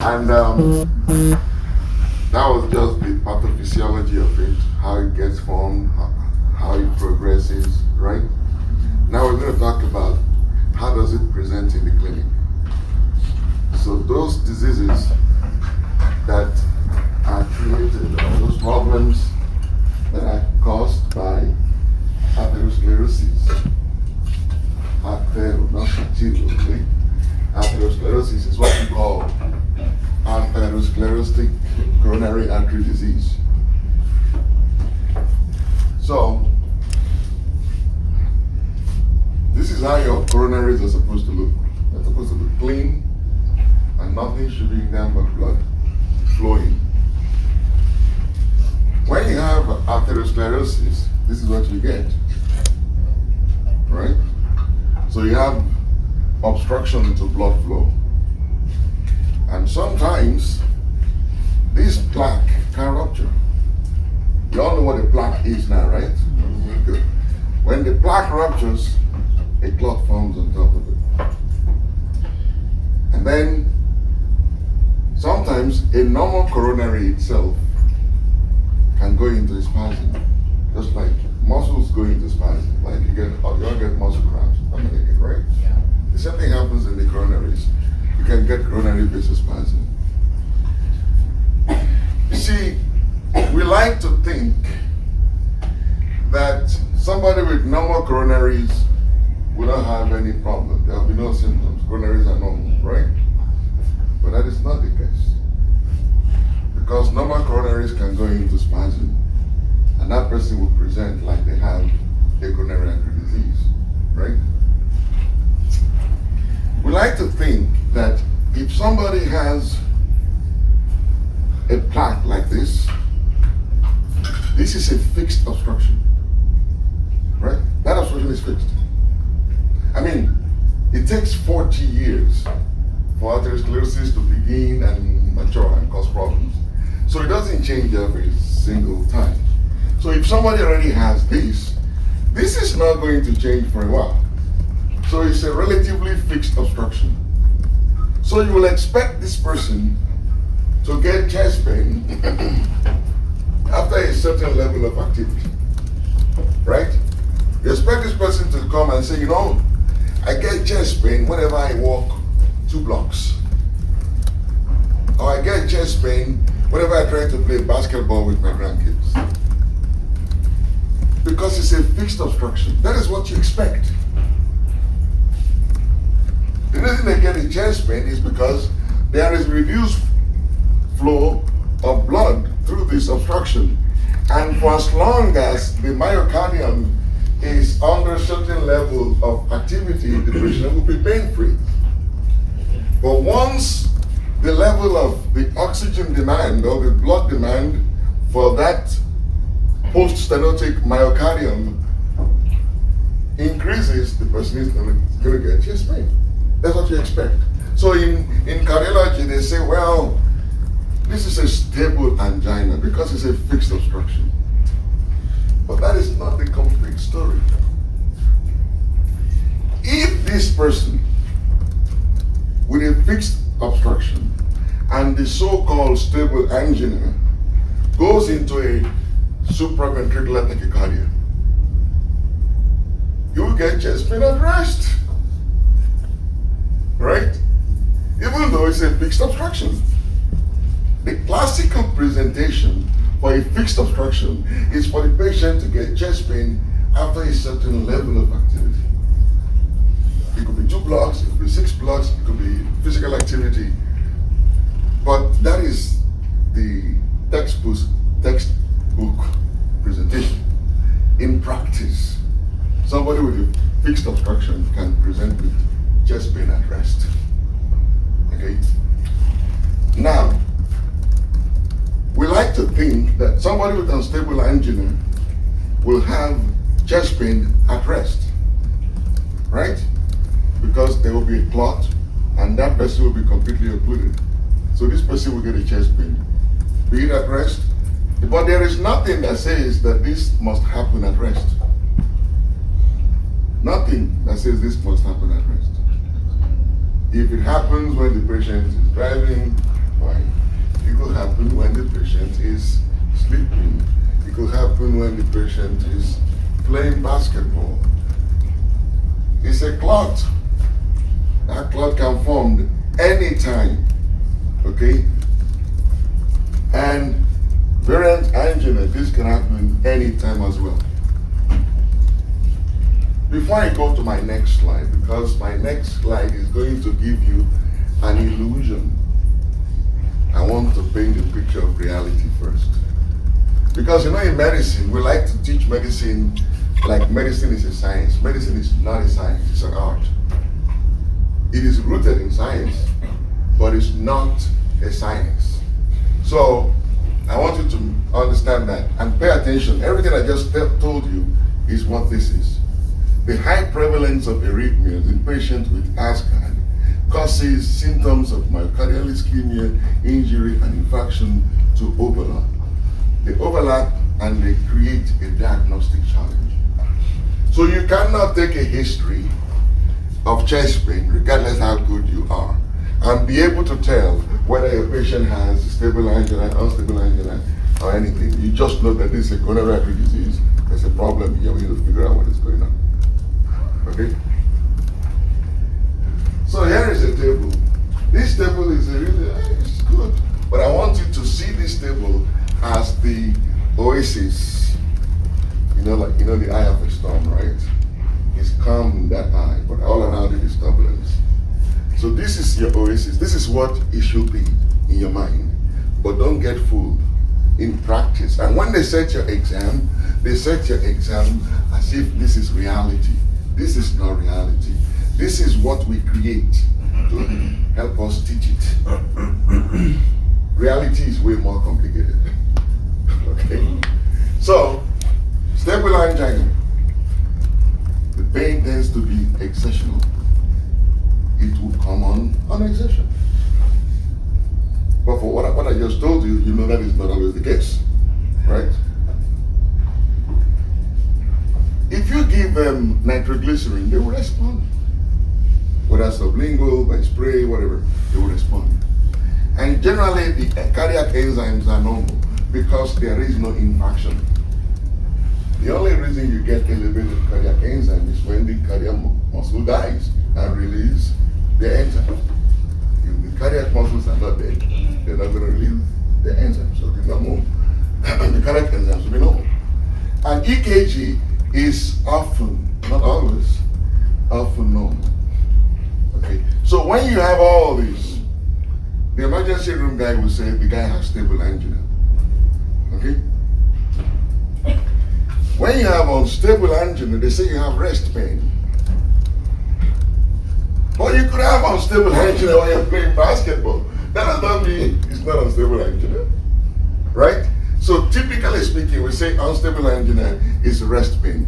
And that was just the pathophysiology of it, how it gets formed, how it progresses, right? Now we're going to talk about how does it present in the clinic. So those diseases that are created, or those problems that are caused by atherosclerosis, atherosclerosis is what we call atherosclerotic coronary artery disease. So, this is how your coronaries are supposed to look. They're supposed to look clean, and nothing should be in them but blood flowing. When you have atherosclerosis, this is what you get, right? So you have obstruction to blood flow. And sometimes this plaque can rupture. You all know what a plaque is now, right? Good. When the plaque ruptures, a clot forms on top of it. And then sometimes a normal coronary itself can go into spasm, just like muscles go into spasm. Like you all get muscle cramps, right? Yeah. The same thing happens in the coronaries. You can get coronary vasospasm. You see, we like to think that somebody with normal coronaries will not have any problem. There will be no symptoms. Coronaries are normal, right? But that is not the case. Because normal coronaries can go into spasm, and that person will present like they have a coronary artery disease, right? We like to think that if somebody has a plaque like this is a fixed obstruction, right? That obstruction is fixed. I mean, it takes 40 years for atherosclerosis to begin and mature and cause problems. So it doesn't change every single time. So if somebody already has this is not going to change for a while. So it's a relatively fixed obstruction. So you will expect this person to get chest pain after a certain level of activity, right? You expect this person to come and say, I get chest pain whenever I walk 2 blocks. Or I get chest pain whenever I try to play basketball with my grandkids. Because it's a fixed obstruction. That is what you expect. The reason they get a chest pain is because there is reduced flow of blood through this obstruction. And for as long as the myocardium is under a certain level of activity, the patient will be pain-free. But once the level of the oxygen demand or the blood demand for that post-stenotic myocardium increases, the person is going to get chest pain. That's what you expect. So in cardiology, they say, well, this is a stable angina because it's a fixed obstruction. But that is not the complete story. If this person with a fixed obstruction and the so-called stable angina goes into a supraventricular tachycardia, you will get chest pain at rest, right? Even though it's a fixed obstruction. The classical presentation for a fixed obstruction is for the patient to get chest pain after a certain level of activity. It could be 2 blocks, it could be 6 blocks, it could be physical activity. But that is the textbook presentation. In practice, somebody with a fixed obstruction can present with chest pain at rest. Okay? Now, we like to think that somebody with unstable angina will have chest pain at rest, right? Because there will be a clot and that person will be completely occluded. So this person will get a chest pain, be it at rest. But there is nothing that says that this must happen at rest. Nothing that says this must happen at rest. If it happens when the patient is driving, when the patient is playing basketball. It's a clot. That clot can form anytime, okay? And variant angina, this can happen anytime as well. Before I go to my next slide, because my next slide is going to give you an illusion, I want to paint a picture of reality first. Because in medicine, we like to teach medicine like medicine is a science. Medicine is not a science, it's an art. It is rooted in science, but it's not a science. So I want you to understand that and pay attention. Everything I just told you is what this is. The high prevalence of arrhythmias in patients with ASCAD causes symptoms of myocardial ischemia, injury, and infarction to overlap. They overlap and they create a diagnostic challenge. So you cannot take a history of chest pain, regardless how good you are, and be able to tell whether a patient has stable angina, unstable angina, or anything. You just know that this is a coronary artery disease. There's a problem here. We need to figure out what is going on. Okay? So here is a table. This table is it's good, but I want you to see this table as the oasis. The eye of a storm, right? It's calm in that eye, but all around it is turbulence. So this is your oasis. This is what it should be in your mind. But don't get fooled in practice. And when they set your exam, they set your exam as if this is reality. This is not reality. This is what we create to help us teach it. Reality is way more complicated. Okay? So, stable angina. The pain tends to be exertional. It will come on exertion. But for what I just told you, you know that is not always the case, right? If you give them nitroglycerin, they will respond. Whether sublingual, by spray, whatever, they will respond. And generally, the cardiac enzymes are normal because there is no infarction. The only reason you get elevated cardiac enzyme is when the cardiac muscle dies and release the enzyme. If the cardiac muscles are not dead, they're not going to release the enzyme, so they're normal. The cardiac enzymes will be normal. And EKG is often, not always, often normal. Okay, so when you have all these, the emergency room guy will say the guy has stable angina. Okay? When you have unstable angina, they say you have rest pain. But you could have unstable angina while you're playing basketball. That does not mean it's not unstable angina. Right? So typically speaking, we say unstable angina is rest pain.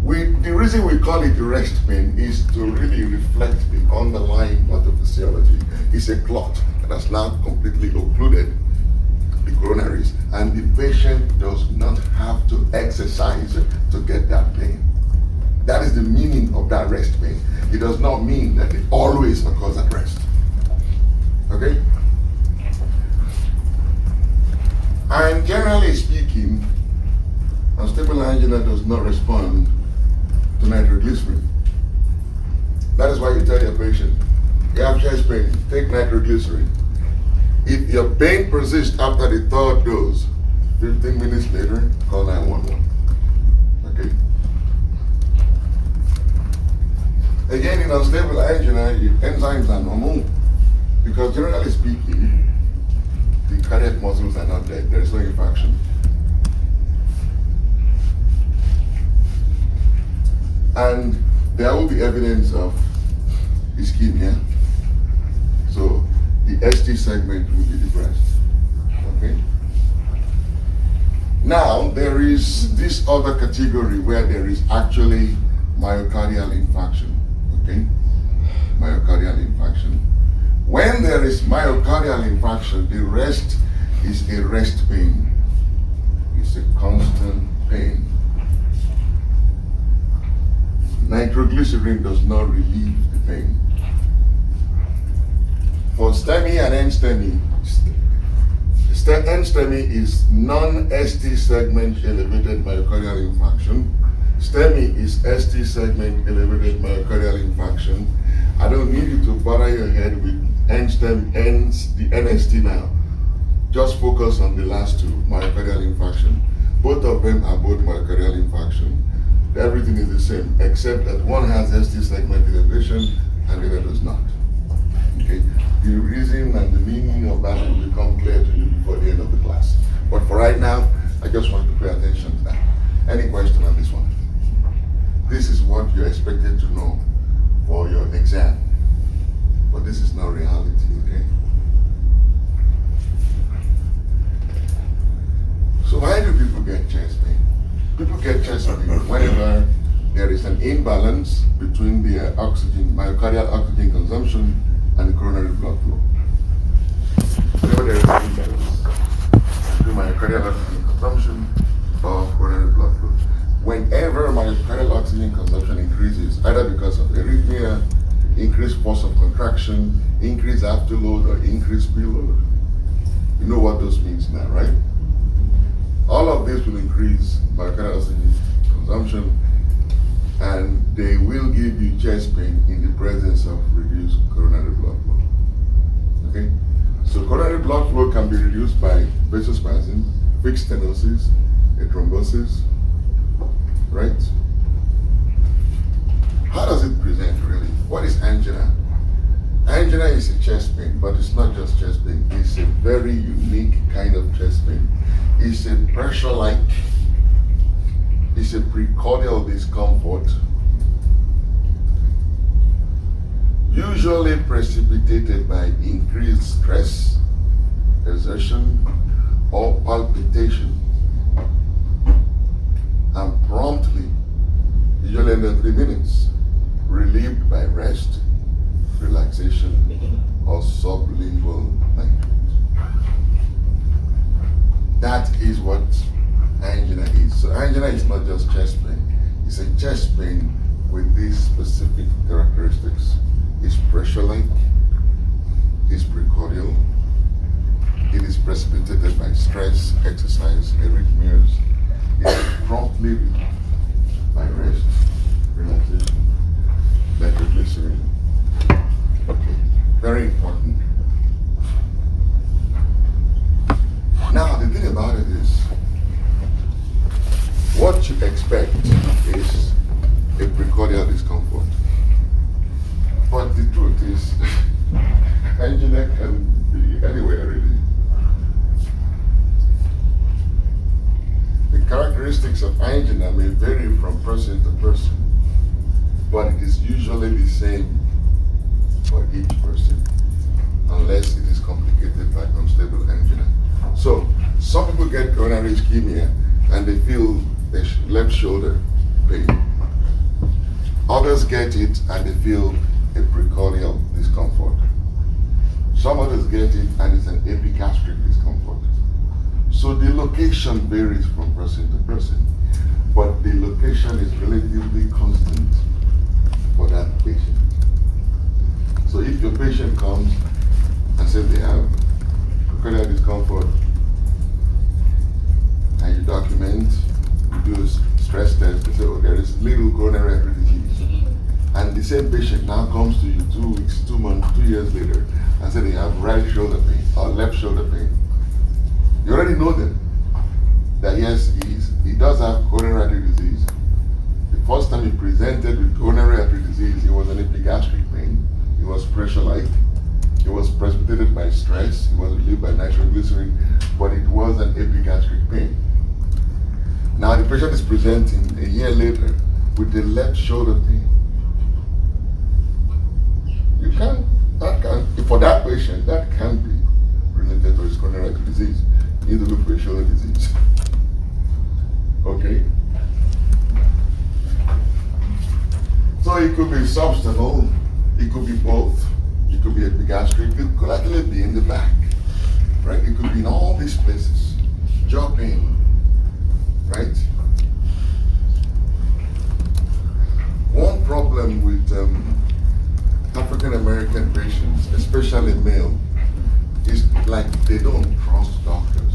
The reason we call it rest pain is to really reflect the underlying pathophysiology. It's a clot that has now completely occluded the coronaries, and the patient does not have to exercise to get that pain. That is the meaning of that rest pain. It does not mean that it always occurs at rest. Okay? And generally speaking, unstable angina does not respond to nitroglycerin. That is why you tell your patient, you have chest pain, take nitroglycerin. If your pain persists after the third dose, 15 minutes later, call 911. Okay? Again, in unstable angina, your enzymes are normal because generally speaking, the cardiac muscles are not dead. There is no infarction. And there will be evidence of ischemia. So the ST segment will be depressed. Okay? Now, there is this other category where there is actually myocardial infarction. Okay? Myocardial infarction. When there is myocardial infarction, the rest is a rest pain. It's a constant pain. Nitroglycerin does not relieve the pain. For STEMI and NSTEMI, NSTEMI is non-ST segment elevated myocardial infarction. STEMI is ST segment elevated myocardial infarction. I don't need you to bother your head with NSTEM, the NST now. Just focus on the last two, myocardial infarction. Both of them are both myocardial infarction. Everything is the same, except that one has ST segment elevation and the other does not. Okay? The reason and the meaning of that will become clear to you before the end of the class. But for right now, I just want you to pay attention to that. Any question on this one? This is what you're expected to know for your exam. But this is not reality, okay? So why do people get chest pain? People get chest pain whenever there is an imbalance between the myocardial oxygen consumption and the coronary blood flow. Whenever there is an imbalance between myocardial oxygen consumption or coronary blood flow. Whenever myocardial oxygen consumption increases, either because of arrhythmia, increased force of contraction, increased afterload, or increased preload. You know what those means now, right? All of this will increase myocardial oxygen consumption, and they will give you chest pain in the presence of reduced coronary blood flow. Okay? So coronary blood flow can be reduced by vasospasm, fixed stenosis, a thrombosis, right? How does it present really? What is angina? Angina is a chest pain, but it's not just chest pain. It's a very unique kind of chest pain. It's a pressure-like, it's a precordial discomfort, usually precipitated by increased stress, exertion, or palpitation, and promptly, usually under 3 minutes, relieved by rest, relaxation, or sublingual language. That is what angina is. So angina is not just chest pain. It's a chest pain with these specific characteristics. It's pressure-like, it's precordial, it is precipitated by stress, exercise, arrhythmias, it is promptly relieved by rest, relaxation, nitroglycerin. Okay, very important. Now, the thing about it is, what you expect is a precordial discomfort. But the truth is, angina can be anywhere really. The characteristics of angina may vary from person to person, but it is usually the same for each person, unless it is complicated by unstable angina. So, some people get coronary ischemia and they feel their left shoulder pain. Others get it and they feel a precordial discomfort. Some others get it and it's an epigastric discomfort. So the location varies from person to person, but the location is relatively constant for that patient. So if your patient comes and says they have precordial discomfort, and you document, you do a stress test, they say, oh, there is little coronary artery disease. And the same patient now comes to you 2 weeks, 2 months, 2 years later, and say they have right shoulder pain or left shoulder pain. You already know them. That yes, he does have coronary artery disease. The first time he presented with coronary artery disease, it was an epigastric pain. It was pressure-like. It was precipitated by stress. It was relieved by nitroglycerin, but it was an epigastric pain. Now the patient is presenting a year later with the left shoulder pain. For that patient, that can be related to his coronary artery disease. You need to look for a shoulder disease. Okay? So it could be substernal, it could be both, it could be epigastric, it could actually be in the back, right? It could be in all these places. Jaw pain, right? One problem with African American patients, especially male, is like they don't trust doctors.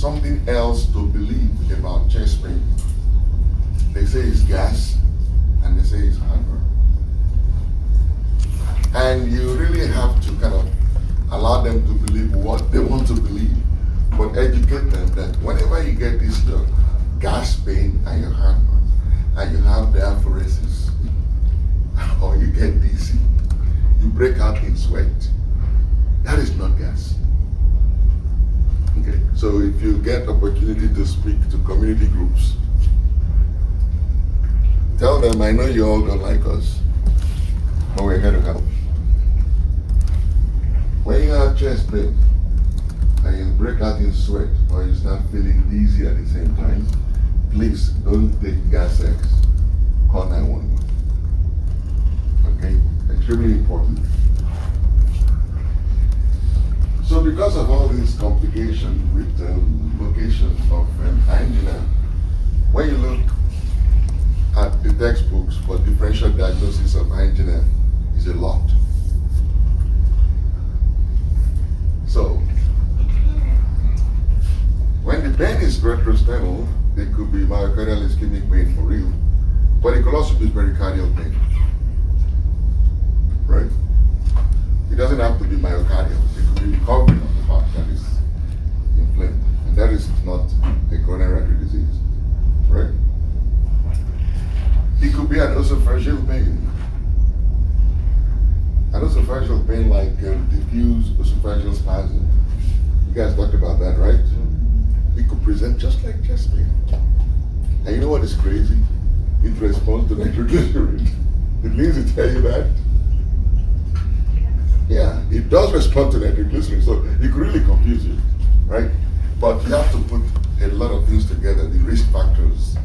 something else to believe about chest pain. They say it's gas, and they say it's heartburn. And you really have to kind of allow them to believe what they want to believe, but educate them that whenever you get this gas pain and your heartburn, and you have diaphoresis, or you get dizzy, you break out in sweat, that is not gas. Okay, so if you get opportunity to speak to community groups, tell them, I know you all don't like us, but we're here to help. When you have chest pain and you break out in sweat or you start feeling dizzy at the same time, please don't take gas X. Call 911. Okay? Extremely important. So because of all these complications with location of angina, when you look at the textbooks for differential diagnosis of angina, it's a lot. So, when the pain is retrosternal, it could be myocardial ischemic pain for real, but it could also be pericardial pain, right? It doesn't have to be myocardial. It could be recovering of the heart that is inflamed, and that is not a coronary artery disease, right? It could be an esophageal pain. An esophageal pain like diffuse esophageal spasm. You guys talked about that, right? It could present just like chest pain. And you know what is crazy? It responds to nitroglycerin. Did Lindsay tell you that? Yeah, it does respond to nitroglycerin, so it could really confuse you, right? But you have to put a lot of things together, the risk factors,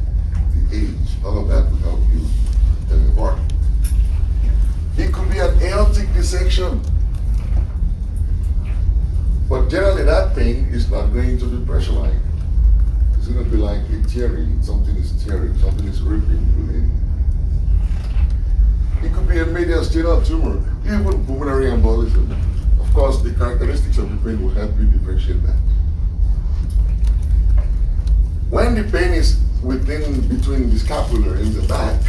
the age, all of that will help you tell me apart. It could be an aortic dissection. But generally that pain is not going to be pressure-like. It's going to be like a tearing, something is ripping within. It could be a mediastinal tumor, even pulmonary embolism. Of course, the characteristics of the pain will help you differentiate that. When the pain is between the scapula and the back,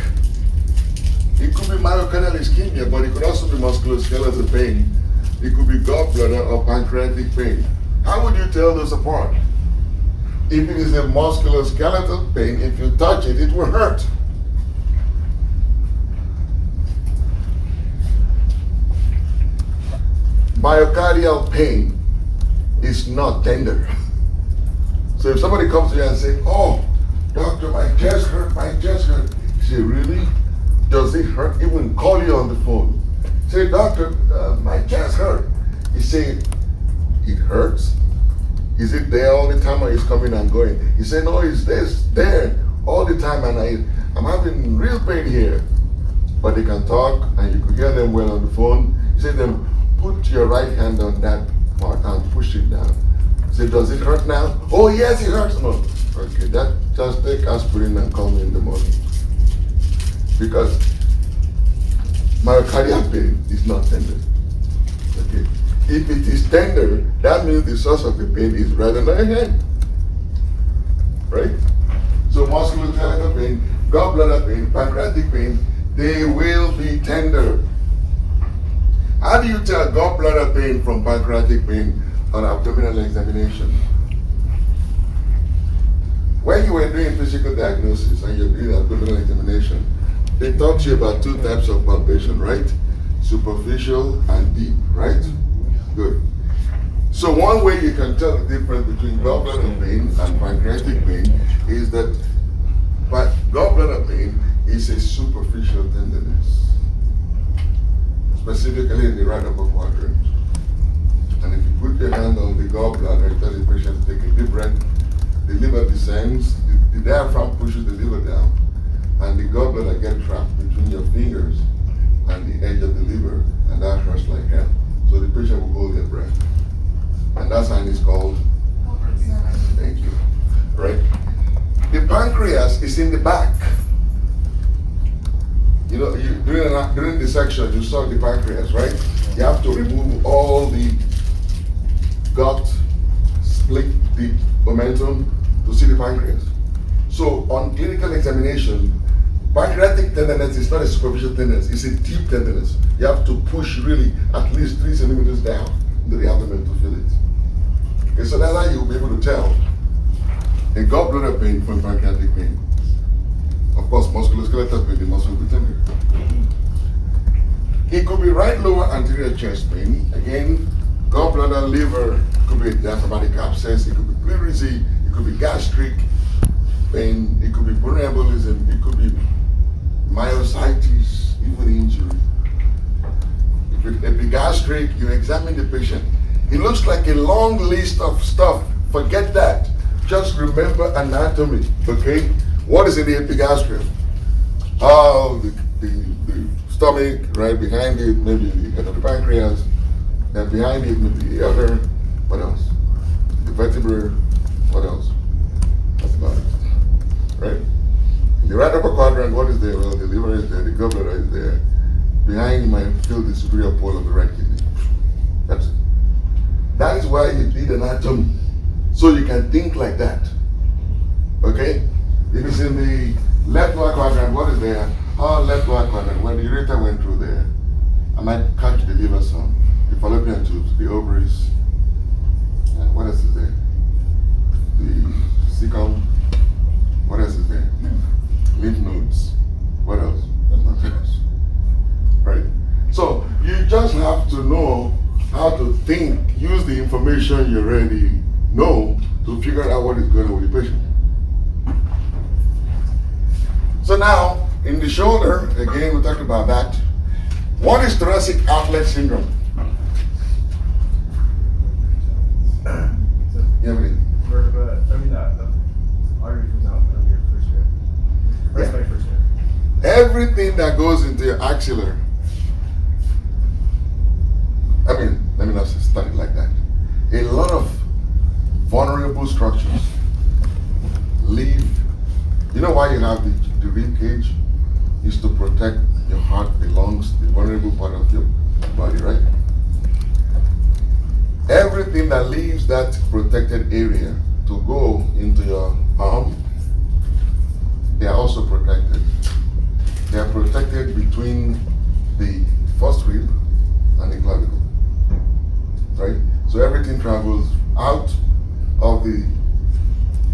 it could be myocardial ischemia, but it could also be musculoskeletal pain. It could be gallbladder or pancreatic pain. How would you tell those apart? If it is a musculoskeletal pain, if you touch it, it will hurt. Myocardial pain is not tender. So if somebody comes to you and says, oh, doctor, my chest hurt, you say, really? Does it hurt? It will call you on the phone. Say, doctor, my chest hurt. You say, it hurts? Is it there all the time or is coming and going? You say, no, it's there all the time and I'm having real pain here. But they can talk and you could hear them well on the phone. You say to them, put your right hand on that part and push it down. Say, does it hurt now? Oh, yes, it hurts. No. Okay, just take aspirin and call me in the morning. Because myocardial pain is not tender. Okay. If it is tender, that means the source of the pain is right on the head. Right? So musculoskeletal pain, gallbladder pain, pancreatic pain, they will be tender. How do you tell gallbladder pain from pancreatic pain on abdominal examination? When you were doing physical diagnosis and you're doing abdominal examination, they taught you about two types of palpation, right? Superficial and deep, right? Good. So one way you can tell the difference between gallbladder pain and pancreatic pain is that gallbladder pain is a superficial tenderness, specifically in the right upper quadrant. And if you put your hand on the gallbladder and tell the patient to take a deep breath, the liver descends, the diaphragm pushes the liver down, and the gallbladder gets trapped between your fingers and the edge of the liver, and that hurts like hell. So the patient will hold their breath. And that sign is called, thank you, right? The pancreas is in the back. You know, during the section, you saw the pancreas, right? You have to remove all the gut, split the momentum to see the pancreas. So on clinical examination, pancreatic tenderness is not a superficial tenderness, it's a deep tenderness. You have to push really at least 3 centimeters down into the abdomen to feel it. Okay, so that's how you'll be able to tell a gallbladder pain from pancreatic pain. Of course, musculoskeletal pain, the muscle will be tender. It could be right lower anterior chest pain. Again, gallbladder, liver, could be diaphragmatic abscess, it could be pleurisy, it could be gastric pain, it could be bone embolism, it could be myositis, even injury. If it's epigastric, you examine the patient. It looks like a long list of stuff. Forget that. Just remember anatomy, okay? What is in the epigastrium? Oh, the stomach, right behind it, maybe the head of the pancreas, and behind it, maybe the other. What else? The vertebrae. What else? That's about it, right? In the right upper quadrant, what is there? Well, the liver is there, the gallbladder is there. Behind my field, the superior pole of the right kidney. That's it. That is why you need anatomy, so you can think like that. Okay? If it's in the left lower quadrant, what is there? Oh, left lower quadrant. When the ureter went through there, I might catch the liver some, the fallopian tubes, the ovaries. What else is there? The cecum. What else is there? Lymph nodes. What else? That's not else. Right? So you just have to know how to think, use the information you already know to figure out what is going on with the patient. So now, in the shoulder, again, we talked about that. What is thoracic outlet syndrome? Yeah, artery comes out from your first rib. Right by your first rib. Everything that goes into your axillary. Let me not start it like that. A lot of vulnerable structures leave. You know why you have the rib cage? Is to protect your heart, the lungs, the vulnerable part of your body, right? Everything that leaves that protected area to go into your arm, they are also protected. They are protected between the first rib and the clavicle, right? So everything travels out of the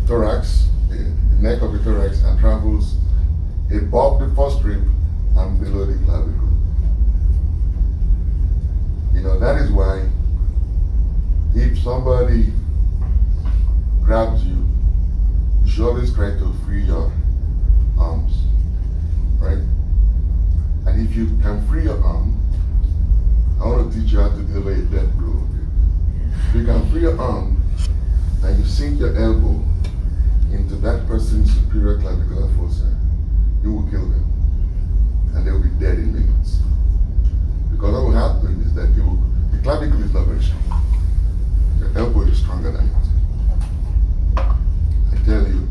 thorax, the neck of the thorax, and travels above the first rib and below the clavicle. You know, that is why if somebody grabs you, you should always try to free your arms, right? And if you can free your arm, I want to teach you how to deal with a death blow. Okay? If you can free your arm and you sink your elbow into that person's superior clavicular fossa, you will kill them. And they will be dead in minutes. Because what will happen is that the clavicle is not very strong. The elbow is stronger than it. I tell you,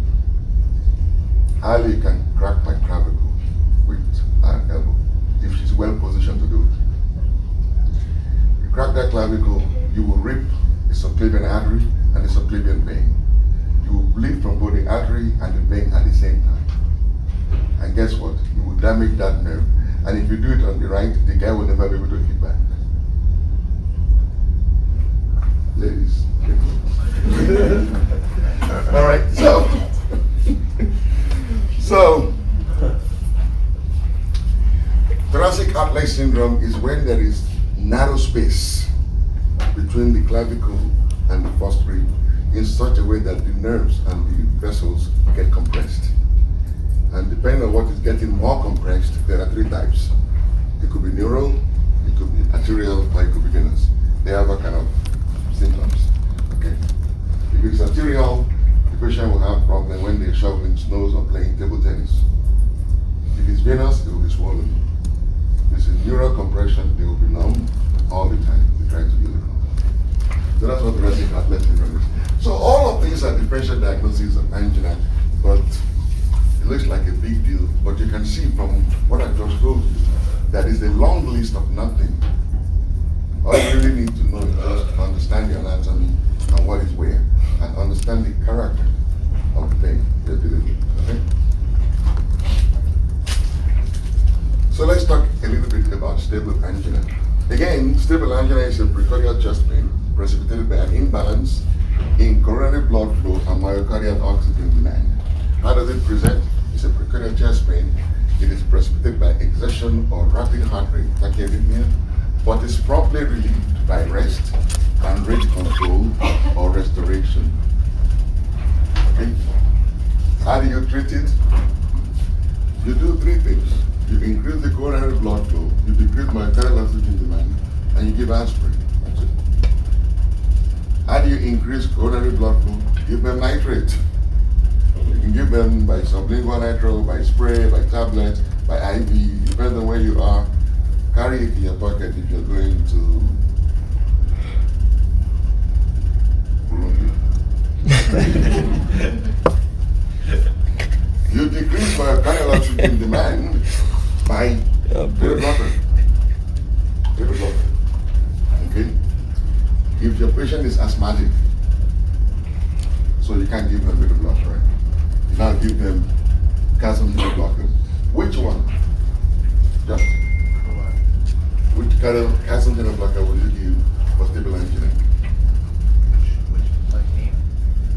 Ali can crack my clavicle with an elbow if she's well positioned to do it. You crack that clavicle, you will rip the subclavian artery and the subclavian vein. You will bleed from both the artery and the vein at the same time. And guess what? You will damage that nerve. And if you do it on the right, the guy will never be able to hit back. Ladies. All right, so thoracic outlet syndrome is when there is narrow space between the clavicle and the first rib in such a way that the nerves and the vessels get compressed. And depending on what is getting more compressed, there are 3 types. It could be neural, it could be arterial, or it could be venous. They have a kind of symptoms. Okay. If it's arterial, the patient will have problem when they're shoveling snows or playing table tennis. If it's venous, it will be swollen. If it's neural compression, they will be numb all the time. They try to get it numb. So that's what thoracic outlet syndrome is. So all of these are differential diagnoses of angina, but it looks like a big deal. But you can see from what I just told you that is a long list of nothing. All you really need to know is just understand the anatomy and what is where. and understand the character of the pain you're dealing with. Okay? So let's talk a little bit about stable angina. Again, stable angina is a precordial chest pain precipitated by an imbalance in coronary blood flow and myocardial oxygen demand. How does it present? It's a precordial chest pain. It is precipitated by exertion or rapid heart rate, tachyarrhythmia, but is promptly relieved by rest and rate control or restoration. Okay? How do you treat it? You do three things. You increase the coronary blood flow, you decrease myocardial oxygen demand, and you give aspirin. That's it. How do you increase coronary blood flow? Give them nitrate. You can give them by sublingual nitro, by spray, by tablet, by IV, depending on where you are. Carry it in your pocket if you're going to Burundi. You decrease myocardial oxygen demand by beta blocker. Beta blocker. Okay? If your patient is asthmatic, so you can't give them beta blocker, right? You now give them calcium channel blocker. Which one? Just which kind of calcium channel blocker would you give for stable angina? Which like name?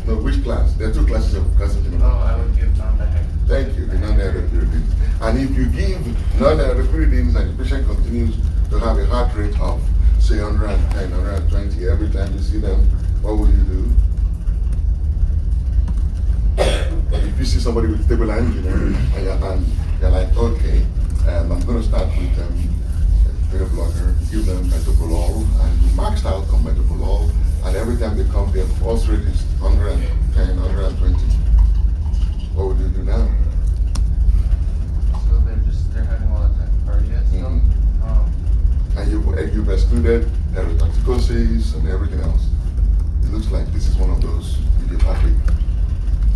No, which class? There are two classes of calcium channel blocker. I would give non-dihydropiridine. Thank you, the non-dihydropyridines. And if you give non-dihydropyridines and the patient continues to have a heart rate of, say, 110, 120 every time you see them, what will you do? If you see somebody with stable angina and you're like, okay, I'm going to start with beta blocker, give them metoprolol, and you maxed out on metoprolol, and every time they come, their pulse rate is 110, 120. What would you do now? So they're having a lot of tachycardia still. And you've excluded neurotoxicosis and everything else. It looks like this is one of those idiopathic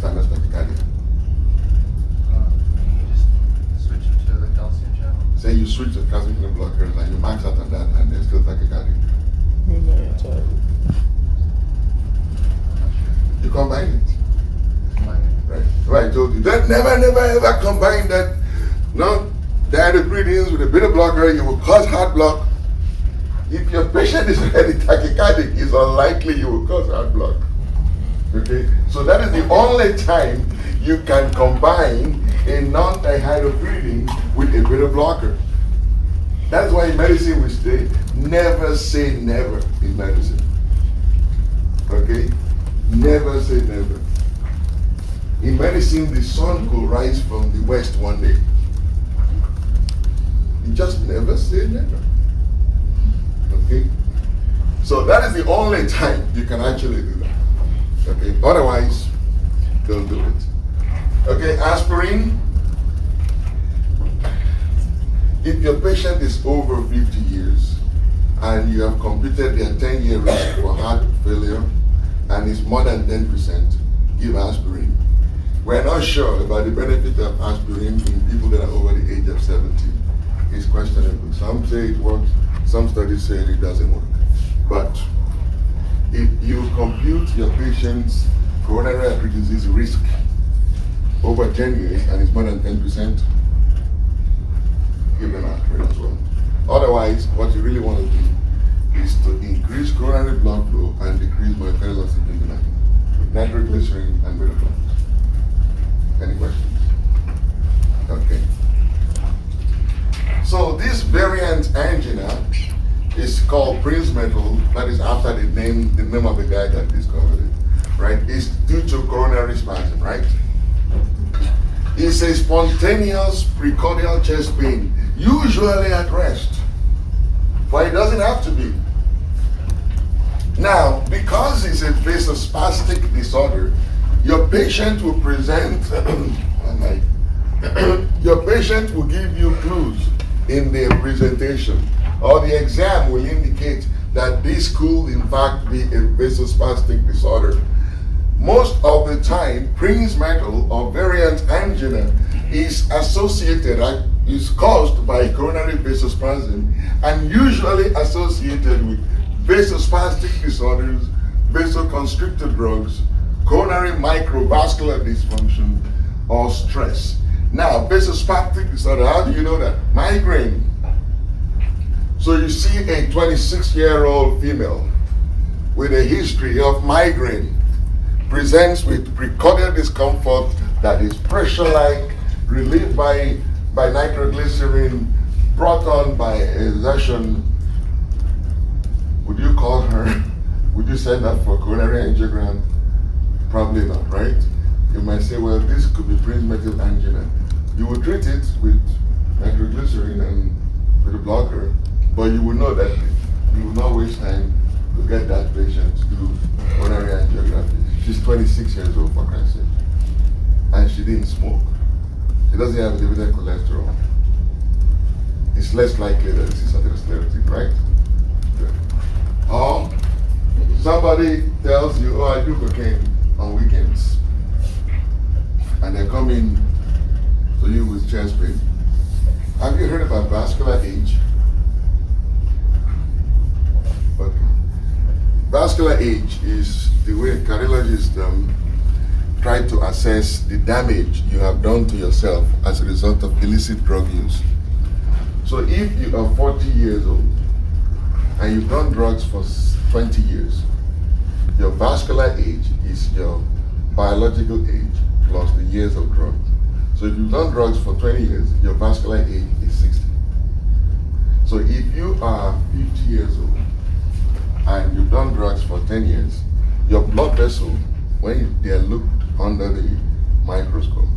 sinus tachycardia. Can you just switch them to the calcium channel? Say you switch the calcium channel blockers and you max out on that and they're still tachycardic. You combine it. Right. Right, I told you. Don't never ever combine that non-dihydropyridines with a beta blocker. You will cause heart block. If your patient is already tachycardic, it's unlikely you will cause heart block. Okay? So that is the only time you can combine a non-dihydropyridine with a beta blocker. That's why in medicine we say never say never in medicine. Okay? Never say never. In medicine, the sun could rise from the west one day. You just never say never. Okay? So that is the only time you can actually do that. Okay? Otherwise, don't do it. Okay, aspirin. If your patient is over 50 years and you have completed their 10-year risk for heart failure and is more than 10%, give aspirin. We're not sure about the benefit of aspirin in people that are over the age of 70. It's questionable. Some say it works, some studies say it doesn't work. But if you compute your patient's coronary artery disease risk over 10 years and it's more than 10%, give them aspirin as well. Otherwise, what you really want to do is to increase coronary blood flow and decrease myocardial oxygen demand with nitroglycerin and beta blockers. Any questions? Okay. So this variant angina is called Prince metal. That is after the name of the guy that discovered it, right? It's due to coronary spasm, right? It's a spontaneous precordial chest pain, usually at rest, but it doesn't have to be. Now, because it's a vasospastic disorder, your patient will present, your patient will give you clues in their presentation, or the exam will indicate that this could in fact be a vasospastic disorder. Most of the time, Prince metal or variant angina is associated, is caused by coronary vasospasm and usually associated with vasospastic disorders, vasoconstrictor drugs, coronary microvascular dysfunction, or stress. Now, vasospastic disorder, how do you know that? Migraine. So you see a 26-year-old female with a history of migraine presents with precordial discomfort that is pressure-like, relieved by nitroglycerin, brought on by exertion. Would you call her? Would you send her for coronary angiogram? Probably not, right? You might say, well, this could be prince-metal angina. You would treat it with nitroglycerin and with a blocker, but you will know that you will not waste time to get that patient to do coronary angiography. She's 26 years old, for Christ's sake, and she didn't smoke. She doesn't have elevated cholesterol. It's less likely that this is atherosclerotic, right? Good. Or somebody tells you, oh, I do cocaine on weekends, and they come in to you with chest pain. Have you heard about vascular age? Okay. Vascular age is the way cardiologists try to assess the damage you have done to yourself as a result of illicit drug use. So if you are 40 years old and you've done drugs for 20 years, your vascular age is your biological age plus the years of drugs. So if you've done drugs for 20 years, your vascular age is 60. So if you are 50 years old and you've done drugs for 10 years, your blood vessel, when they are looked under the microscope,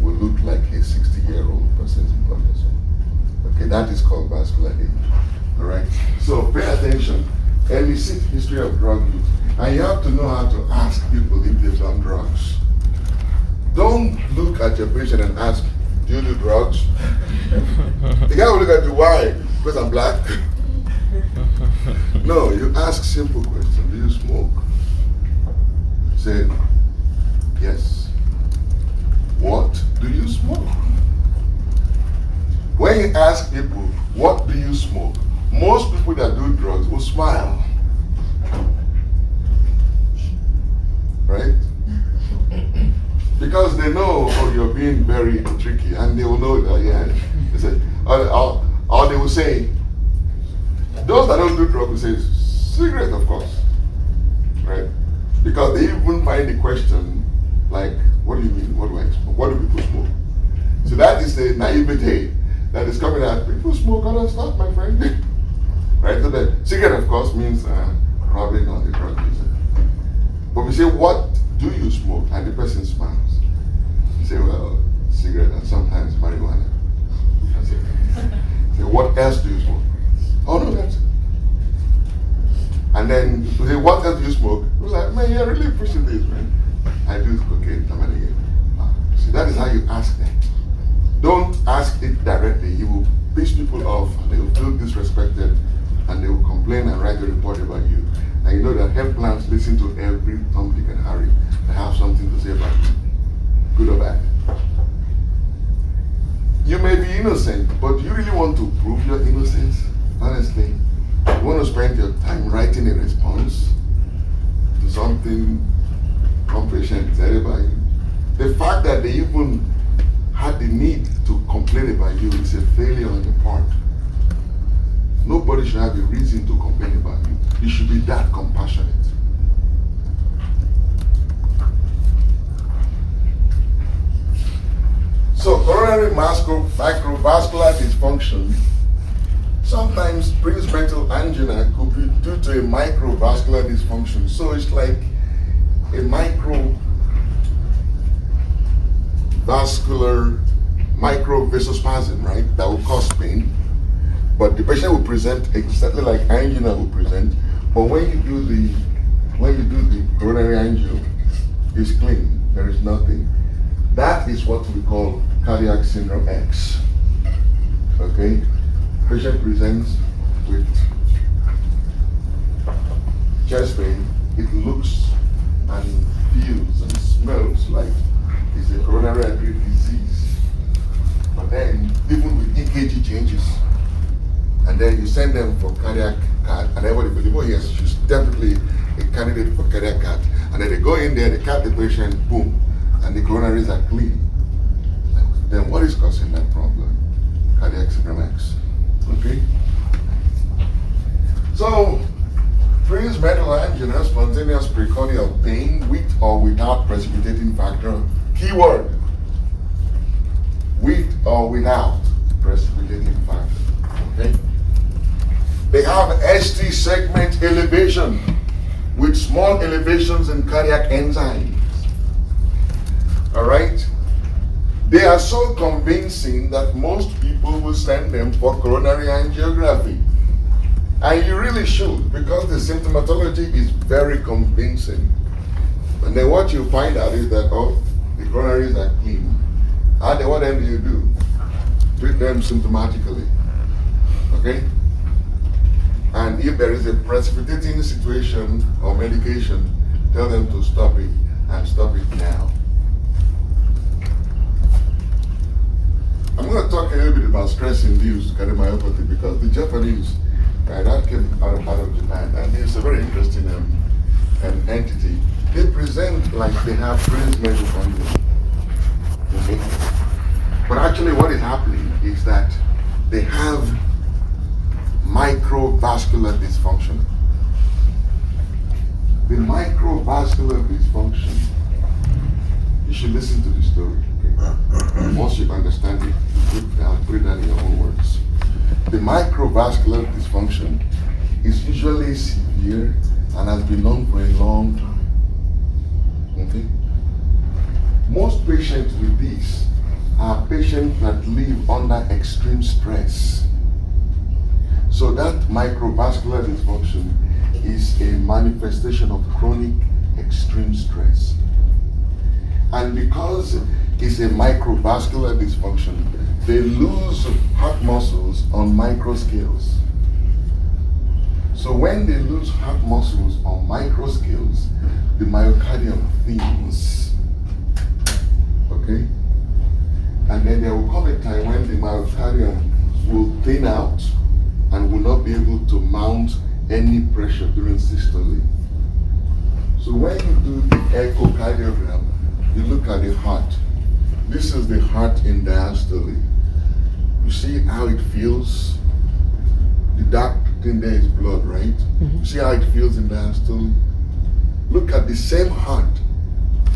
will look like a 60-year-old person's blood vessel. Okay, that is called vascular age. All right? So pay attention. Elicit history of drug use. And you have to know how to ask people if they've done drugs. Don't look at your patient and ask, do you do drugs? The guy will look at you, why? Because I'm black? No, you ask simple questions. Do you smoke? Say, yes. What do you smoke? When you ask people, what do you smoke? Most people that do drugs will smile. Right? Because they know, oh, you're being very tricky, and they will know that, yeah. They say, or they will say, those that don't do drugs will say, cigarette, of course. Right? Because they even find the question, like, what do you mean? What do I smoke? What do people smoke? So that is the naivete that is coming out. People smoke other stuff, my friend. Right? So the cigarette, of course, means probably not a drug user. But we say, what do you smoke? And the person smiles. You say, well, cigarette and sometimes marijuana. That's it. Say, what else do you smoke? Oh, no, that's it. And then we say, what else do you smoke? It was like, man, you're really pushing this, man. I do cocaine, time and again. See, that is how you ask them. Don't ask it directly. You will piss people off, and they will feel disrespected, and they will complain and write a report about you. And you know that health plans listen to every Tom, Dick, and Harry that have something to say about you, good or bad. You may be innocent, but do you really want to prove your innocence? Honestly, you want to spend your time writing a response to something one patient said about you? The fact that they even had the need to complain about you is a failure on your part. Nobody should have a reason to complain about you. You should be that compassionate. So coronary microvascular dysfunction sometimes prince-metal angina could be due to a microvascular dysfunction. So it's like a microvasospasm, right? That will cause pain. But the patient will present exactly like angina will present. But when you do the coronary angio, it's clean. There is nothing. That is what we call cardiac syndrome X. Okay? Patient presents with chest pain. It looks and feels and smells like it's a coronary artery disease. But then, even with EKG changes, and then you send them for cardiac CAD, and everybody believes, oh yes, she's definitely a candidate for cardiac CAD. And then they go in there, they cap the patient, boom, and the coronaries are clean. Then what is causing that problem? Cardiac syndrome X. Okay? So, pre-metal angina, spontaneous precordial pain with or without precipitating factor. Keyword, with or without precipitating factor. Okay? They have ST segment elevation with small elevations in cardiac enzymes. All right? They are so convincing that most people will send them for coronary angiography. And you really should, because the symptomatology is very convincing. And then what you find out is that, oh, the coronaries are clean. What then do you do? Treat them symptomatically. Okay? And if there is a precipitating situation or medication, tell them to stop it, and stop it now. I'm going to talk a little bit about stress-induced cardiomyopathy because the Japanese, that came out of Japan, and it's a very interesting entity. They present like they have transmeasure funding. Okay? But actually what is happening is that they have microvascular dysfunction. The microvascular dysfunction, you should listen to the story. Okay? Once you understand it, put it down in your own words. The microvascular dysfunction is usually severe and has been known for a long time. Okay? Most patients with this are patients that live under extreme stress. So that microvascular dysfunction is a manifestation of chronic extreme stress. And because it's a microvascular dysfunction, they lose heart muscles on micro scales. So when they lose heart muscles on micro scales, the myocardium thins. Okay? And then there will come a time when the myocardium will thin out and will not be able to mount any pressure during systole. So when you do the echocardiogram, you look at the heart. This is the heart in diastole. You see how it feels? The dark thing there is blood, right? Mm-hmm. You see how it feels in diastole? Look at the same heart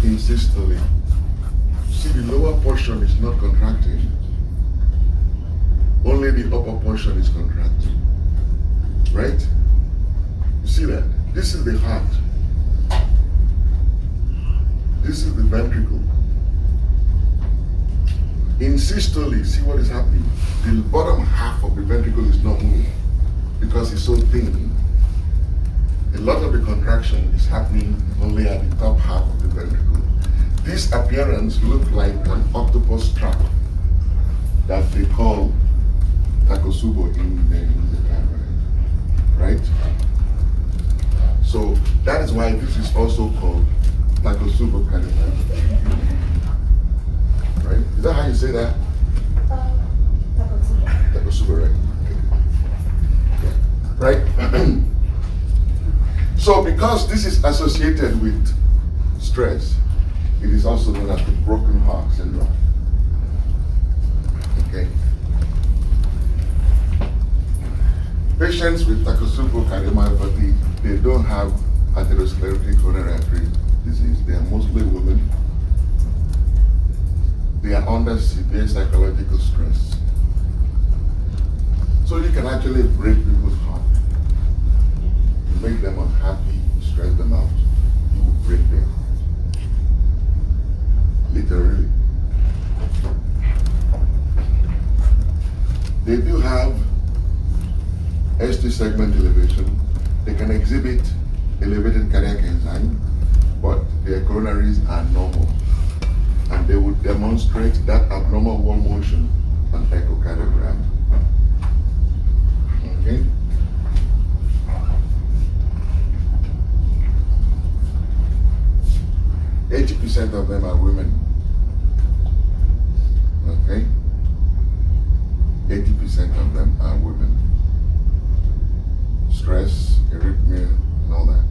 in systole. You see the lower portion is not contracting. Only the upper portion is contracting. Right? You see that? This is the heart. This is the ventricle. In systole, see what is happening? The bottom half of the ventricle is not moving because it's so thin. A lot of the contraction is happening only at the top half of the ventricle. This appearance looks like an octopus trap that they call Takotsubo in Japan, right? So that is why this is also called Takotsubo cardiomyopathy. Right? Is that how you say that? Takotsubo. Takotsubo, right? Okay. Right? So because this is associated with stress, it is also known as the broken heart syndrome. Okay? Patients with Takotsubo cardiomyopathy, they don't have atherosclerotic coronary artery disease. They are mostly women. They are under severe psychological stress. So you can actually break people's heart. You make them unhappy, you stress them out, you will break their heart. Literally. They do have ST segment elevation. They can exhibit elevated cardiac enzyme, but their coronaries are normal. And they would demonstrate that abnormal wall motion on echocardiogram. Okay? %80 of them are women. Okay? 80% of them are women. Stress, arrhythmia, and all that.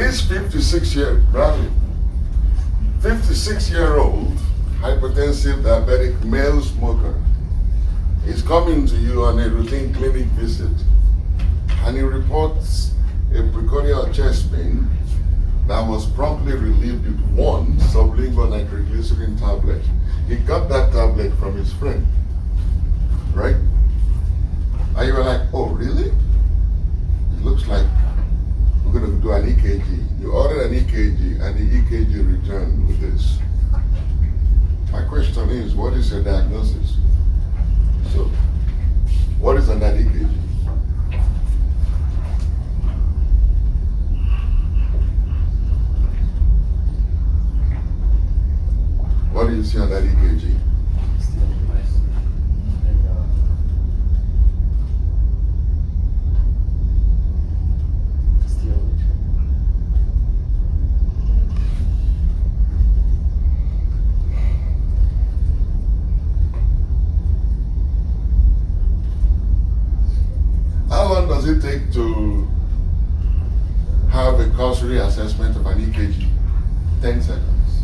This 56-year-old hypertensive diabetic male smoker is coming to you on a routine clinic visit, and he reports a precordial chest pain that was promptly relieved with one sublingual nitroglycerin tablet. He got that tablet from his friend, right? And you were like, oh, really? It looks like we're going to do an EKG. You ordered an EKG, and the EKG returned with this. My question is, what is your diagnosis? So, what is on that EKG? What do you see on that EKG? How long does it take to have a cursory assessment of an EKG? 10 seconds.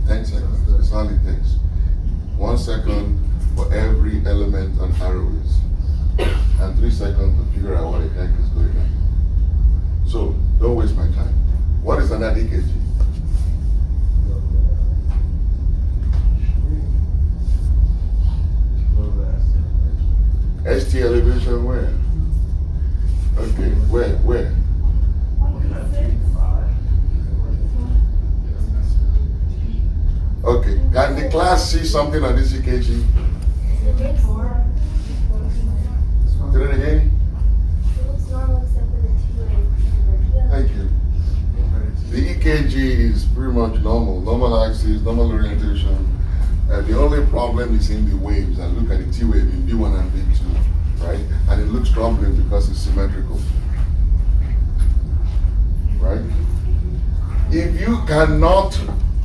10 seconds, that's all it takes. 1 second for every element on arrows, and 3 seconds to figure out what the heck is going on. So, don't waste my time. What is on that EKG? ST elevation where? Okay, where? Okay, can the class see something on this EKG? Say that again? Thank you. The EKG is pretty much normal axis, normal orientation. The only problem is in the waves. I look at the T wave in V1 and V2, right? And it looks troubling because it's symmetrical, right? If you cannot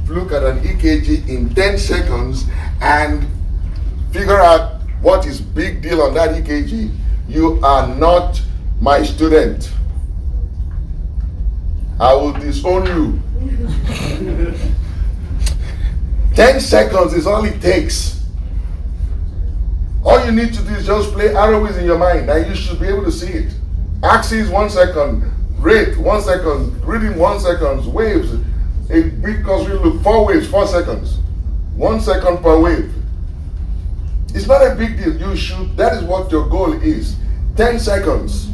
look at an EKG in 10 seconds and figure out what is big deal on that EKG, you are not my student. I will disown you. 10 seconds is all it takes. All you need to do is just play arrows in your mind and you should be able to see it. Axis 1 second, rate 1 second, reading 1 second, waves. Because we look 4 waves, 4 seconds. 1 second per wave. It's not a big deal. You should, that is what your goal is. 10 seconds.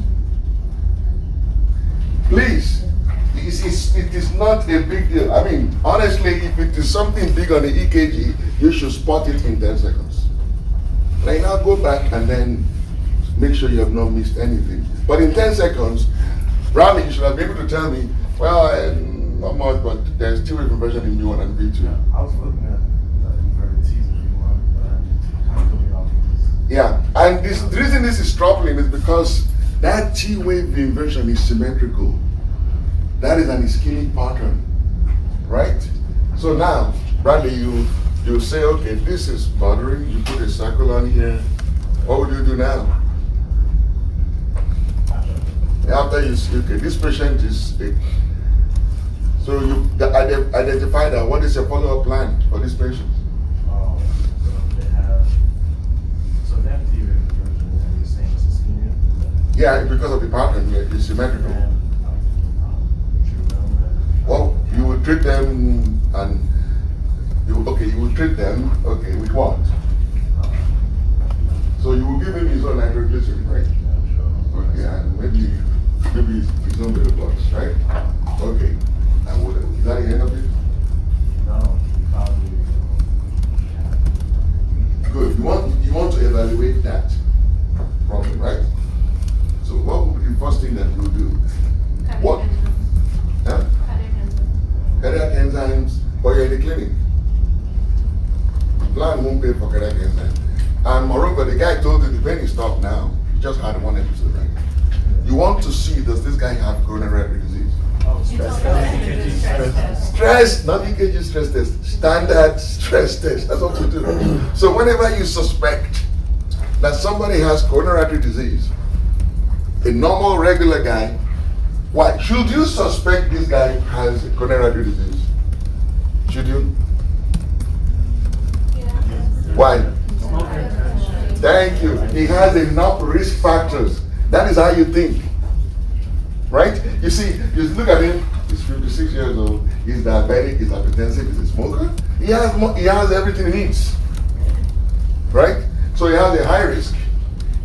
Please. It is not a big deal. I mean, honestly, if it is something big on the EKG, you should spot it in 10 seconds. Right now, go back and then make sure you have not missed anything. But in 10 seconds, Bradley, you should have been able to tell me, well, not much, but there's two conversion in V1 and V2. Yeah, I was looking at inverted T's in V1, but kind of coming off of this. Yeah, and the reason this is troubling is because that T wave inversion is symmetrical. That is an ischemic pattern, right? So now, Bradley, you say, okay, this is bothering. You put a circle on here. What would you do now? After you see, okay, this patient is sick. So you identify that. What is your follow-up plan for this patient? They have T wave inversion, and you're saying it's ischemia? Yeah, because of the pattern here, it's symmetrical. Well, you would treat them and you would treat them, okay, with what? So you will give him his own nitroglycerin, right? Okay, and maybe his own beta blocks, right? Okay. And what, is that the end of it? No, probably. Good. You want to evaluate that problem, right? So what would be the first thing that you would do? What? Huh? Cardiac enzymes, but you're in the clinic. Plan won't pay for cardiac enzymes. And moreover, the guy told you the pain is stopped now. You just had one episode, right? You want to see, does this guy have coronary artery disease? Oh, stress test. Stress, not EKG stress test. Standard stress test. That's what we do. So whenever you suspect that somebody has coronary artery disease, a normal, regular guy Why? Should you suspect this guy has coronary artery disease? Should you? Why? Thank you. He has enough risk factors. That is how you think. Right? You see, you look at him, he's 56 years old, he's diabetic, he's hypertensive, he's a smoker. He has everything he needs. Right? So he has a high risk.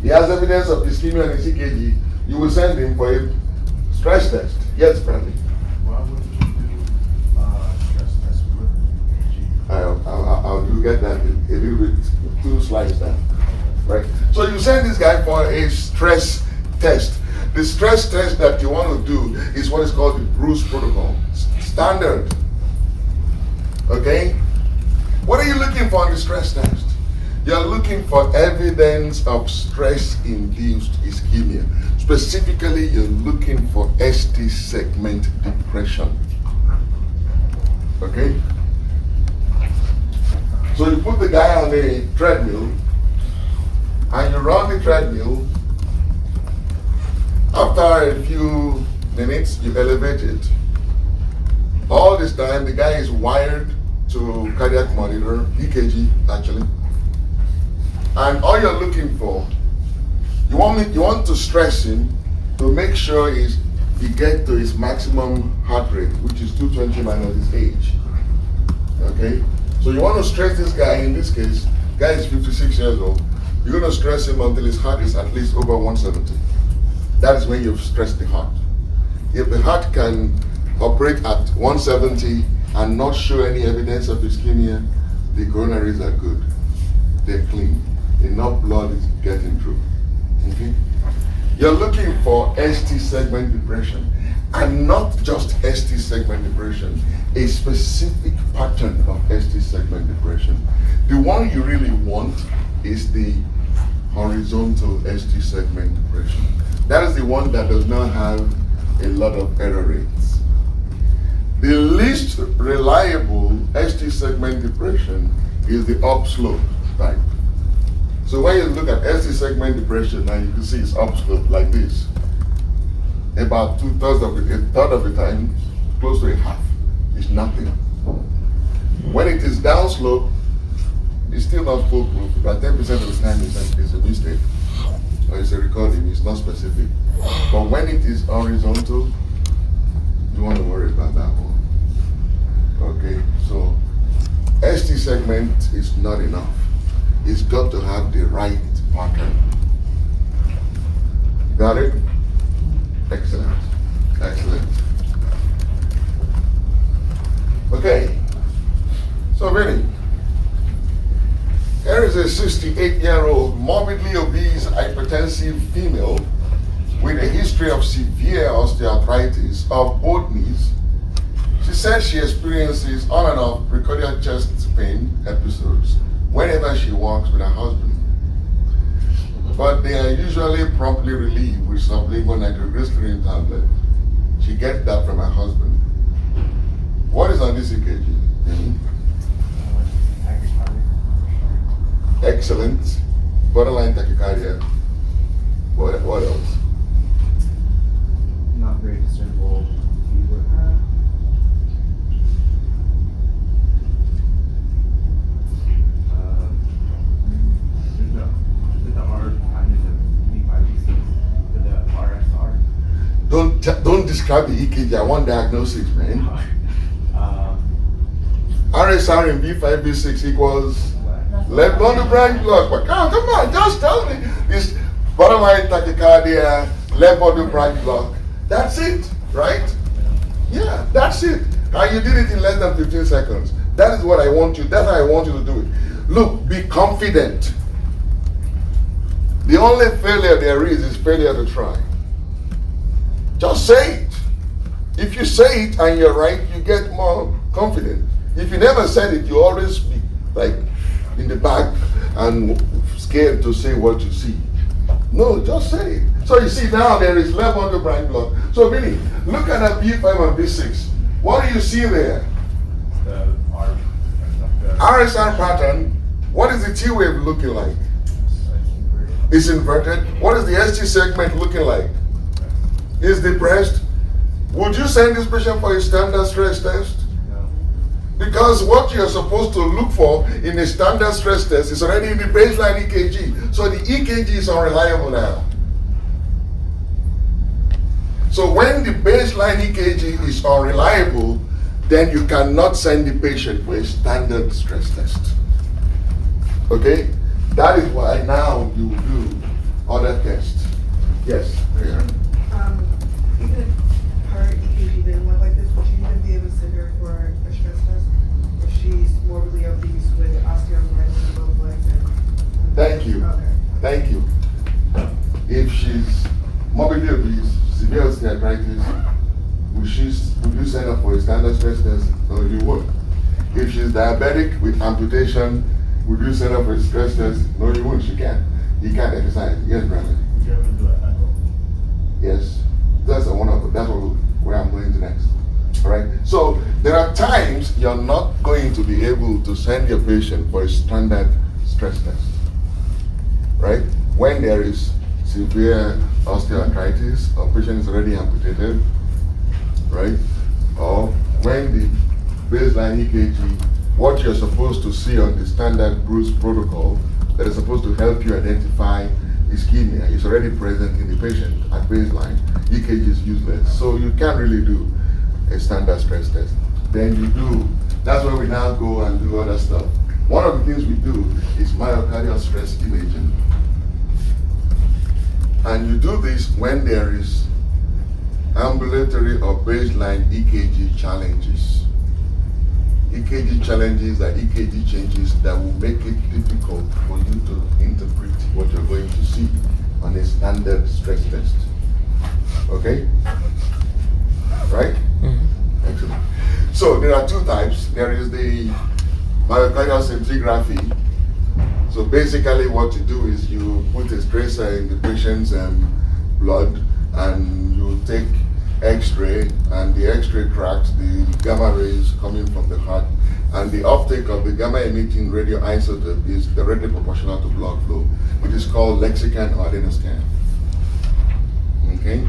He has evidence of ischemia and ECKG. You will send him for a stress test. Yes, Bradley. Why would you do stress test with EKG? I'll get that a little bit, 2 slides down. Right? So you send this guy for a stress test. The stress test that you want to do is what is called the Bruce protocol. Standard. Okay? What are you looking for on the stress test? You're looking for evidence of stress-induced ischemia. Specifically, you're looking for ST segment depression. Okay? So you put the guy on a treadmill, and you run the treadmill. After a few minutes, you elevate it. All this time, the guy is wired to cardiac monitor, EKG actually. And all you're looking for, you want to stress him to make sure he gets to his maximum heart rate, which is 220 minus his age. Okay? So you want to stress this guy, in this case, guy is 56 years old. You're going to stress him until his heart is at least over 170. That is when you've stressed the heart. If the heart can operate at 170 and not show any evidence of ischemia, the coronaries are good. They're clean. Enough blood is getting through. Okay? You're looking for ST segment depression, and not just ST segment depression, a specific pattern of ST segment depression. The one you really want is the horizontal ST segment depression. That is the one that does not have a lot of error rates. The least reliable ST segment depression is the upslope type. So when you look at ST segment depression, now you can see it's upslope like this. About a third of the time, close to a half, is nothing. When it is downslope, it's still not foolproof. About 10% of the time it's a mistake, or it's a recording, it's not specific. But when it is horizontal, you want to worry about that one. Okay, so ST segment is not enough. It's got to have the right pattern. Got it? Excellent. Excellent. Okay. So Vinny, here is a 68-year-old morbidly obese hypertensive female with a history of severe osteoarthritis of both knees. She says she experiences on and off precordial chest pain episodes whenever she walks with her husband. But they are usually promptly relieved with sublingual nitroglycerin tablet. She gets that from her husband. What is on this EKG? Excellent. Borderline tachycardia. What else? Not very discernible fever. Don't describe the EKG. I want diagnosis, man. RSR in B5, B6 equals left bundle branch block. But come on, just tell me. This borderline tachycardia, left bundle branch block. That's it, right? Yeah, that's it. And you did it in less than 15 seconds. That is what I want you. That's how I want you to do it. Look, be confident. The only failure there is failure to try. Just say it. If you say it and you're right, you get more confident. If you never said it, you always be like in the back and scared to say what you see. No, just say it. So you see now there is left bundle branch block. So Vinny, look at that B5 and B6. What do you see there? The RSR pattern. What is the T wave looking like? It's inverted. What is the ST segment looking like? It's depressed. Would you send this patient for a standard stress test? No. Because what you're supposed to look for in a standard stress test is already in the baseline EKG. So the EKG is unreliable now. So when the baseline EKG is unreliable, then you cannot send the patient for a standard stress test. Okay? That is why now you do other tests. Yes, yeah. Even if her EKG didn't look like this, would you even be able to send her for a stress test? If she's morbidly obese with osteoarthritis in both legs and... Thank you. Okay. Thank you. If she's morbidly obese, severe osteoarthritis, would you send her for a standard stress test? No, you won't. If she's diabetic with amputation, would you send her for a stress test? No, you won't. She can't. You can't exercise. Yes, brother. Would you ever do an echo? Yes. That's where I'm going to next. All right. So there are times you're not going to be able to send your patient for a standard stress test. Right? When there is severe osteoarthritis or patient is already amputated, right? Or when the baseline EKG, what you're supposed to see on the standard Bruce protocol that is supposed to help you identify ischemia is already present in the patient at baseline. EKG is useless. So you can't really do a standard stress test. Then you do, that's where we now go and do other stuff. One of the things we do is myocardial stress imaging. And you do this when there is ambulatory or baseline EKG challenges. EKG challenges are EKG changes that will make it difficult for you to interpret what you're going to see on a standard stress test. Okay? Right? Mm-hmm. Excellent. So there are two types. There is the myocardial scintigraphy. So basically what you do is you put a tracer in the patient's blood and you take X-ray, and the X-ray tracks the gamma rays coming from the heart, and the uptake of the gamma emitting radioisotope is directly proportional to blood flow, which is called lexicon or adenoscan. Okay?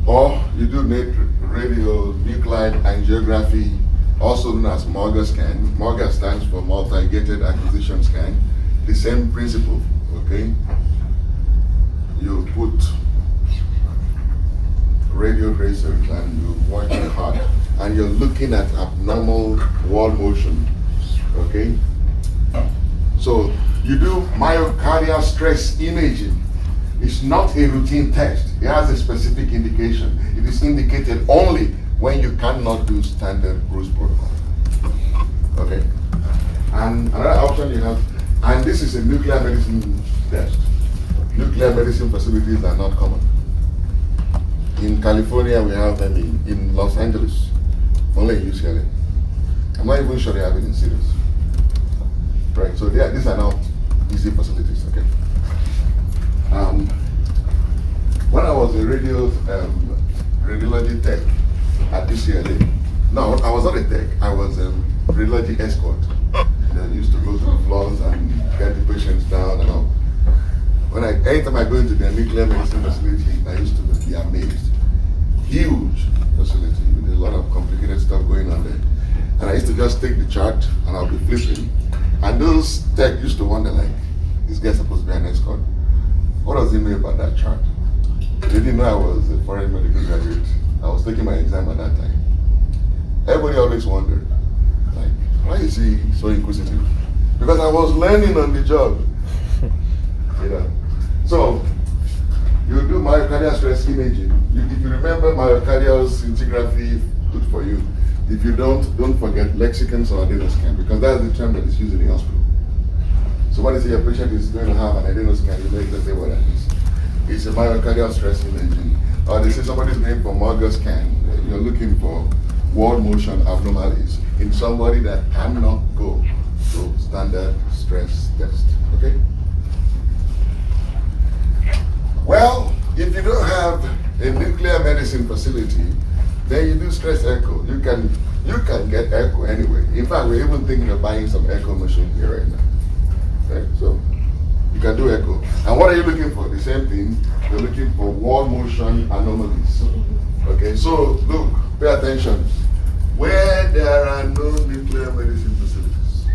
Or you do radionuclide angiography, also known as MOGA scan. MOGA stands for multi-gated acquisition scan. The same principle, okay? You put radio tracers and you watch the heart and you're looking at abnormal wall motion, okay? So you do myocardial stress imaging. It's not a routine test. It has a specific indication. It is indicated only when you cannot do standard Bruce protocol, okay? And another option you have, and this is a nuclear medicine test. Nuclear medicine facilities are not common. In California, we have them in Los Angeles, only in UCLA. I'm not even sure they have it in Sirius. Right, so these are not easy facilities, okay? When I was a radiology tech at UCLA, no, I was not a tech, I was a radiology escort. I used to go to the floors and get the patients down and all. Anytime I go into the nuclear medicine facility, I used to be amazed. Huge facility with a lot of complicated stuff going on there. And I used to just take the chart and I'll be flipping. And those tech used to wonder, like, this guy's supposed to be an escort. What does he know about that chart? They didn't know I was a foreign medical graduate. I was taking my exam at that time. Everybody always wondered, like, why is he so inquisitive? Because I was learning on the job. You know. So you do myocardial stress imaging. If you remember myocardial scintigraphy, good for you. If you don't forget lexicons or adenoscan, because that's the term that is used in the hospital. So when you say your patient is going to have an adenoscan, you know exactly what that is. It's a myocardial stress imaging. Or they say somebody's name for MOGA scan. You're looking for wall motion abnormalities in somebody that cannot go to standard stress test. Okay? Well, if you don't have a nuclear medicine facility, then you do stress echo. You can get echo anyway. In fact, we're even thinking of buying some echo machine here right now. Okay? So you can do echo. And what are you looking for? The same thing. You're looking for wall motion anomalies. Okay, so look, pay attention. Where there are no nuclear medicine facilities,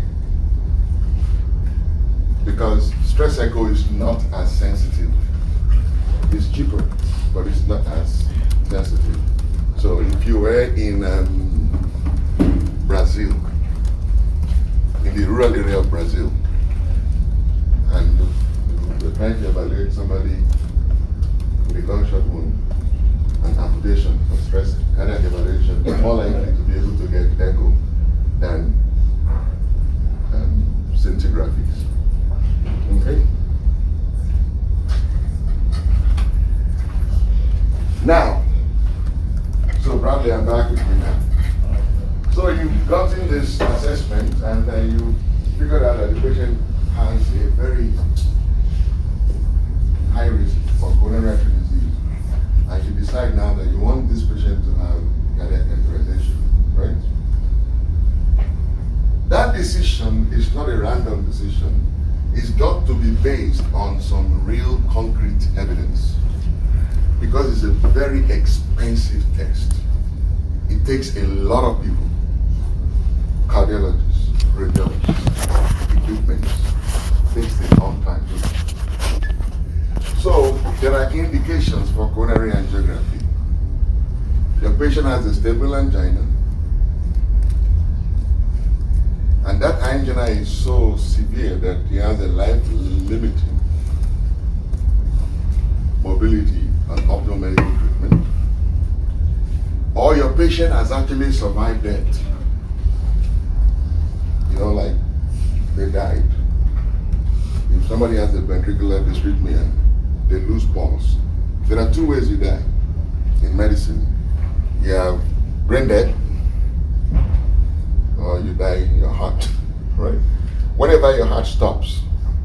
because stress echo is not as sensitive. It's cheaper, but it's not as sensitive. So if you were in Brazil, in the rural area of Brazil, and you're trying to evaluate somebody with a gunshot wound and amputation or stress cardiac evaluation, they're more likely to be able to get echo than scintigraphies. Okay? Now, so Bradley, I'm back with you now. So you've gotten this assessment and you figured out that the patient has a very high risk for coronary artery disease. And you decide now that you want this patient to have cardiac embolization, right? That decision is not a random decision. It's got to be based on some real concrete evidence, because it's a very expensive test. It takes a lot of people, cardiologists, radiologists, equipment. It takes a long time to do. So there are indications for coronary angiography. Your patient has a stable angina, and that angina is so severe that he has a life-limiting mobility and optimal medical treatment. Or your patient has actually survived death. You know, like they died. If somebody has a ventricular dysrhythmia, they lose pulse. There are two ways you die in medicine. You have brain death, or you die in your heart, right? Whenever your heart stops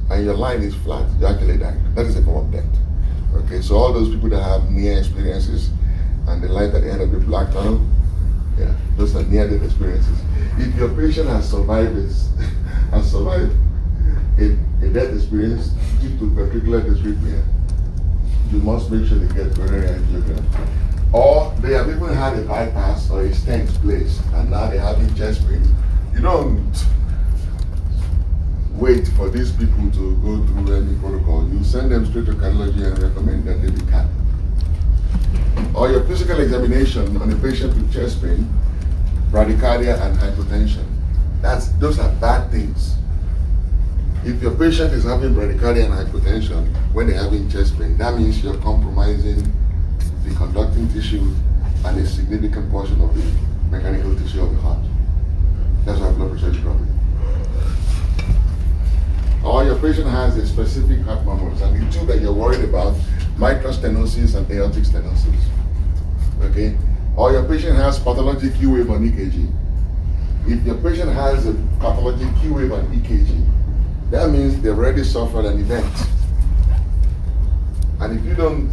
and your line is flat, you actually die. That is a form of death. Okay, so all those people that have near experiences and the light at the end of the black tunnel, yeah, those are near-death experiences. If your patient has survived this, has survived a death experience due to ventricular dysrhythmia, you must make sure they get coronary angiogram. Or they have even had a bypass or a stent placed, and now they're having chest pain. You don't wait for these people to go through any protocol. You send them straight to cardiology and recommend that they be capped. Or your physical examination on a patient with chest pain, bradycardia, and hypotension. Those are bad things. If your patient is having bradycardia and hypotension when they're having chest pain, that means you're compromising the conducting tissue and a significant portion of the mechanical tissue of the heart. That's why blood pressure is dropping. Or your patient has a specific heart murmurs, and the two that you're worried about, mitral stenosis and aortic stenosis. Okay? Or your patient has pathologic Q wave on EKG. If your patient has a pathologic Q wave on EKG, that means they've already suffered an event. And if you don't,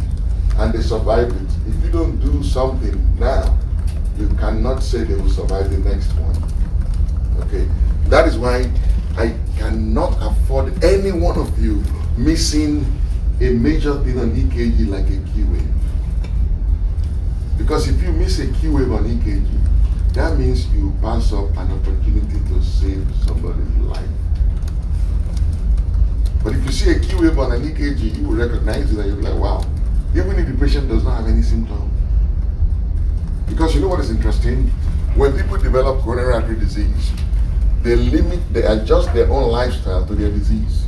and they survived it, if you don't do something now, you cannot say they will survive the next one. Okay? That is why I cannot afford any one of you missing a major thing on EKG like a Q wave. Because if you miss a Q wave on EKG, that means you pass up an opportunity to save somebody's life. But if you see a Q wave on an EKG, you will recognize it and you'll be like, wow, even if the patient does not have any symptom. Because you know what is interesting? When people develop coronary artery disease, they adjust their own lifestyle to their disease.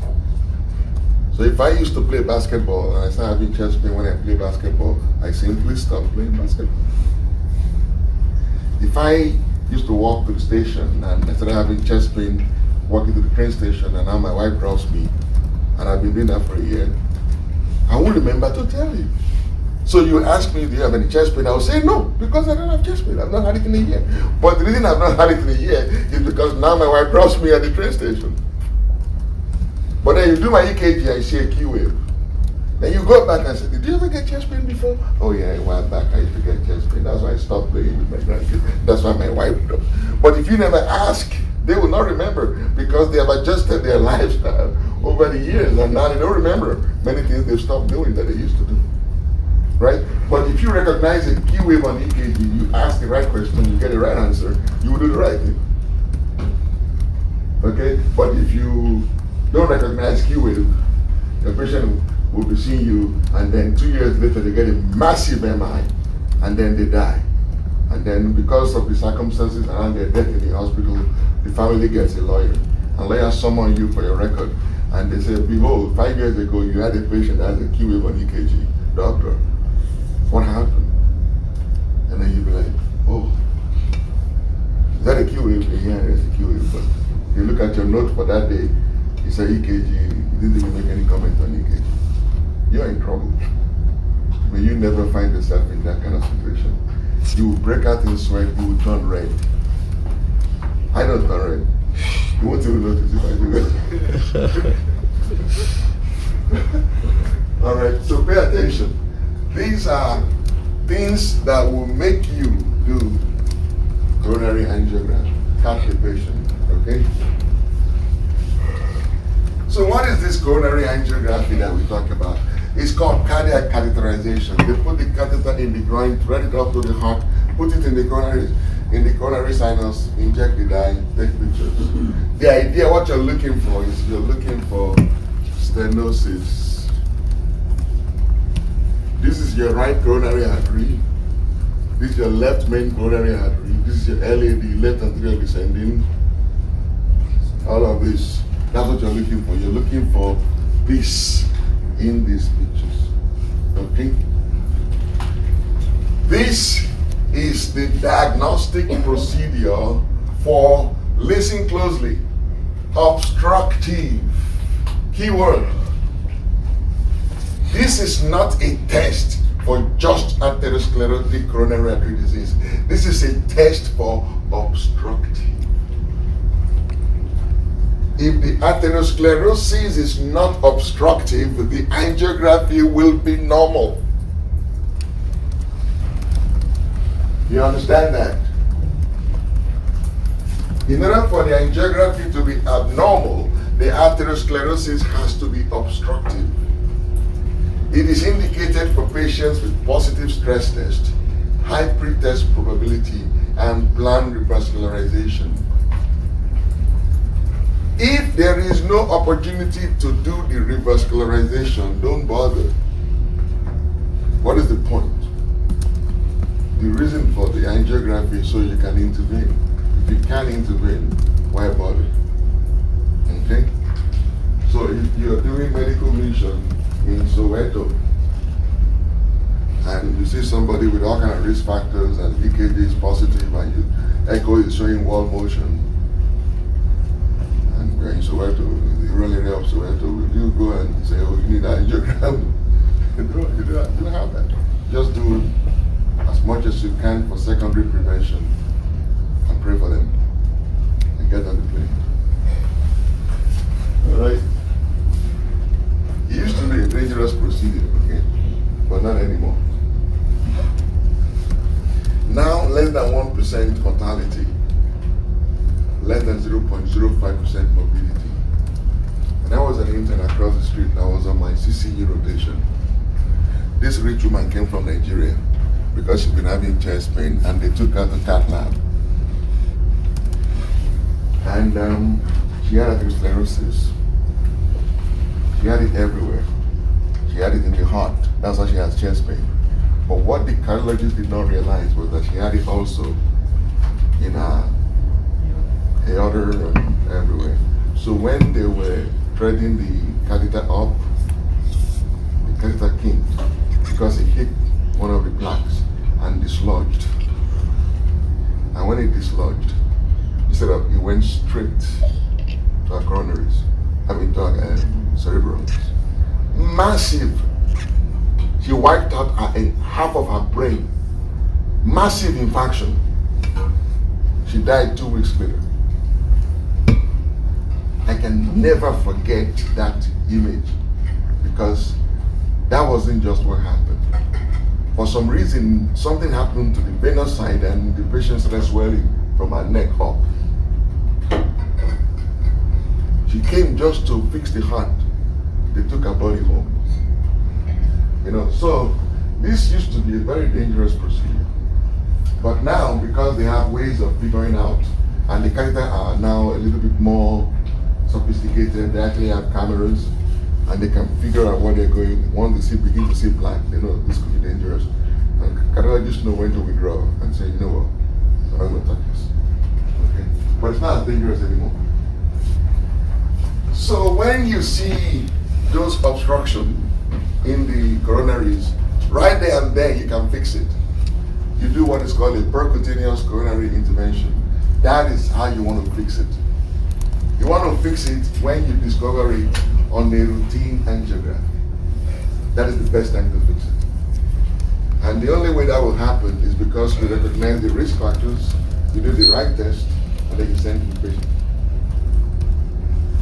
So if I used to play basketball and I start having chest pain when I play basketball, I simply stop playing basketball. If I used to walk to the station and I started having chest pain walking to the train station, and now my wife drops me, and I've been doing that for a year, I won't remember to tell you. So you ask me, do you have any chest pain? I will say no, because I don't have chest pain. I've not had it in a year. But the reason I've not had it in a year is because now my wife drops me at the train station. But then you do my EKG and you see a Q wave. Then you go back and say, did you ever get chest pain before? Oh yeah, a while back I used to get chest pain. That's why I stopped playing with my grandkids. That's why my wife dropped. But if you never ask, they will not remember, because they have adjusted their lifestyle over the years, and now they don't remember many things they've stopped doing that they used to do. Right? But if you recognize a key wave on EKG, you ask the right question, you get the right answer, you will do the right thing. Okay? But if you don't recognize key wave, the patient will be seeing you, and then 2 years later they get a massive MI, and then they die. And then because of the circumstances around their death in the hospital, the family gets a lawyer. And lawyer summon you for your record. And they say, behold, 5 years ago you had a patient that has a key wave on EKG. Doctor, what happened? And then you'll be like, oh, is that a key wave? Yeah, there's a key wave. But you look at your note for that day, you say EKG, you didn't even make any comment on EKG. You're in trouble. But you never find yourself in that kind of situation. You will break out in sweat, you will turn red. I don't turn red. You won't even notice if I do that. All right, so pay attention. These are things that will make you do coronary angiogram. Catch the patient, okay? So what is this coronary angiography that we talk about? It's called cardiac catheterization. They put the catheter in the groin, thread it up to the heart, put it in the coronary sinus, inject the dye, take pictures. The idea, what you're looking for is you're looking for stenosis. This is your right coronary artery. This is your left main coronary artery. This is your LAD, left anterior descending. All of this. That's what you're looking for. You're looking for this in these pictures. Okay? This is the diagnostic procedure for, listen closely, obstructive. Keyword. This is not a test for just atherosclerotic coronary artery disease. This is a test for obstructive. If the atherosclerosis is not obstructive, the angiography will be normal. You understand that? In order for the angiography to be abnormal, the atherosclerosis has to be obstructive. It is indicated for patients with positive stress test, high pretest probability, and planned revascularization. If there is no opportunity to do the revascularization, don't bother. What is the point? The reason for the angiography is so you can intervene. If you can't intervene, why bother? Okay? So if you're doing medical mission in Soweto, and you see somebody with all kind of risk factors and EKG is positive and your echo is showing wall motion, and you're in Soweto, in the rural area of Soweto, will you go and say, oh, you need an angiogram? You don't have that. Just do as much as you can for secondary prevention and pray for them and get on the plane. All right? It used to be a dangerous procedure, okay? But not anymore. Now, less than 1% mortality, less than 0.05% morbidity. And I was an intern across the street. I was on my CCE rotation. This rich woman came from Nigeria because she'd been having chest pain, and they took her to cath lab. And she had atherosclerosis. She had it everywhere. She had it in the heart. That's why she has chest pain. But what the cardiologist did not realize was that she had it also in her aorta and everywhere. So when they were threading the catheter up, the catheter kinked because it hit one of the plaques and dislodged. And when it dislodged, instead of it went straight to her coronaries, to her cerebrums. Massive. She wiped out half of her brain. Massive infarction. She died 2 weeks later. I can never forget that image because that wasn't just what happened. For some reason, something happened to the venous side and the patient started swelling from her neck up. She came just to fix the heart. They took her body home. You know, so this used to be a very dangerous procedure. But now, because they have ways of figuring out, and the catheters are now a little bit more sophisticated, they actually have cameras, and they can figure out where they're going. Once they begin to see black, they know this could be dangerous. And cardiologists know when to withdraw and say, you know what, I'm not going to touch this. Okay? But it's not as dangerous anymore. So when you see those obstructions in the coronaries, right there and there you can fix it. You do what is called a percutaneous coronary intervention. That is how you want to fix it. You want to fix it when you discover it on a routine angiogram. That is the best time to fix it. And the only way that will happen is because you recognize the risk factors, you do the right test, and then you send to the patient.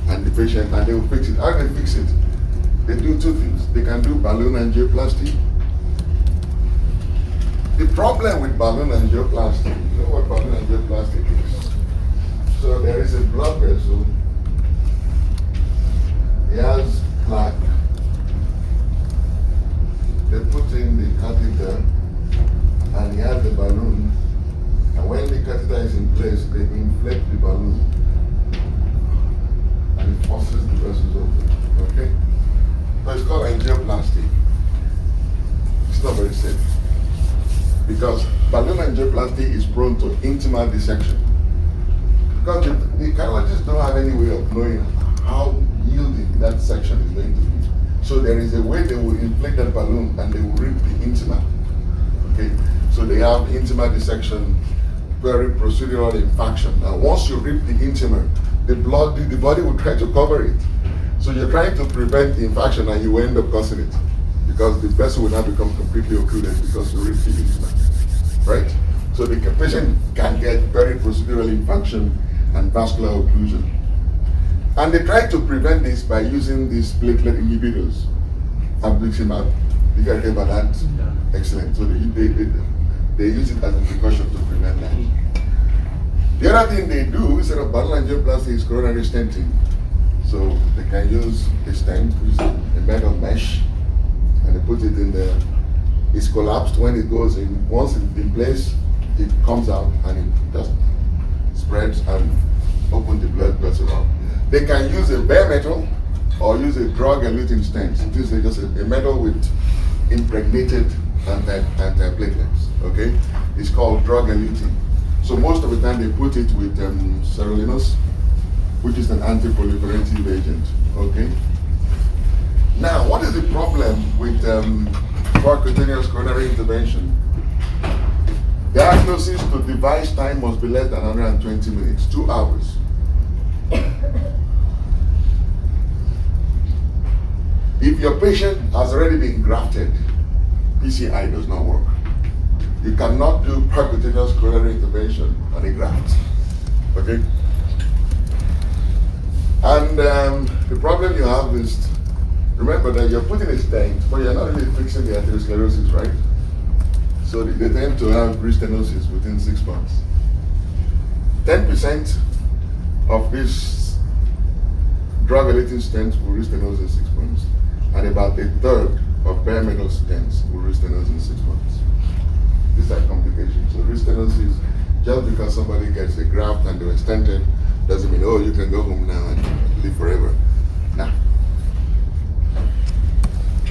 And they will fix it. How do they fix it? They do two things. They can do balloon angioplasty. The problem with balloon angioplasty, you know what balloon angioplasty is? So there is a blood vessel. It has plaque. They put in the catheter and he has the balloon. And when the catheter is in place, they inflate the balloon. And it forces the vessels open. Okay? So it's called angioplasty. It's not very safe. Because balloon angioplasty is prone to intimal dissection. Because the cardiologists don't have any way of knowing how yielding that section is going to be. So there is a way they will inflate that balloon and they will rip the intima. Okay? So they have intima dissection, procedural infarction. Now once you rip the intima, the body will try to cover it. So you're trying to prevent the infarction and you end up causing it. Because the vessel will now become completely occluded because you rip the intima. Right? So the patient can get procedural infarction and vascular occlusion. And they try to prevent this by using these platelet inhibitors. Abliximab. You can hear about that? Yeah. Excellent. So they use it as a precaution to prevent that. The other thing they do instead of balloon angioplasty is coronary stenting. So they can use a stent, which is a metal mesh, and they put it in there. It's collapsed when it goes in. Once it's in place, it comes out and it just spreads and opens the blood vessel up. They can use a bare metal or use a drug-eluting stent. This is just a metal with impregnated antiplatelets. Okay, it's called drug-eluting. So most of the time they put it with sirolimus, which is an anti-proliferative agent. Okay. Now, what is the problem with percutaneous coronary intervention? Diagnosis to device time must be less than 120 minutes, 2 hours. If your patient has already been grafted, PCI does not work. You cannot do percutaneous coronary intervention on a graft. Okay? And the problem you have is, remember that you're putting a stent, but you're not really fixing the atherosclerosis, right? So they tend to have restenosis within 6 months. 10% of these drug-eluting stents will restenose in 6 months. And about a third of bare metal stents will restenose in 6 months. These are complications. So restenosis, just because somebody gets a graft and they were stented, doesn't mean, oh, you can go home now and live forever. Nah.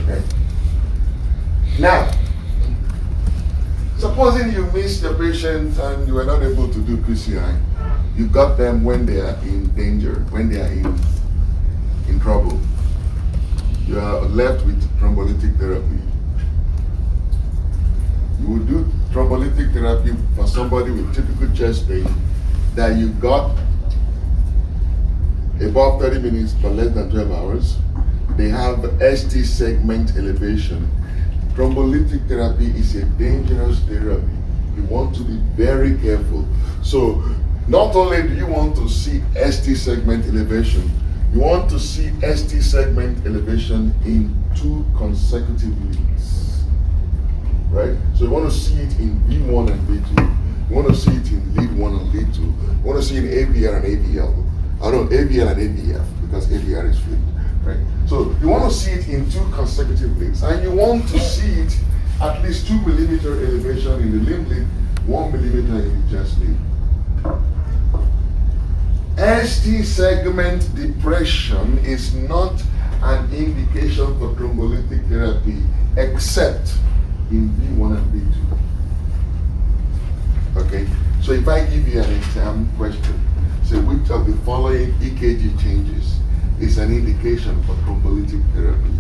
Okay. Now, supposing you missed your patient and you were not able to do PCI, you got them when they are in danger, when they are in trouble. You are left with thrombolytic therapy. You will do thrombolytic therapy for somebody with typical chest pain that you got above 30 minutes but less than 12 hours. They have ST segment elevation. Thrombolytic therapy is a dangerous therapy. You want to be very careful. So not only do you want to see ST segment elevation, you want to see ST segment elevation in 2 consecutive leads. Right? So you want to see it in V1 and V2. You want to see it in lead 1 and lead 2. You want to see it in AVR and AVL. I don't know, AVL and AVF, because AVR is flipped, right? So you want to see it in 2 consecutive leads, and you want to see it at least 2 millimeter elevation in the limb lead, 1 millimeter in the chest lead. ST segment depression is not an indication for thrombolytic therapy except in V1 and V2. Okay, so if I give you an exam question, say which of the following EKG changes is an indication for thrombolytic therapy,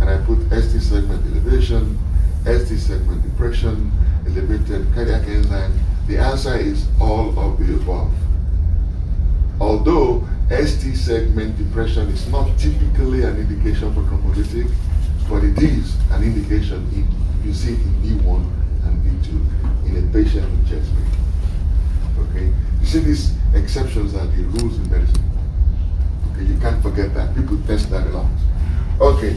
and I put ST segment elevation, ST segment depression, elevated cardiac enzyme, the answer is all of the above. Although ST segment depression is not typically an indication for thrombolytic, but it is an indication in, you see it in V1 and V2 in a patient with chest pain. Okay? You see, these exceptions are the rules in medicine. Okay, you can't forget that. People test that a lot. Okay.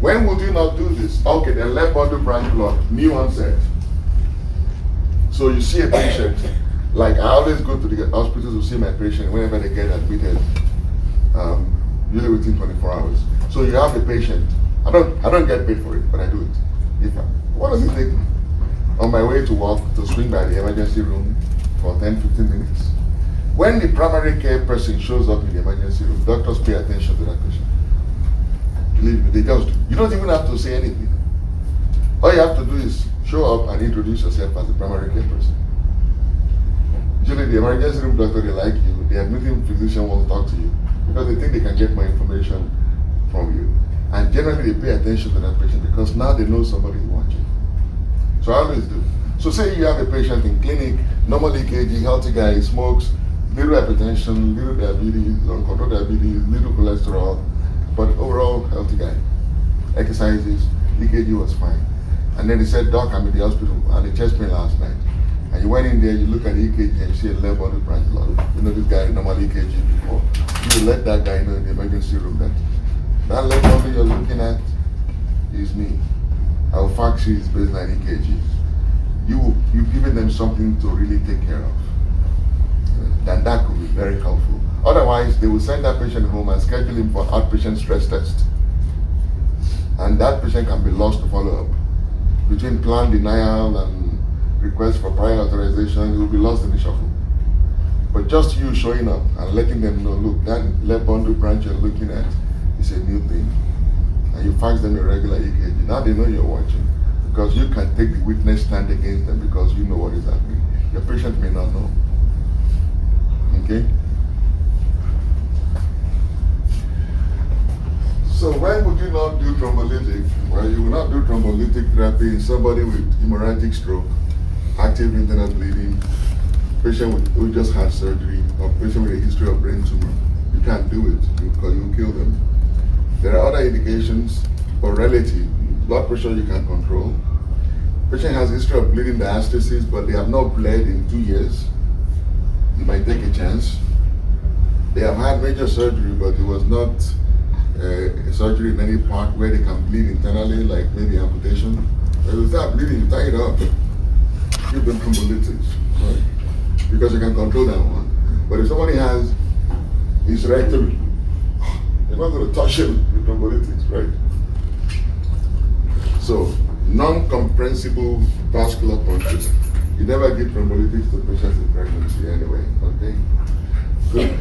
When would you not do this? Okay, the left bundle branch block, new onset. So you see a patient, like I always go to the hospitals to see my patient whenever they get admitted, usually within 24 hours. So you have a patient, I don't get paid for it, but I do it. What does it take me? On my way to work, to swing by the emergency room for 10-15 minutes. When the primary care person shows up in the emergency room, doctors pay attention to that patient. Believe me, they just do. You don't even have to say anything. All you have to do is show up and introduce yourself as the primary care person. Usually the emergency room doctor, they like you. The admitting physician won't talk to you because they think they can get more information from you. And generally they pay attention to that patient because now they know somebody is watching. So I always do. So say you have a patient in clinic, normal EKG, healthy guy, he smokes, little hypertension, little diabetes, uncontrolled diabetes, little cholesterol, but overall healthy guy. Exercises, EKG was fine. And then he said, Doc, I'm in the hospital, I had a chest pain last night. And you went in there, you look at the EKG and you see a left bundle branch block. You know this guy normal EKG before. You let that guy know in the emergency room that left bundle you're looking at is me. I'll fax you his baseline EKG. You've given them something to really take care of. And that could be very helpful. Otherwise, they will send that patient home and schedule him for outpatient stress test. And that patient can be lost to follow up. Between plan denial and request for prior authorization, it will be lost in the shuffle. But just you showing up and letting them know, look, that left bundle branch you're looking at is a new thing. And you fax them a regular EKG. Now they know you're watching. Because you can take the witness stand against them because you know what is happening. Your patient may not know. Okay? So when would you not do thrombolytic? Well, you will not do thrombolytic therapy in somebody with hemorrhagic stroke, active internal bleeding, patient who just had surgery, or patient with a history of brain tumor. You can't do it because you'll kill them. There are other indications for relative. Blood pressure you can control. Patient has a history of bleeding diastasis, but they have not bled in 2 years. You might take a chance. They have had major surgery, but it was not a surgery in any part where they can bleed internally, like maybe amputation. If you start bleeding, you tie it up. Give them thrombolytics, right? Because you can control that one. But if somebody has hysterectomy, you're not going to touch him with thrombolytics, right? So, non-comprehensible vascular puncture. You never give thrombolytics to patients in pregnancy anyway, okay? Good.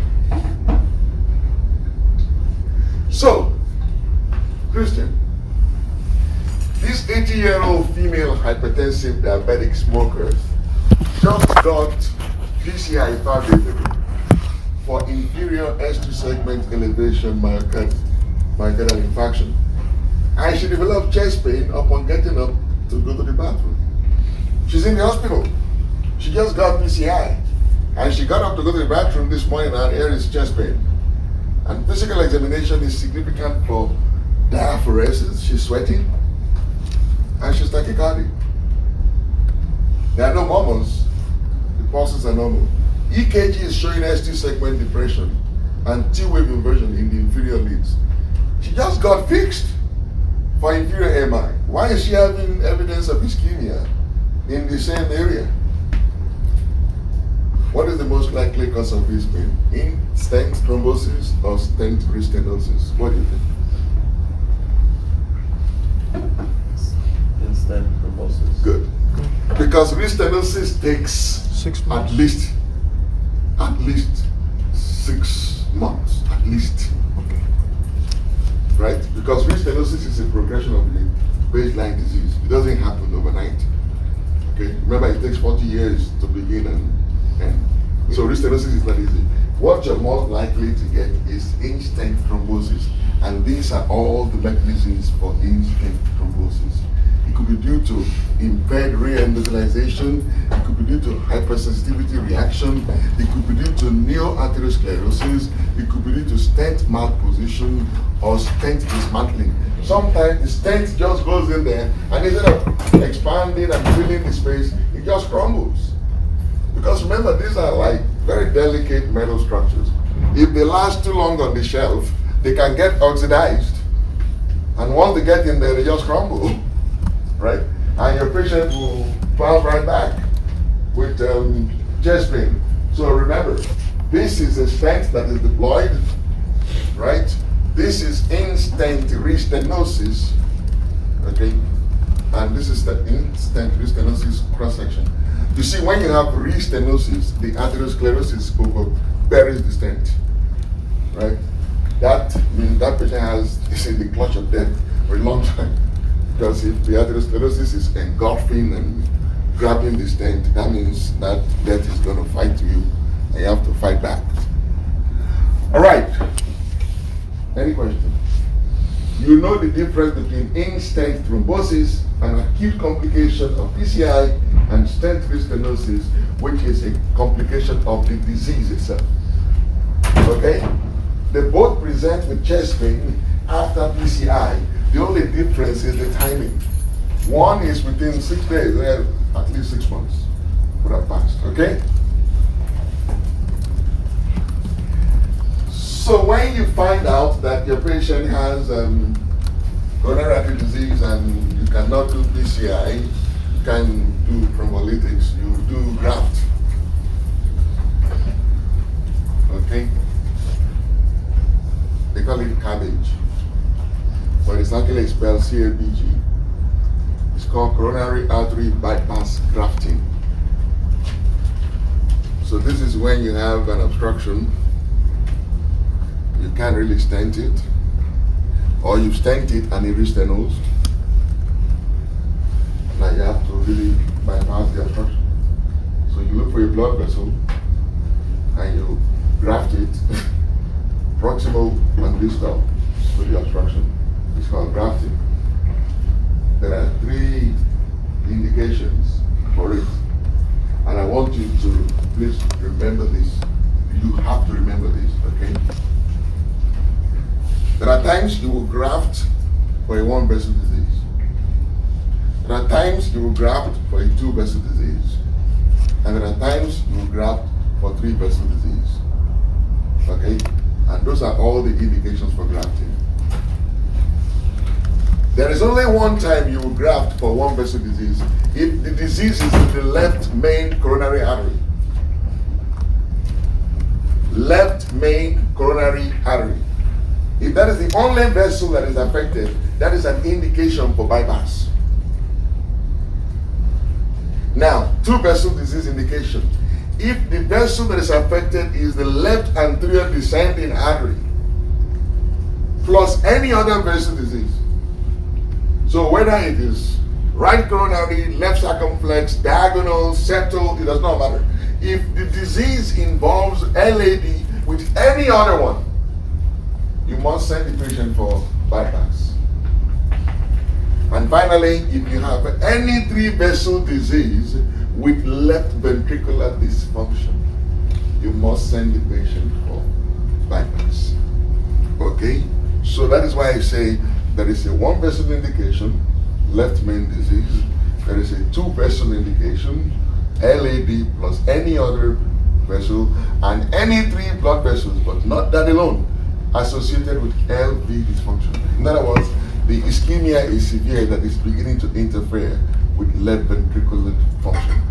So, Christian, this 80-year-old female hypertensive diabetic smoker just got PCI 5 days ago for inferior S2 segment elevation myocardial infarction. And she developed chest pain upon getting up to go to the bathroom. She's in the hospital. She just got PCI. And she got up to go to the bathroom this morning and here is chest pain. And physical examination is significant for diaphoresis. She's sweating. And she's tachycardic. There are no murmurs. The pulses are normal. EKG is showing ST segment depression and T-wave inversion in the inferior leads. She just got fixed for inferior MI. Why is she having evidence of ischemia in the same area? What is the most likely cause of this pain? In-stent thrombosis or stent restenosis? What do you think? Instant thrombosis. Good. Because restenosis takes 6 months. at least 6 months, at least. Okay. Right? Because restenosis is a progression of the baseline disease. It doesn't happen overnight. Okay? Remember, it takes 40 years to begin and end. So restenosis is not easy. What you're most likely to get is in-stent thrombosis. And these are all the mechanisms for in-stent thrombosis. It could be due to impaired reendothelialization. It could be due to hypersensitivity reaction. It could be due to neoarteriosclerosis. It could be due to stent malposition or stent dismantling. Sometimes the stent just goes in there and instead of expanding and filling the space, it just crumbles. Because remember, these are like very delicate metal structures. If they last too long on the shelf, they can get oxidized. And once they get in there, they just crumble. Right? And your patient will bounce right back with chest pain. So remember, this is a stent that is deployed, right? This is in-stent restenosis, okay? And this is the in-stent restenosis cross-section. You see, when you have restenosis, the atherosclerosis buries the stent, right? That means that patient is in the clutch of death for a long time. Because if the atherosclerosis is engulfing and grabbing the stent, that means that death is going to fight you and you have to fight back. All right. Any question? You know the difference between in-stent thrombosis, an acute complication of PCI, and stent restenosis, which is a complication of the disease itself. Okay? They both present with chest pain after PCI. The only difference is the timing. One is within 6 days, at least 6 months would have passed, okay? So when you find out that your patient has coronary artery disease and you cannot do PCI, you can do thrombolytics, you do graft, okay? They call it cabbage, but it's actually spelled CABG. It's called coronary artery bypass grafting. So this is when you have an obstruction, you can't really stent it, or you stent it and it restenos. Now you have to really bypass the obstruction. So you look for a blood vessel and you graft it proximal and distal to the obstruction. It's called grafting. There are 3 indications for it. And I want you to please remember this. You have to remember this, okay? There are times you will graft for a 1-vessel disease. There are times you will graft for a 2-vessel disease. And there are times you will graft for 3-vessel disease. Okay? And those are all the indications for grafting. There is only one time you will graft for 1-vessel disease if the disease is in the left main coronary artery. Left main coronary artery. If that is the only vessel that is affected, that is an indication for bypass. Now, 2-vessel disease indication. If the vessel that is affected is the left anterior descending artery, plus any other vessel disease. So whether it is right coronary, left circumflex, diagonal, septal, it does not matter. If the disease involves LAD with any other one, you must send the patient for bypass. And finally, if you have any 3-vessel disease with left ventricular dysfunction, you must send the patient for bypass. Okay? So that is why I say there is a 1-vessel indication, left main disease. There is a 2-vessel indication, LAD plus any other vessel, and any 3 blood vessels, but not that alone, associated with LV dysfunction. In other words, the ischemia is severe that is beginning to interfere with left ventricular function.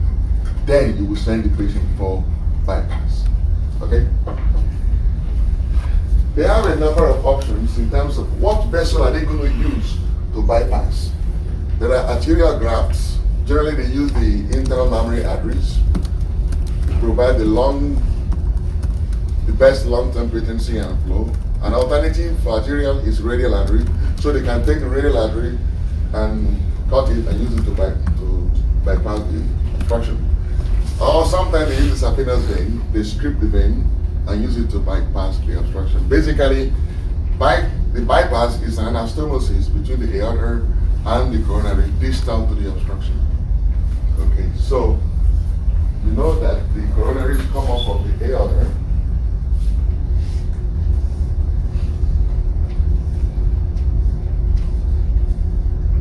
Then you will send the patient for bypass. Okay? They have a number of options in terms of what vessel are they going to use to bypass. There are arterial grafts. Generally, they use the internal mammary arteries to provide the best long-term patency and flow. An alternative for arterial is radial artery, so they can take the radial artery and cut it and use it to bypass the obstruction. Or sometimes they use the saphenous vein, they strip the vein and use it to bypass the obstruction. Basically, the bypass is an anastomosis between the aorta and the coronary distal to the obstruction. Okay, so you know that the coronaries come off of the aorta.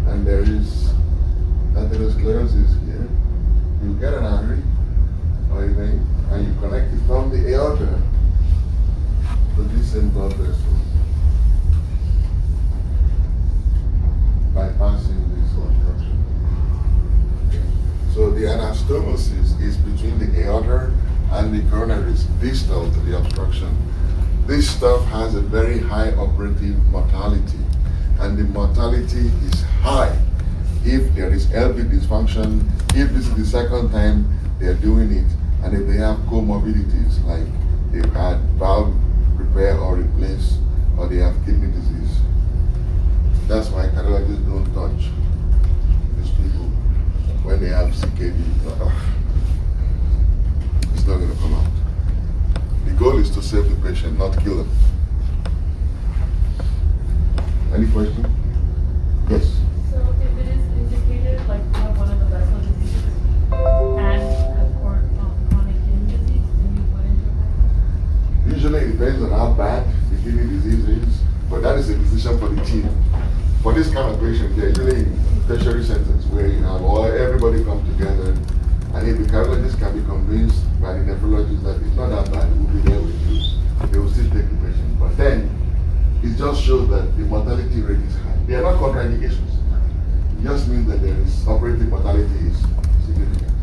And there is atherosclerosis here. You get an artery or a vein and you connect it from the aorta to this same blood vessel, bypassing this obstruction. So the anastomosis is between the aorta and the coronaries distal to the obstruction. This stuff has a very high operative mortality, and the mortality is high if there is LV dysfunction, if this is the second time they're doing it, and if they have comorbidities like they've had valve repair or replace, or they have kidney disease. That's why cardiologists don't touch these people when they have CKD. It's not going to come out. The goal is to save the patient, not kill them. Any question? Yes. So if it is indicated, like you have one of the vessel diseases and have chronic kidney disease, then you put into a bypass? Usually it depends on how bad the kidney disease is, but that is a decision for the team. For this kind of patient, they're usually in tertiary centers where you have everybody come together, and if the cardiologist can be convinced by the nephrologist that it's not that bad, we'll be there with you, they will still take the patient. But then, it just shows that the mortality rate is high. They are not contraindications. It just means that there is operative mortality is significant.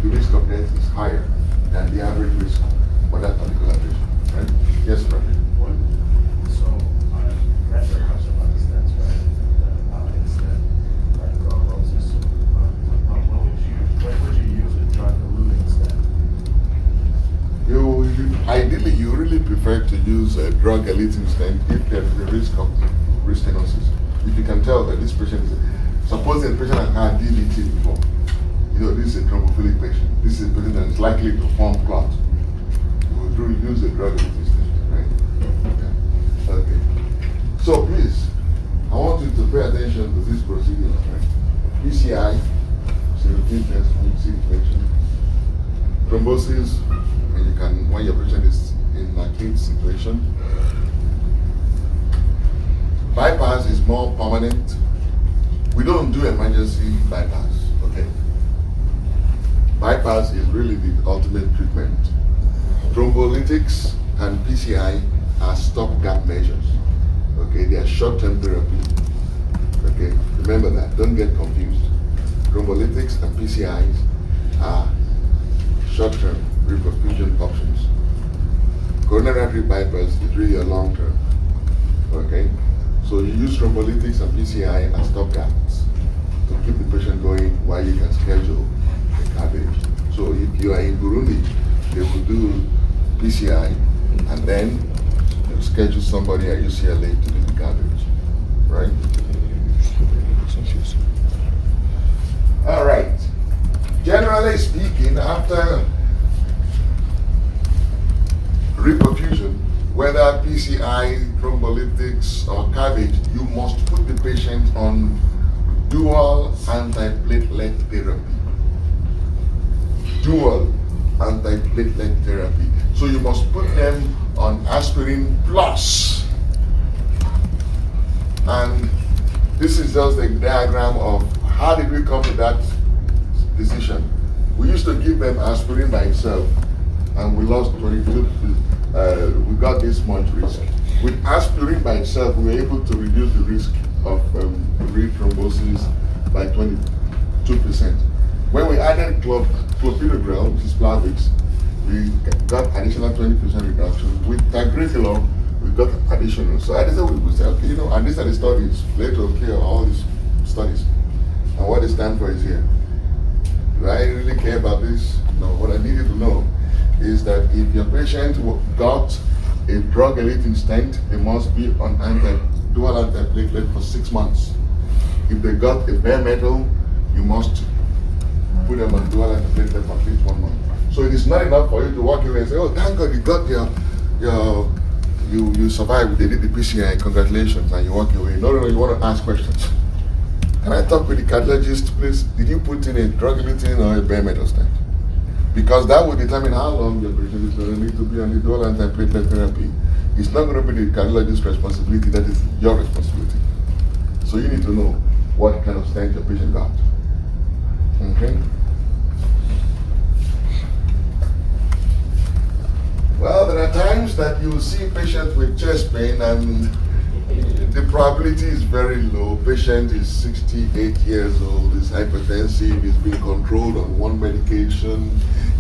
The risk of death is higher than the average risk for that particular patient. Right? Yes, sir. So, that's your question about the stents, right? Instead, like thrombosis. When would you use a drug-eluting stent? Ideally, you really prefer to use a drug-eluting stent if there is a risk of restenosis. If you can tell that this patient is, suppose the patient has had DVT before, you know, this is a thrombophilic patient. This is a patient that is likely to form clot. You would use a drug-eluting stent, right? Okay. So please, I want you to pay attention to this procedure, right? PCI, routine test, infection, thrombosis, when your patient is in an acute situation. Bypass is more permanent. We don't do emergency bypass, okay? Bypass is really the ultimate treatment. Thrombolytics and PCI are stopgap measures, okay? They are short-term therapy, okay? Remember that, don't get confused. Thrombolytics and PCIs are short-term reperfusion options. Coronary artery bypass is really a long-term, okay? So you use thrombolytics and PCI as stopgaps to keep the patient going while you can schedule the cabbage. So if you are in Burundi, they will do PCI and then they'll schedule somebody at UCLA to do the cabbage, right? All right. Generally speaking, after reperfusion, whether PCI, thrombolytics, or cabbage, you must put the patient on dual antiplatelet therapy. Dual antiplatelet therapy. So you must put them on aspirin plus. And this is just a diagram of how did we come to that decision. We used to give them aspirin by itself, and we lost 22. We got this much risk. With aspirin by itself, we were able to reduce the risk of rethrombosis by 22%. When we added clopidogrel, which is Plavix, we got additional 20% reduction. With Carido, we got additional. So I decided we said, okay, and these are the studies. Later, okay, all these studies. And what they stand for is here. Do I really care about this? No. What I needed to know is that if your patient got a drug-eluting stent, they must be on dual antiplatelet for 6 months. If they got a bare metal, you must put them on dual antiplatelet for at least 1 month. So it is not enough for you to walk away and say, oh, thank God you got you survived, they did the PCI, congratulations, and you walk away. No, you want to ask questions. Can I talk with the cardiologist, please? Did you put in a drug-eluting or a bare metal stent? Because that will determine how long your patient is going to need to be on the dual antiplatelet therapy. It's not going to be the cardiologist's responsibility, that is your responsibility. So you need to know what kind of stent your patient got. Okay? Well, there are times that you see patients with chest pain and the probability is very low. Patient is 68 years old, is hypertensive, is being controlled on one medication,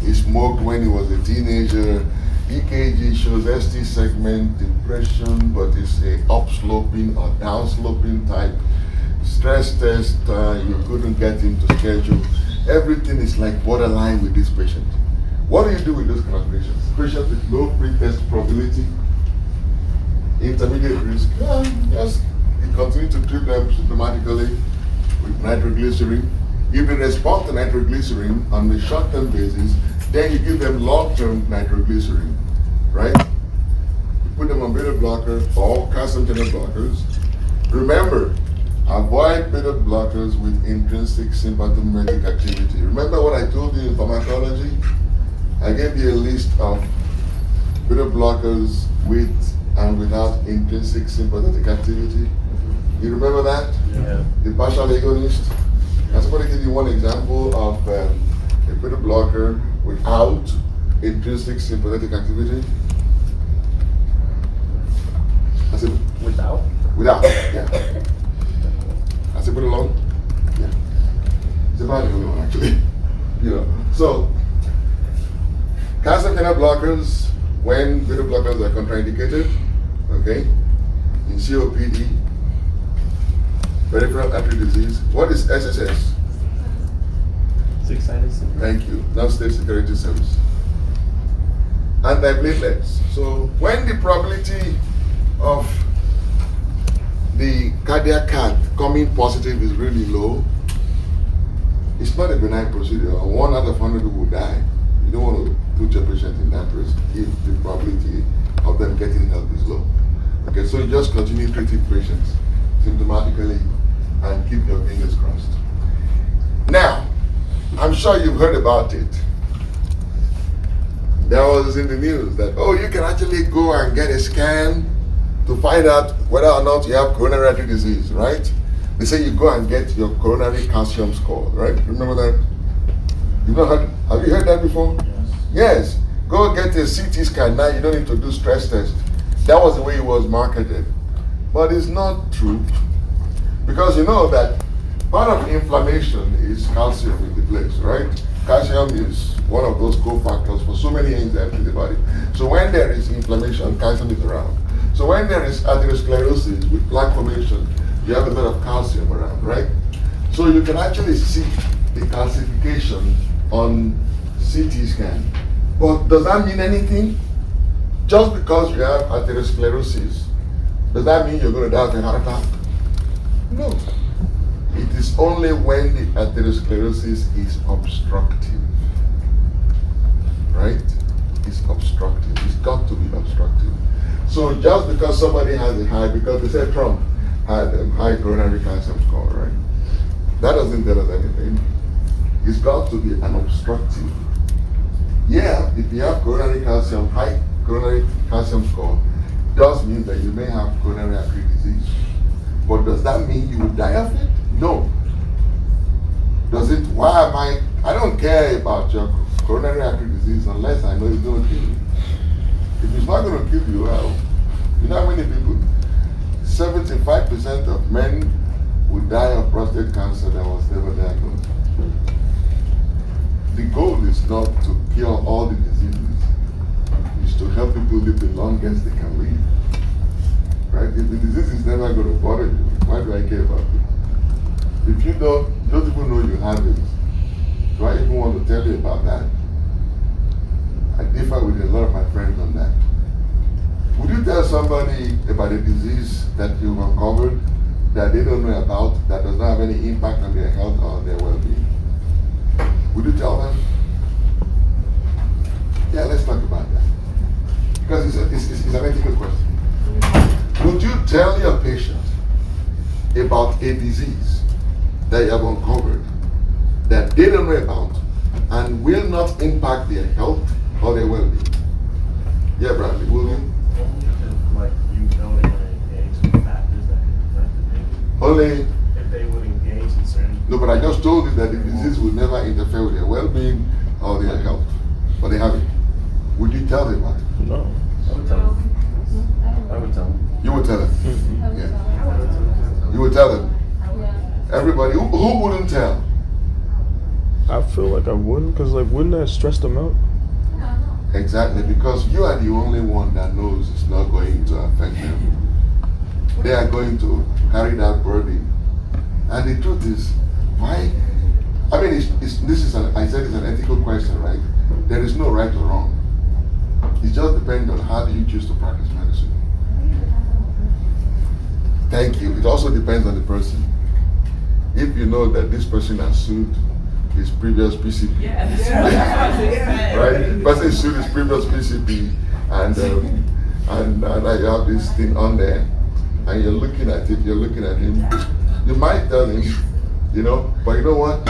he smoked when he was a teenager, EKG shows ST segment depression, but it's a upsloping or downsloping type. Stress test, you couldn't get him to schedule. Everything is like borderline with this patient. What do you do with those kind of patients? Patients with low pre-test probability, intermediate risk, just you continue to treat them symptomatically with nitroglycerin. If they respond to nitroglycerin on the short-term basis, then you give them long-term nitroglycerin, right? You put them on beta blocker or calcium channel blockers. Remember, avoid beta blockers with intrinsic sympathomimetic activity. Remember what I told you in pharmacology? I gave you a list of beta blockers with and without intrinsic sympathetic activity. You remember that? Yeah. The partial agonist. I'm going to give you one example of a beta blocker without intrinsic sympathetic activity. I said Without? without, yeah. I said put it alone. Yeah. It's about the only one actually. So calcium channel blockers, when beta blockers are contraindicated, okay, in COPD, peripheral artery disease. What is SSS? Six-sided syndrome. Thank you. Non-state security service. Antiplatelets. So when the probability of the cardiac cath coming positive is really low, it's not a benign procedure. 1 out of 100 people will die. You don't want to put your patient in that risk if the probability of them getting help is low. Okay, so you just continue treating patients symptomatically and keep your fingers crossed. Now, I'm sure you've heard about it. There was in the news that, oh, you can actually go and get a scan to find out whether or not you have coronary artery disease, right? They say you go and get your coronary calcium score, right? Remember that? You've not heard, have you heard that before? Yes. Yes. Go get a CT scan now, you don't need to do stress test. That was the way it was marketed. But it's not true. Because you know that part of inflammation is calcium in the place, right? Calcium is one of those cofactors for so many enzymes in the body. So when there is inflammation, calcium is around. So when there is atherosclerosis with plaque formation, you have a lot of calcium around, right? So you can actually see the calcification on CT scan. But does that mean anything? Just because you have atherosclerosis, does that mean you're going to die of a heart attack? No. It is only when the atherosclerosis is obstructive, right? It's obstructive. It's got to be obstructive. So just because somebody has a high, because they said Trump had a high coronary calcium score, right? That doesn't tell us anything. It's got to be an obstructive. Yeah, if you have high coronary calcium score, does mean that you may have coronary artery disease. But does that mean you will die of it? No. Does it, I don't care about your coronary artery disease unless I know it's going to kill you. If it's not going to kill you, well, you know how many people? 75% of men will die of prostate cancer that was never diagnosed. The goal is not to cure all the diseases. is to help people live the longest they can live. Right? If the disease is never going to bother you, why do I care about it? If you don't even know you have it, do I even want to tell you about that? I differ with a lot of my friends on that. Would you tell somebody about a disease that you've uncovered that they don't know about, that does not have any impact on their health or their well-being? Would you tell them? Yeah, let's talk about that. Because it's an ethical question. Would you tell your patient about a disease that you have uncovered that they don't know about and will not impact their health or their well-being? Yeah, Bradley, will you? Only if, like, you know they're going to engage in factors that can affect the baby. Only. If they would engage in certain. No, but I just told you that the disease will never interfere with their well-being or their health. But they have it. Would you tell them about it? No. I would tell them. I would tell them. You would tell them. Mm-hmm. Yeah. You would tell them. Everybody, who wouldn't tell? I feel like I wouldn't, because like, wouldn't that stress them out? Exactly, because you are the only one that knows it's not going to affect them. They are going to carry that burden. And the truth is, why? I mean, I said it's an ethical question, right? There is no right or wrong. It just depends on how do you choose to practice medicine. Thank you. It also depends on the person. If you know that this person has sued his previous PCP, right? The person sued his previous PCP, and I have this thing on there, and you're looking at it, you're looking at him. You might tell him, you know, but you know what?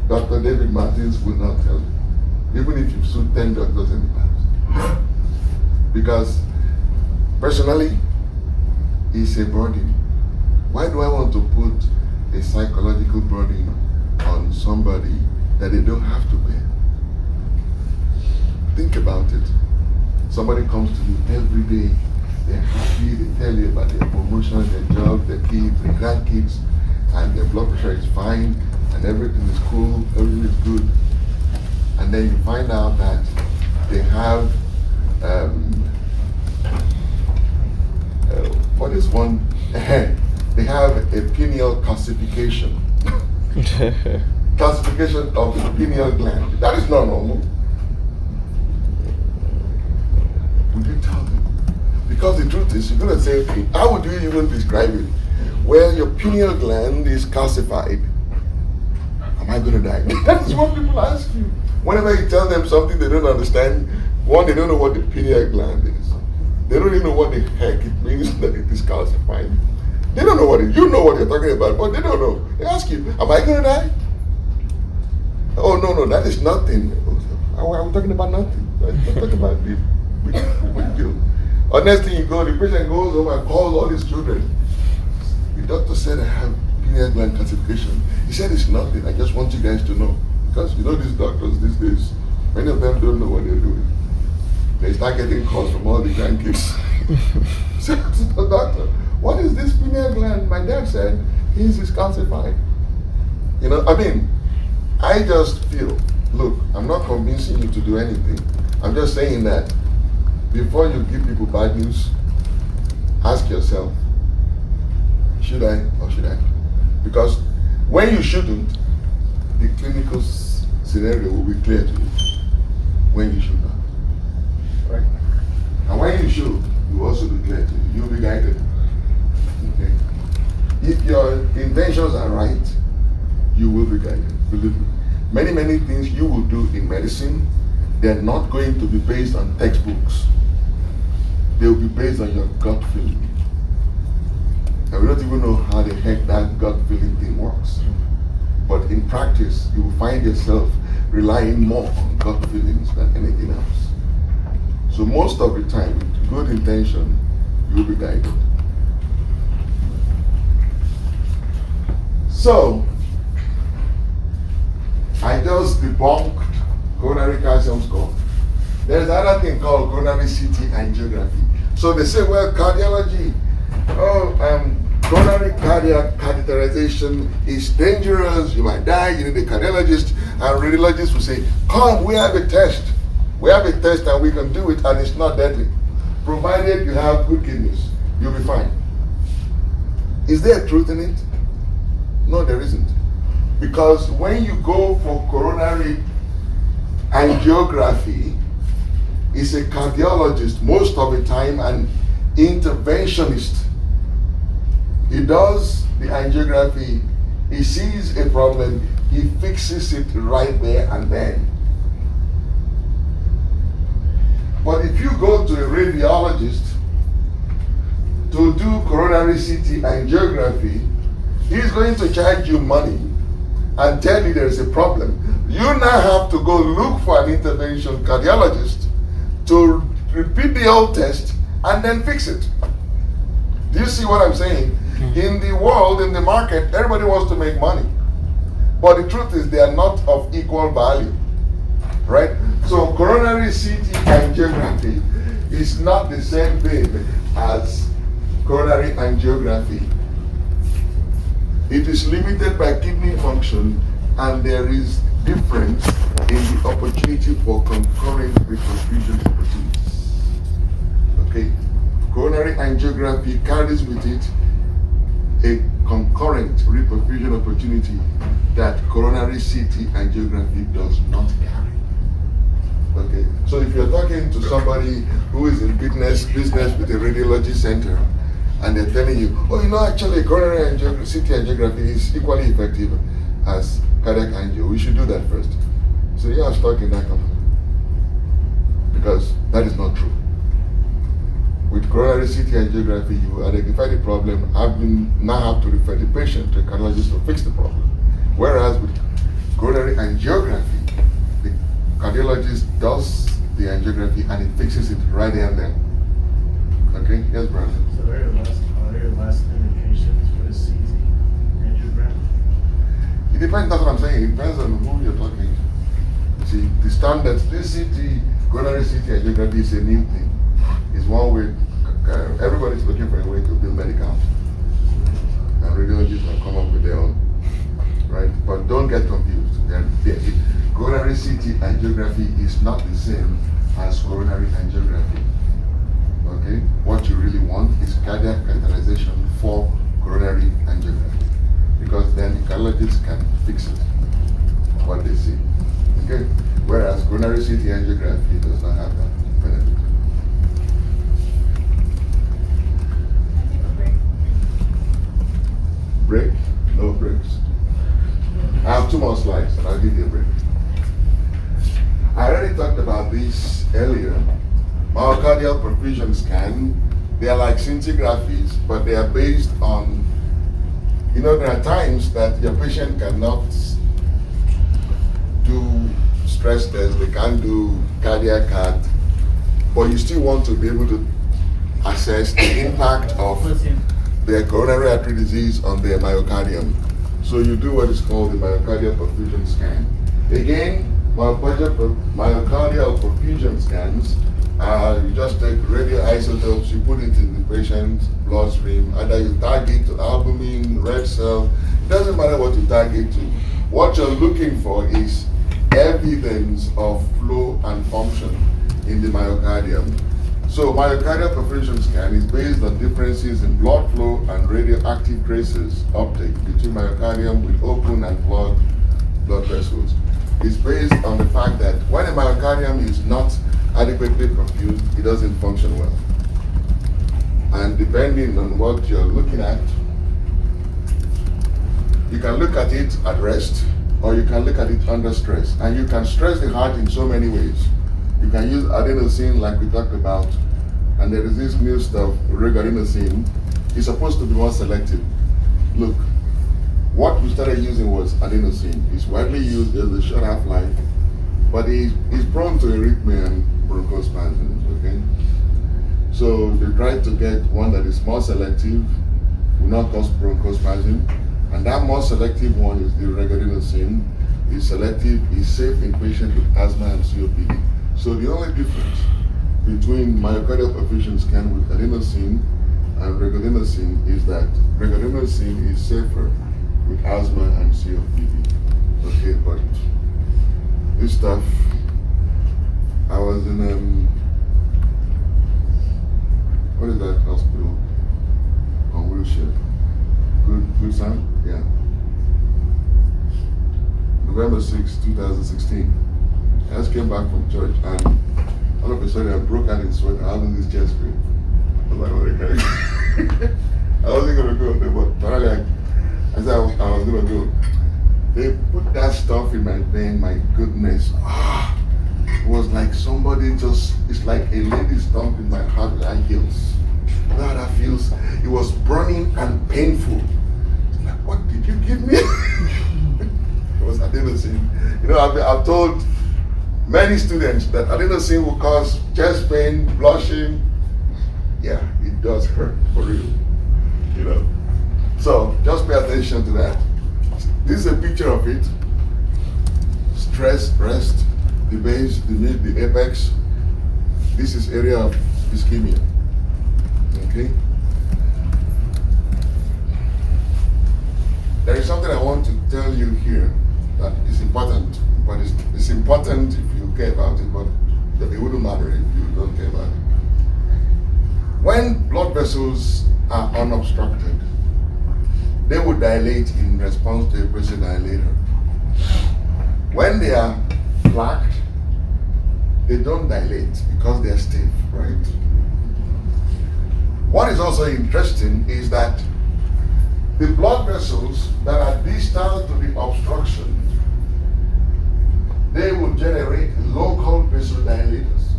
Dr. David Martins will not tell you, even if you've sued 10 doctors in the past. Because personally, it's a burden. Why do I want to put a psychological burden on somebody that they don't have to bear? Think about it. Somebody comes to you every day, they're happy, they tell you about their promotion, their job, their kids, their grandkids, and their blood pressure is fine, and everything is cool, everything is good. And then you find out that they have, what is one? They have a pineal calcification. Calcification of the pineal gland. That is not normal. Would you tell them? Because the truth is, you're going to say, okay, how would you even describe it? Well, your pineal gland is calcified. Am I going to die? That is what people ask you. Whenever you tell them something they don't understand, one, they don't know what the pineal gland is. They don't even know what the heck it means that it is calcified. They don't know what it is. You know what you're talking about, but they don't know. They ask you, am I going to die? Oh, no, that is nothing. Are we talking about nothing? We're talking about the big deal. Or next thing you go, the patient goes home and calls all his children. The doctor said I have pineal gland calcification. He said it's nothing. I just want you guys to know. Because you know these doctors these days, many of them don't know what they're doing. They start getting calls from all the grandkids. So the doctor, what is this pineal gland? My dad said his is calcified. You know, I mean, I just feel, look, I'm not convincing you to do anything. I'm just saying that before you give people bad news, ask yourself, should I or should I? Because when you shouldn't, the clinical scenario will be clear to you. When you should not. Right? And when you should, it will also be clear to you. You'll be guided. Okay? If your intentions are right, you will be guided. Believe me. Many things you will do in medicine, they're not going to be based on textbooks. They will be based on your gut feeling. And we don't even know how the heck that gut feeling thing works. But in practice, you will find yourself relying more on gut feelings than anything else. So most of the time, with good intention, you will be guided. So, I just debunked coronary calcium score. There's another thing called coronary CT angiography. So they say, well, cardiology, coronary cardiac catheterization is dangerous, you might die, you need a cardiologist, and radiologists will say, come, we have a test. We have a test and we can do it and it's not deadly. Provided you have good kidneys, you'll be fine. Is there truth in it? No, there isn't. Because when you go for coronary angiography, it's a cardiologist most of the time, an interventionist. He does the angiography, he sees a problem, he fixes it right there and then. But if you go to a radiologist to do coronary CT angiography, he's going to charge you money and tell you there is a problem. You now have to go look for an intervention cardiologist to repeat the old test and then fix it. Do you see what I'm saying? In the world, in the market, everybody wants to make money. But the truth is they are not of equal value. Right? So coronary CT angiography is not the same thing as coronary angiography. It is limited by kidney function, and there is difference in the opportunity for concurrent reperfusion opportunities. Okay? Coronary angiography carries with it a concurrent reperfusion opportunity that coronary CT angiography does not carry. Okay, so if you're talking to somebody who is in business with a radiology center, and they're telling you, oh, you know, actually coronary CT angiography is equally effective as cardiac angio, we should do that first. So you are stuck in that company. Because that is not true. With coronary CT angiography, you identify the problem, now have to refer the patient to a cardiologist to fix the problem. Whereas with coronary angiography, the cardiologist does the angiography and it fixes it right there and then. Okay, yes, Brandon. So are there less indications for the CT angiogram? It depends, that's what I'm saying. It depends on who you're talking to. See, the standards, this CT, coronary CT angiography is a new thing. It's one way, everybody's looking for a way to build medical. And radiologists have come up with their own. Right? But don't get confused. Coronary CT angiography is not the same as coronary angiography. Okay? What you really want is cardiac catheterization for coronary angiography. Because then the cardiologist can fix it, what they see. Okay? Whereas coronary CT angiography does not have that benefit. Break? No breaks. I have 2 more slides and I'll give you a break. I already talked about this earlier. Myocardial perfusion scan, they are like scintigraphies, but they are based on, you know, there are times that your patient cannot do stress tests, they can't do cardiac cath, but you still want to be able to assess the impact of their coronary artery disease on their myocardium. So you do what is called the myocardial perfusion scan. Again, myocardial perfusion scans, you just take radioisotopes, you put it in the patient's bloodstream, either you target to albumin, red cell, it doesn't matter what you target to. What you're looking for is evidence of flow and function in the myocardium. So myocardial perfusion scan is based on differences in blood flow and radioactive traces uptake between myocardium with open and clogged blood vessels. It's based on the fact that when a myocardium is not adequately perfused, it doesn't function well. And depending on what you're looking at, you can look at it at rest or you can look at it under stress. And you can stress the heart in so many ways. You can use adenosine like we talked about, and there is this new stuff, regadenosin. It's supposed to be more selective. Look, what we started using was adenosine. It's widely used as a short half-life, but it's prone to arrhythmia and bronchospasms, okay? So they tried to get one that is more selective, will not cause bronchospasm, and that more selective one is the regadenosin. It's selective, it's safe in patients with asthma and COPD. So the only difference between myocardial perfusion scan with adenosine and regadenosin is that regadenosin is safer with asthma and COPD. Okay, but this stuff, I was in what is that hospital on wheelchair? Good son? Yeah. November 6, 2016. I just came back from church and all of a sudden I broke out in sweat. I was in this chest pain. I was like, what the heck? I wasn't gonna go there, but finally I said I was gonna go. They put that stuff in my vein, my goodness. It was like somebody just, it's like a lady stomped in my heart with high heels. Now that feels, it was burning and painful. Like, what did you give me? It was adenosine. You know, I've told many students that adenosine will cause chest pain, blushing. Yeah, it does hurt, for real. You know. So, just pay attention to that. This is a picture of it. Stress, rest, the base, the mid, the apex. This is area of ischemia. Okay? There is something I want to tell you here that is important, but it's important if you care about it, but it wouldn't matter if you don't care about it. When blood vessels are unobstructed, they will dilate in response to a vasodilator. When they are plaqued, they don't dilate because they are stiff, right? What is also interesting is that the blood vessels that are distal to the obstruction, they will generate local vasodilators.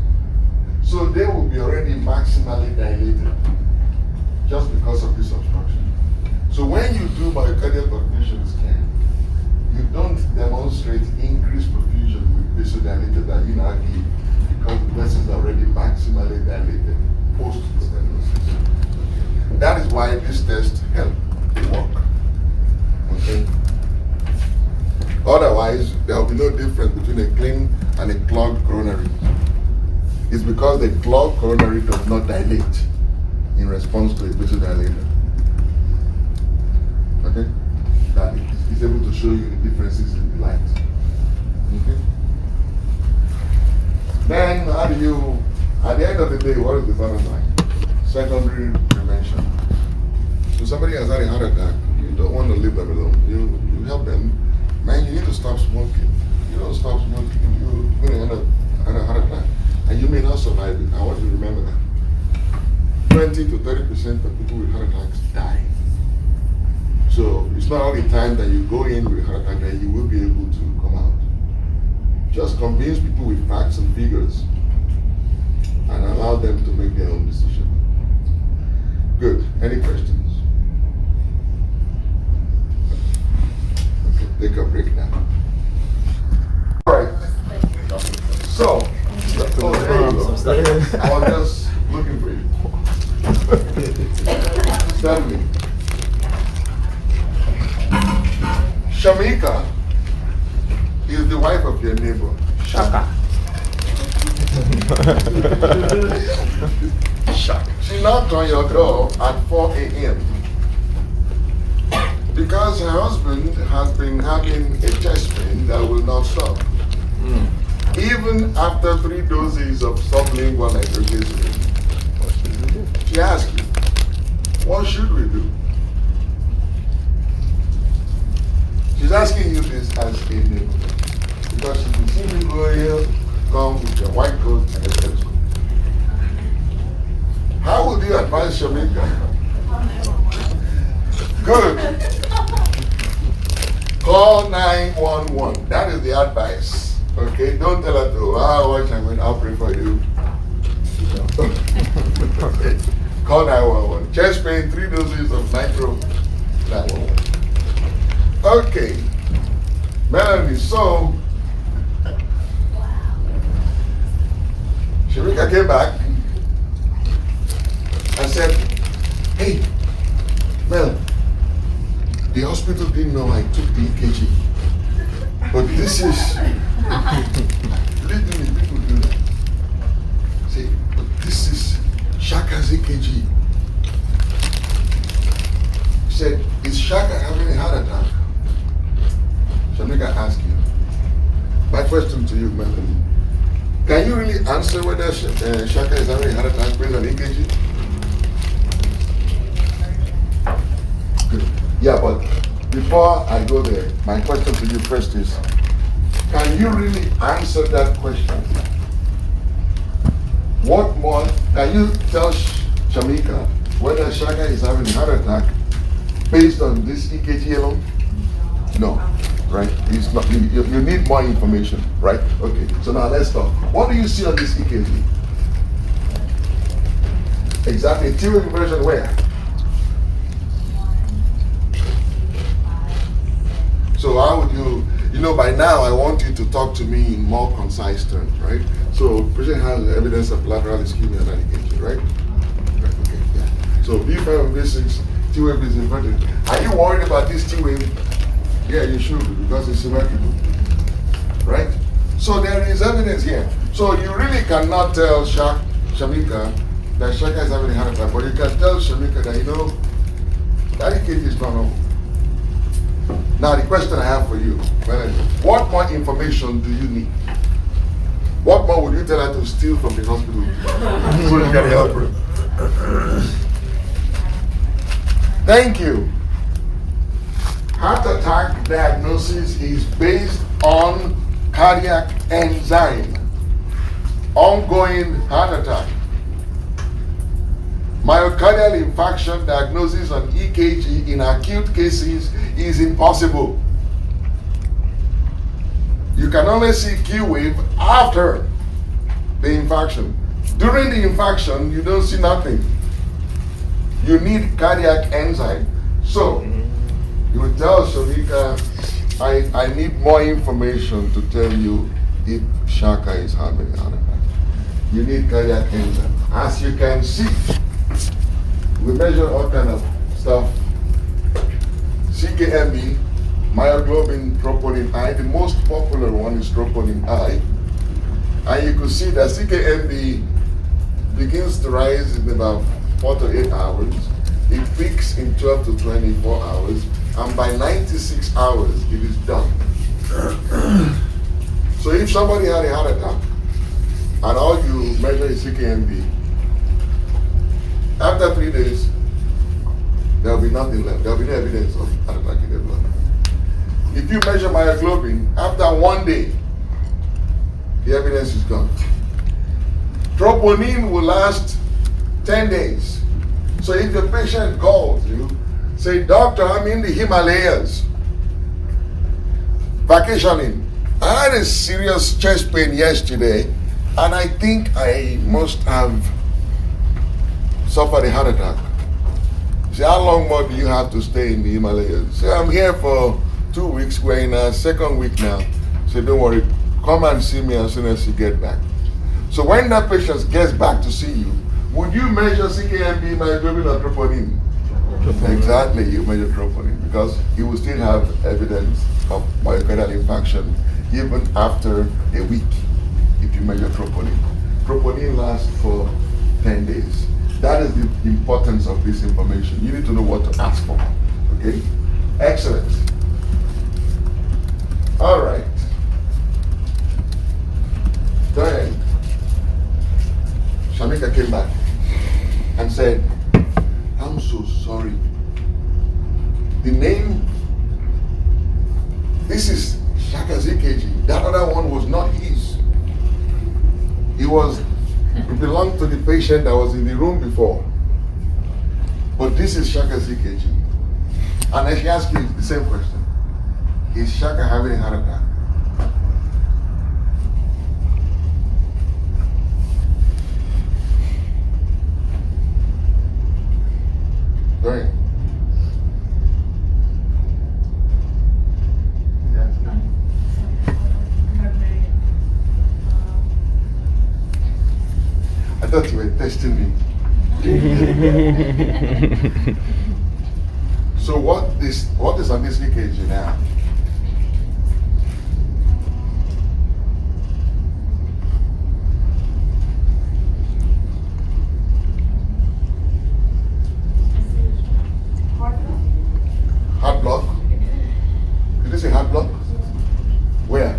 So they will be already maximally dilated just because of this obstruction. So when you do myocardial perfusion scan, you don't demonstrate increased perfusion with vasodilator that you now give because the vessels are already maximally dilated post-stenosis. Okay. That is why this test helps work. Okay. Otherwise, there will be no difference between a clean and a clogged coronary. It's because the clogged coronary does not dilate in response to a vasodilator. Okay? That is able to show you the differences in the light. Okay? Then, how do you, at the end of the day, what is the bottom line? Secondary prevention. So somebody has had a heart attack, you don't want to leave them alone. You help them. Man, you need to stop smoking. You don't stop smoking, you're going to end up a heart attack. And you may not survive it. I want you to remember that. 20 to 30% of people with heart attacks die. So it's not only time that you go in with a heart attack that you will be able to come out. Just convince people with facts and figures and allow them to make their own decision. Good. Any questions? Okay, take a break now. All right. So, there you go. I was just looking for you. Stand with me. Shamika is the wife of your neighbor, Shaka. She knocked on your door at 4 a.m. because her husband has been having a chest pain that will not stop. Even after 3 doses of sublingual nitroglycerin. She asked you, what should we do? She's asking you this as a neighbor. Because she can see you go here, come with your white coat and a stethoscope. How would you advise Shamika? Good. Call 911. That is the advice. Okay? Don't tell her to, watch, I'll pray for you. Call 911. Chest pain, 3 doses of nitro, 911. Okay. Melanie, so Shamika came back and said, hey, Mel, the hospital didn't know I took the EKG. But this is, literally people do that. Say, but this is Shaka's EKG. He said, is Shaka having a heart attack? Shamika asked you. My question to you, Melanie, can you really Shaka is having a heart attack based on EKG? Good. Yeah, but before I go there, my question to you first is, can you really answer that question? What more, can you tell Shamika whether Shaka is having a heart attack based on this EKG alone? No, right? It's not, you need more information, right? Okay, so now let's talk. What do you see on this EKG? Exactly, T-wave inversion where? So how would you know, by now I want you to talk to me in more concise terms, right? So patient has evidence of lateral ischemia and EKG, right? Right, okay, yeah. So B5 and B6, T-wave is inverted. Are you worried about this T-wave? Yeah, you should, because it's symmetrical, right? So there is evidence here. So you really cannot tell Shamika that Shaka is having a heart attack, but you can tell Shamika that, you know, that EKG is not normal. Now the question I have for you, what more information do you need? What more would you tell her to steal from the hospital so you can help her? Thank you. Heart attack diagnosis is based on cardiac enzyme. Ongoing heart attack. Myocardial infarction diagnosis on EKG in acute cases is impossible. You can only see Q wave after the infarction. During the infarction, you don't see nothing. You need cardiac enzyme. So, you will tell Shamika, I need more information to tell you if Shaka is having a heart attack. You need cardiac enzyme. As you can see, we measure all kind of stuff. CKMB, myoglobin, troponin I. The most popular one is troponin I. And you can see that CKMB begins to rise in about 4 to 8 hours. It peaks in 12 to 24 hours. And by 96 hours, it is done. So if somebody had a heart attack, and all you measure is CKMB, after 3 days, there will be nothing left. There will be no evidence of heart attack in the blood. If you measure myoglobin, after 1 day, the evidence is gone. Troponin will last 10 days. So if the patient calls you, say, doctor, I'm in the Himalayas, vacationing. I had a serious chest pain yesterday, and I think I must have suffered a heart attack. Say, how long more do you have to stay in the Himalayas? Say, I'm here for 2 weeks. We're in our second week now. Say, don't worry, come and see me as soon as you get back. So when that patient gets back to see you, would you measure CKMB, myoglobin, or troponin? Exactly, you measure troponin because you will still have evidence of myocardial infarction even after a week if you measure troponin. Troponin lasts for 10 days. That is the importance of this information. You need to know what to ask for. Okay? Excellent. All right. Then Shamika came back and said, I'm so sorry. The name, this is Shaka's EKG. That other one was not his. It belonged to the patient that was in the room before. But this is Shaka's EKG. And then she asked you the same question. Is Shaka having a heart attack? Go ahead. I thought you were testing me. So what is on this EKG now? Heart block? Did you say heart block? Where?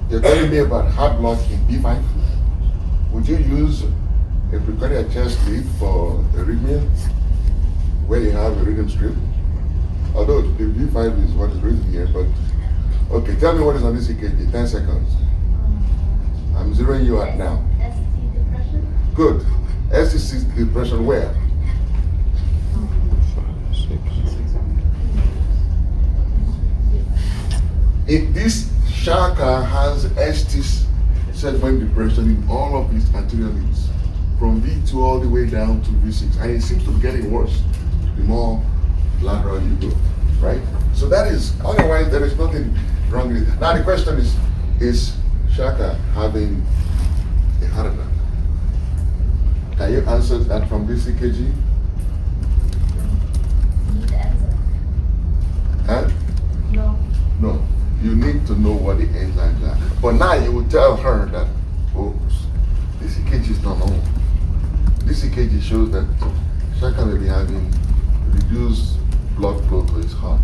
You're telling me about heart block in B5? Would you use a precardial chest lead for arrhythmia where you have a rhythm strip? Although the B5 is what is written here, but okay, tell me what is on this EKG, 10 seconds. I'm zeroing you out now. ST depression? Good. ST depression where? 5, 6. If this Shaka has ST segment depression in all of its anterior leads, from V2 all the way down to V6, and it seems to be getting worse the more lateral you go, right? So that is, otherwise there is nothing wrong with it. Now the question is Shaka having a heart attack? Can you answer that from this EKG? Need enzyme. Huh? No. No. You need to know what the enzymes are. But now you will tell her that, oh, this EKG is not normal. This EKG shows that Shaka may be having reduced blood flow to his heart.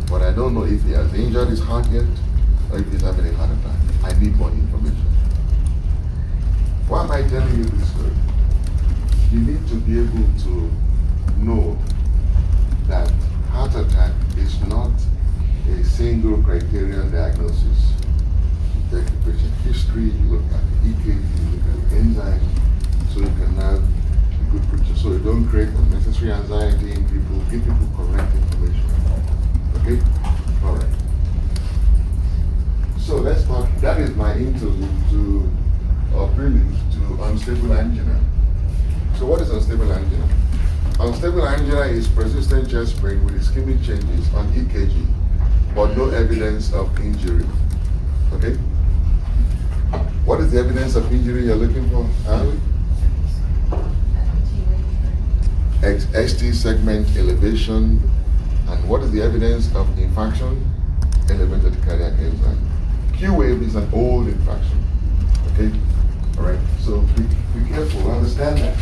But I don't know if he has injured his heart yet or if he's having a heart attack. I need more information. Why am I telling you this story? You need to be able to know that heart attack is not a single criterion diagnosis. You take the patient history, you look at the EKG, you look at the enzyme, so you can have a good picture. So you don't create unnecessary anxiety in people, give people correct information. Okay? All right. So let's talk, that is my interlude to, or prelude to unstable angina. So what is unstable angina? Unstable angina is persistent chest pain with ischemic changes on EKG, but no evidence of injury. Okay? What is the evidence of injury you're looking for? ST segment elevation. And what is the evidence of infarction? Elevated cardiac enzyme. Q wave is an old infarction. Okay? All right? So be careful, understand that.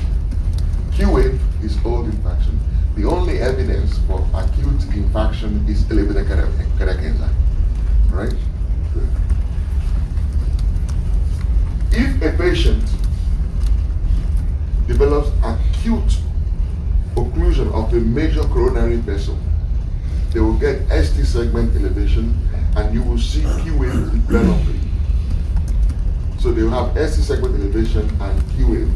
Q wave is old infarction. The only evidence for acute infarction is elevated cardiac enzyme. All right? Good. If a patient develops acute occlusion of a major coronary vessel, they will get ST segment elevation and you will see Q wave developing. So they will have ST segment elevation and Q wave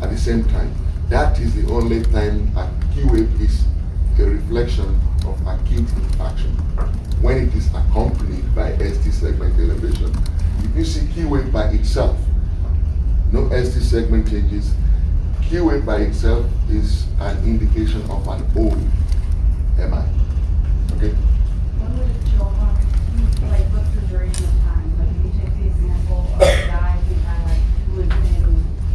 at the same time. That is the only time a Q wave is a reflection of acute infarction, when it is accompanied by ST segment elevation. If you see Q wave by itself, no ST segment changes, Q wave by itself is an indication of an old MI. Okay? When would it show up? Like, what's the duration of time? Like, if you take the example of the guy who had, like, who was in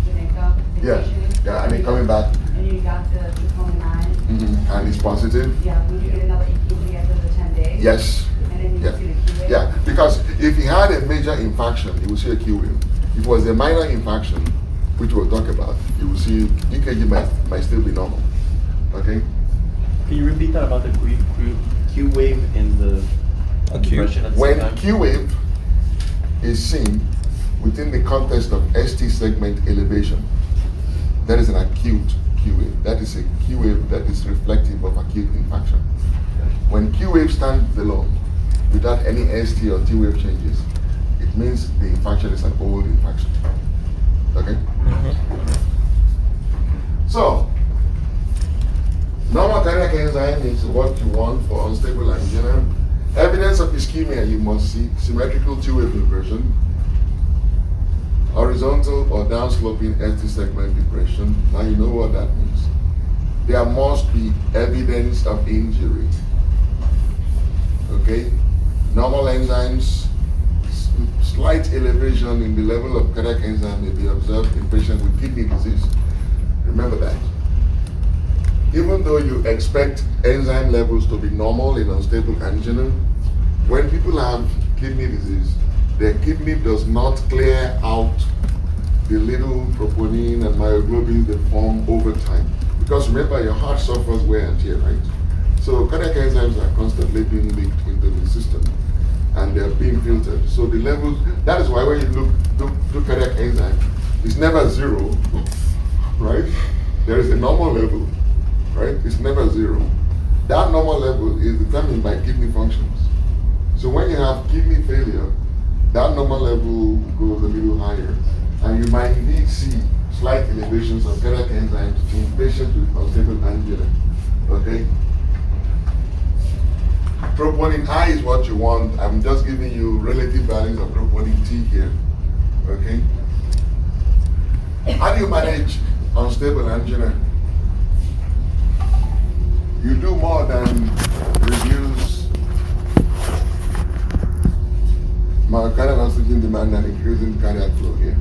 Jamaica, vacationing. Yeah, and then coming back. And you got the 29. And it's positive. Yeah, would you get another EKG after the 10 days? Yes. And then you Yeah. see the Q wave? Yeah, because if he had a major infarction, you will see a Q wave. If it was a minor infarction, which we'll talk about, you will see EKG might still be normal. Okay? Can you repeat that about the Q wave in the depression at the same When time? Q wave is seen within the context of ST segment elevation, that is an acute Q wave. That is a Q wave that is reflective of acute infarction. When Q wave stands alone, without any ST or T wave changes, it means the infarction is an old infarction. Okay? So, normal cardiac enzyme is what you want for unstable angina. Evidence of ischemia you must see, symmetrical T-wave inversion, horizontal or downsloping ST segment depression. Now you know what that means. There must be evidence of injury. Okay? Normal enzymes, slight elevation in the level of cardiac enzyme may be observed in patients with kidney disease. Remember that. Even though you expect enzyme levels to be normal in unstable angina, when people have kidney disease, their kidney does not clear out the little troponin and myoglobin they form over time. Because remember, your heart suffers wear and tear, right? So cardiac enzymes are constantly being leaked into the system. and they're being filtered. So the levels, that is why when you look cardiac enzyme, it's never zero, right? There is a normal level, right? It's never zero. That normal level is determined by kidney functions. So when you have kidney failure, that normal level goes a little higher. And you might indeed see slight elevations of cardiac enzymes in patients with unstable angina. Okay? Troponin I is what you want. I'm just giving you relative values of troponin T here. Okay? How do you manage unstable angina? You do more than reduce myocardial oxygen demand and increasing cardiac flow here.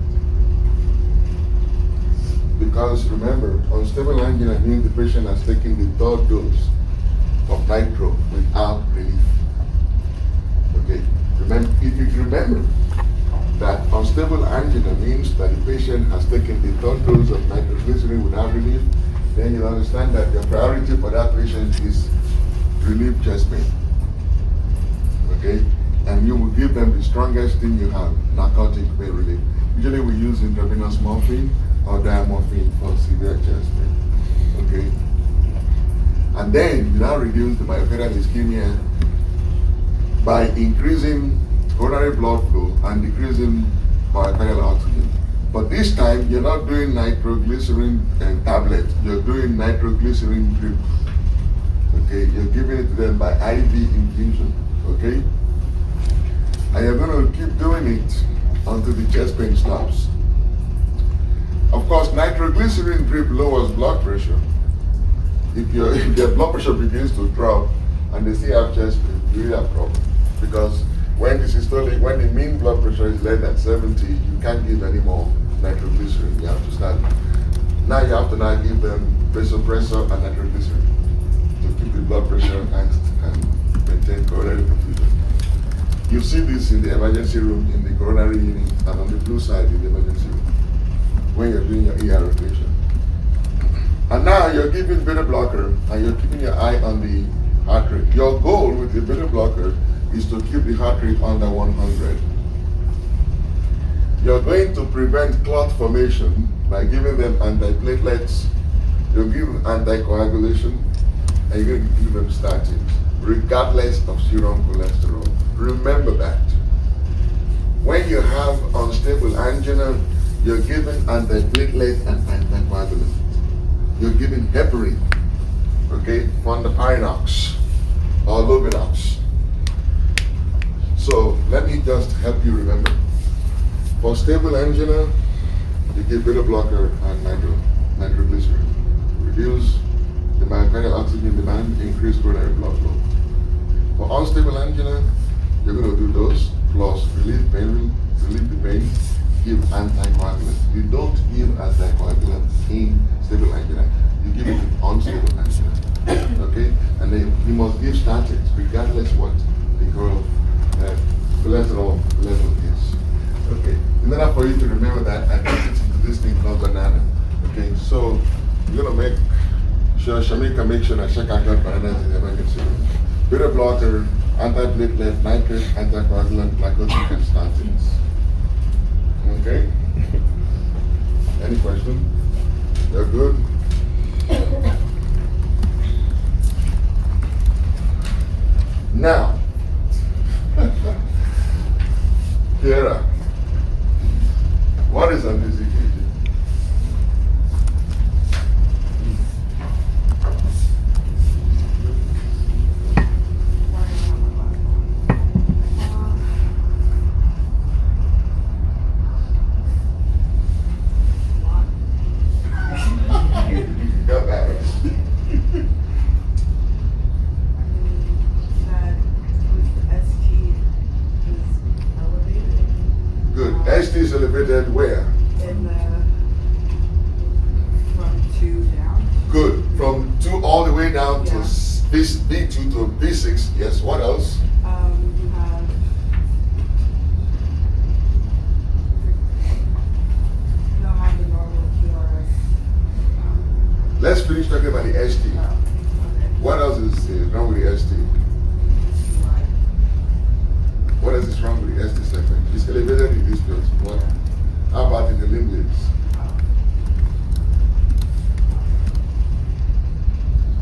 Because remember, unstable angina means the patient has taken the third dose of nitro without relief. Okay, remember, if you remember that unstable angina means that the patient has taken the third dose of nitroglycerin without relief, then you'll understand that your priority for that patient is relief chest pain. Okay, and you will give them the strongest thing you have, narcotic pain relief. Usually we use intravenous morphine or diamorphine for severe chest pain. Okay. And then you now reduce the myocardial ischemia by increasing coronary blood flow and decreasing myocardial oxygen. But this time you're not doing nitroglycerin and tablet, you're doing nitroglycerin drip. Okay, you're giving it to them by IV infusion. Okay? And you're going to keep doing it until the chest pain stops. Of course, nitroglycerin drip lowers blood pressure. If their blood pressure begins to drop and they still have chest pain, you really have a problem. Because when the systolic, when the mean blood pressure is less than 70, you can't give any more nitroglycerin. You have to start. Now you have to now give them vasopressor and nitroglycerin to keep the blood pressure and maintain coronary perfusion. You see this in the emergency room, in the coronary unit, and on the blue side in the emergency room, when you're doing your ER rotation. And now you're giving beta blocker and you're keeping your eye on the heart rate. Your goal with the beta blocker is to keep the heart rate under 100. You're going to prevent clot formation by giving them antiplatelets, you'll give anticoagulation, and you're going to give them statins, regardless of serum cholesterol. Remember that. When you have unstable angina, you're given antiplatelet and anticoagulant. You're giving heparin, okay, Fondaparinux or Lovinox. So let me just help you remember. For stable angina, you give beta blocker and nitroglycerin. Reduce the myocardial oxygen demand, increase coronary blood flow. For unstable angina, you're going to do those plus relieve the pain, give anticoagulant. You don't give anticoagulant in stable angina. You give it in unstable angina. Okay? And then you must give statins regardless what the cholesterol level is. Okay? In order for you to remember that, I put it into this thing called banana. Okay? So you're gonna make sure Shamika makes sure that check out that bananas in the emergency room. Beta blocker, antiplatelet, nitrate, anticoagulant, glycogen, and statins. Okay? Any question? They're good? Now, Kiera, what is an ECG? Elevated where? In the, from 2 down. Good. From 2 all the way down to B2 to B6. Yes, what else? You have, you don't have the normal QRS. Let's finish talking about the ST. Okay. What else is wrong with the ST? What else is wrong with the ST segment? It's elevated in this place. What? How about in the limb leaves?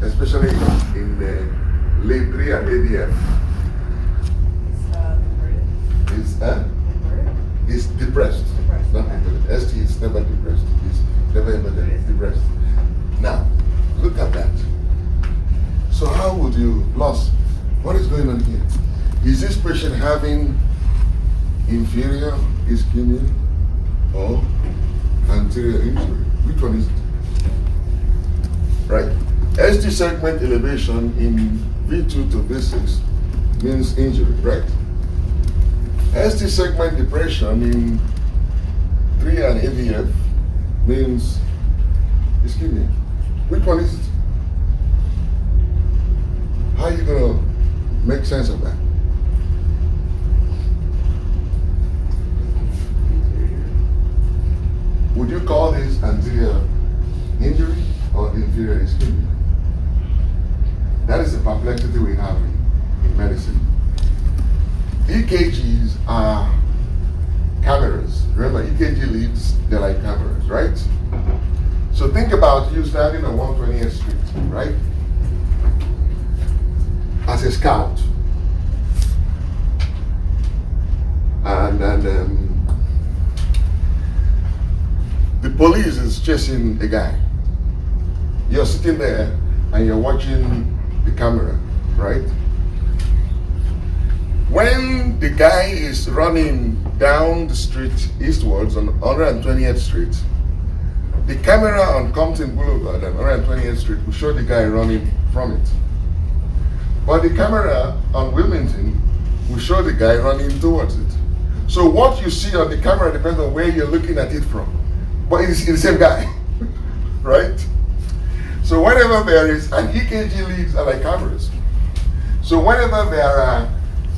Especially in the limb 3 and ADF. It's depressed. Not inverted. ST is never depressed. It's never inverted. Depressed. Now, look at that. So how would you loss? What is going on here? Is this patient having inferior ischemia or anterior injury? Which one is it? Right. ST segment elevation in V2 to V6 means injury, right? ST segment depression in 3 and AVF means ischemia. Which one is it? How are you going to make sense of that? Would you call this anterior injury or inferior ischemia? That is the perplexity we have in medicine. EKGs are cameras. Remember, EKG leads, they're like cameras, right? So think about you standing on 120th Street, right? As a scout. And the police is chasing a guy. You're sitting there and you're watching the camera, right? When the guy is running down the street eastwards on 120th Street, the camera on Compton Boulevard and 120th Street will show the guy running from it. But the camera on Wilmington will show the guy running towards it. So what you see on the camera depends on where you're looking at it from. But it's the same guy, right? So whenever there is an EKG leads are like cameras. So whenever there are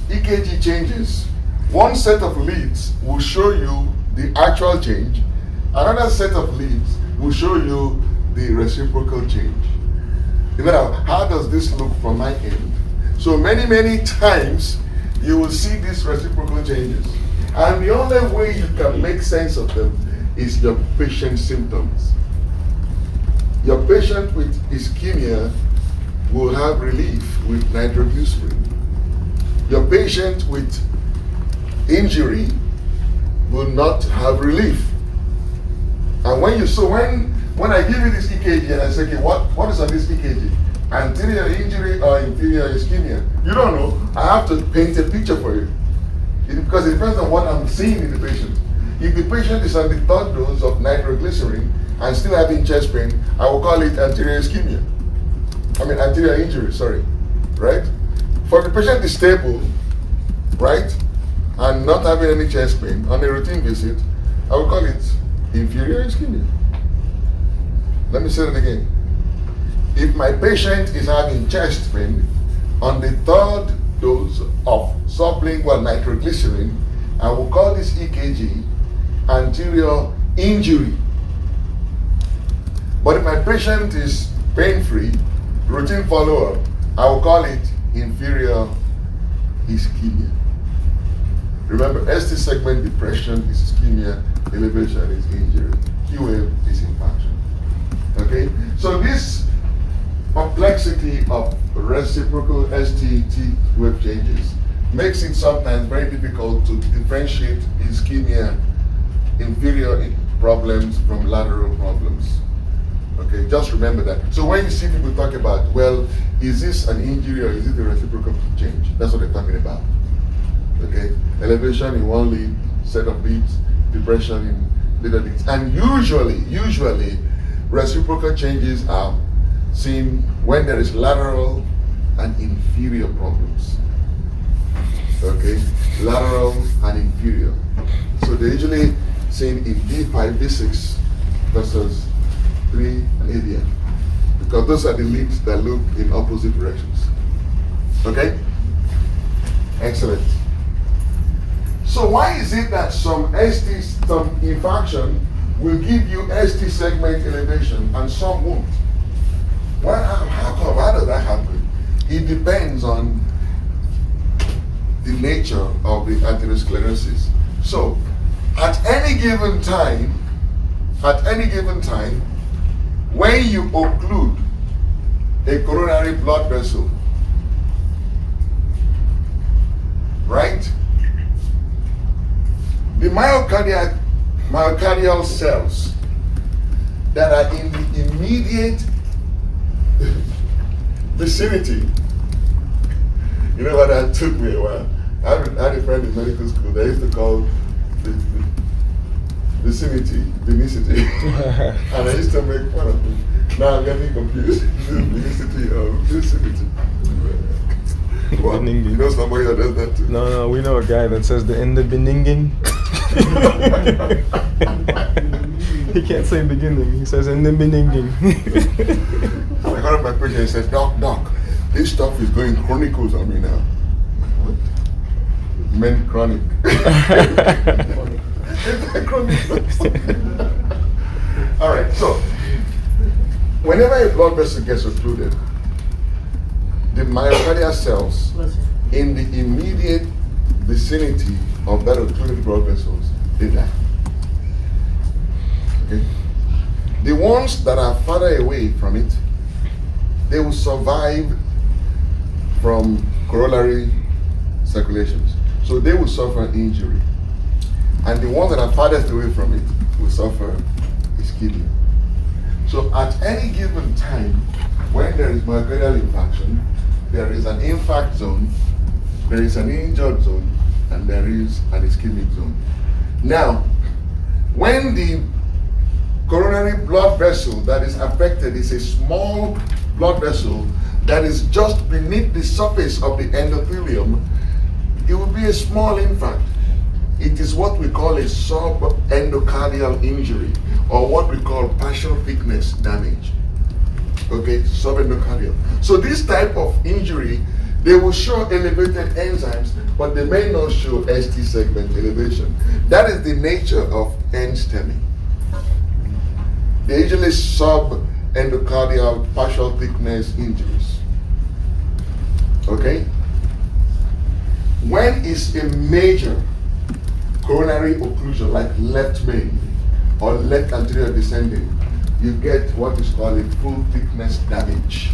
EKG changes, one set of leads will show you the actual change, another set of leads will show you the reciprocal change. You know, how does this look from my end? So many times you will see these reciprocal changes. And the only way you can make sense of them is your patient's symptoms. Your patient with ischemia will have relief with nitroglycerin. Your patient with injury will not have relief. And when I give you this EKG and I say, okay, what is on this EKG? Anterior injury or inferior ischemia? You don't know. I have to paint a picture for you. Because it depends on what I'm seeing in the patient. If the patient is on the 3rd dose of nitroglycerin and still having chest pain, I will call it anterior ischemia. Anterior injury, sorry. Right? For the patient is stable, right, and not having any chest pain on a routine visit, I will call it inferior ischemia. Let me say it again. If my patient is having chest pain on the 3rd dose of sublingual nitroglycerin, I will call this EKG anterior injury. But if my patient is pain-free, routine follow-up, I will call it inferior ischemia. Remember, ST segment depression is ischemia, elevation is injury, Q wave is infarction. Okay? So this complexity of reciprocal ST-T wave changes makes it sometimes very difficult to differentiate ischemia, inferior problems from lateral problems. Okay, just remember that. So when you see people talk about, well, is this an injury or is it a reciprocal change? That's what they're talking about. Okay, elevation in one lead, set of leads, depression in little leads. And usually, reciprocal changes are seen when there is lateral and inferior problems. Okay, lateral and inferior. So they're usually seen in V5, V6 versus 3 and ADF, because those are the leads that look in opposite directions. Okay? Excellent. So why is it that some infarction will give you ST segment elevation and some won't? How does that happen? It depends on the nature of the atherosclerosis. So, at any given time, when you occlude a coronary blood vessel, right? The myocardial cells that are in the immediate vicinity. You know what, that took me a while. I had a friend in medical school, they used to call the vicinity. And I used to make fun of him. Now I'm getting confused. Vicinity of vicinity. Well, you know somebody that does that too? No, we know a guy that says the in the beginning. He can't say beginning, he says in the beginning. One of my patients said, Doc, this stuff is going chronicles on me now. What? Meant chronic. All right, so whenever a blood vessel gets occluded, the myocardial cells in the immediate vicinity of that occluded blood vessels, they die. Okay? The ones that are farther away from it, they will survive from corollary circulations. So they will suffer injury. And the ones that are farthest away from it will suffer ischemia. So at any given time, when there is myocardial infarction, there is an infarct zone, there is an injured zone, and there is an ischemic zone. Now, when the coronary blood vessel that is affected is a small blood vessel that is just beneath the surface of the endothelium, it will be a small infarct. It is what we call a subendocardial injury, or what we call partial thickness damage. Okay, subendocardial. So this type of injury, they will show elevated enzymes, but they may not show ST segment elevation. That is the nature of end-stemming. They usually subendocardial partial thickness injuries. Okay? When is a major coronary occlusion, like left main or left anterior descending, you get what is called a full thickness damage.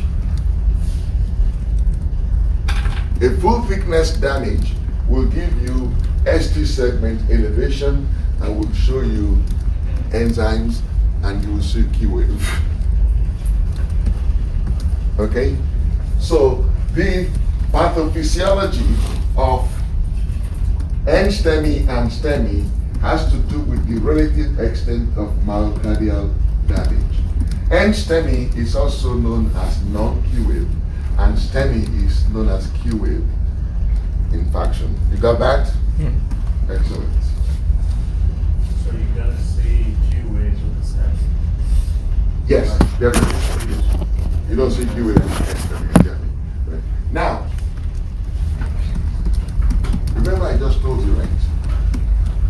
A full thickness damage will give you ST segment elevation and will show you enzymes, and you will see Q wave. Okay? So the pathophysiology of end-STEMI and STEMI has to do with the relative extent of myocardial damage. End-STEMI is also known as non-Q wave, and STEMI is known as Q wave infarction. You got that? Excellent. So you're gonna see Q waves with the stems? Yes, definitely. You don't see Q wave in STEMI, exactly. Right. Now, remember I just told you, right?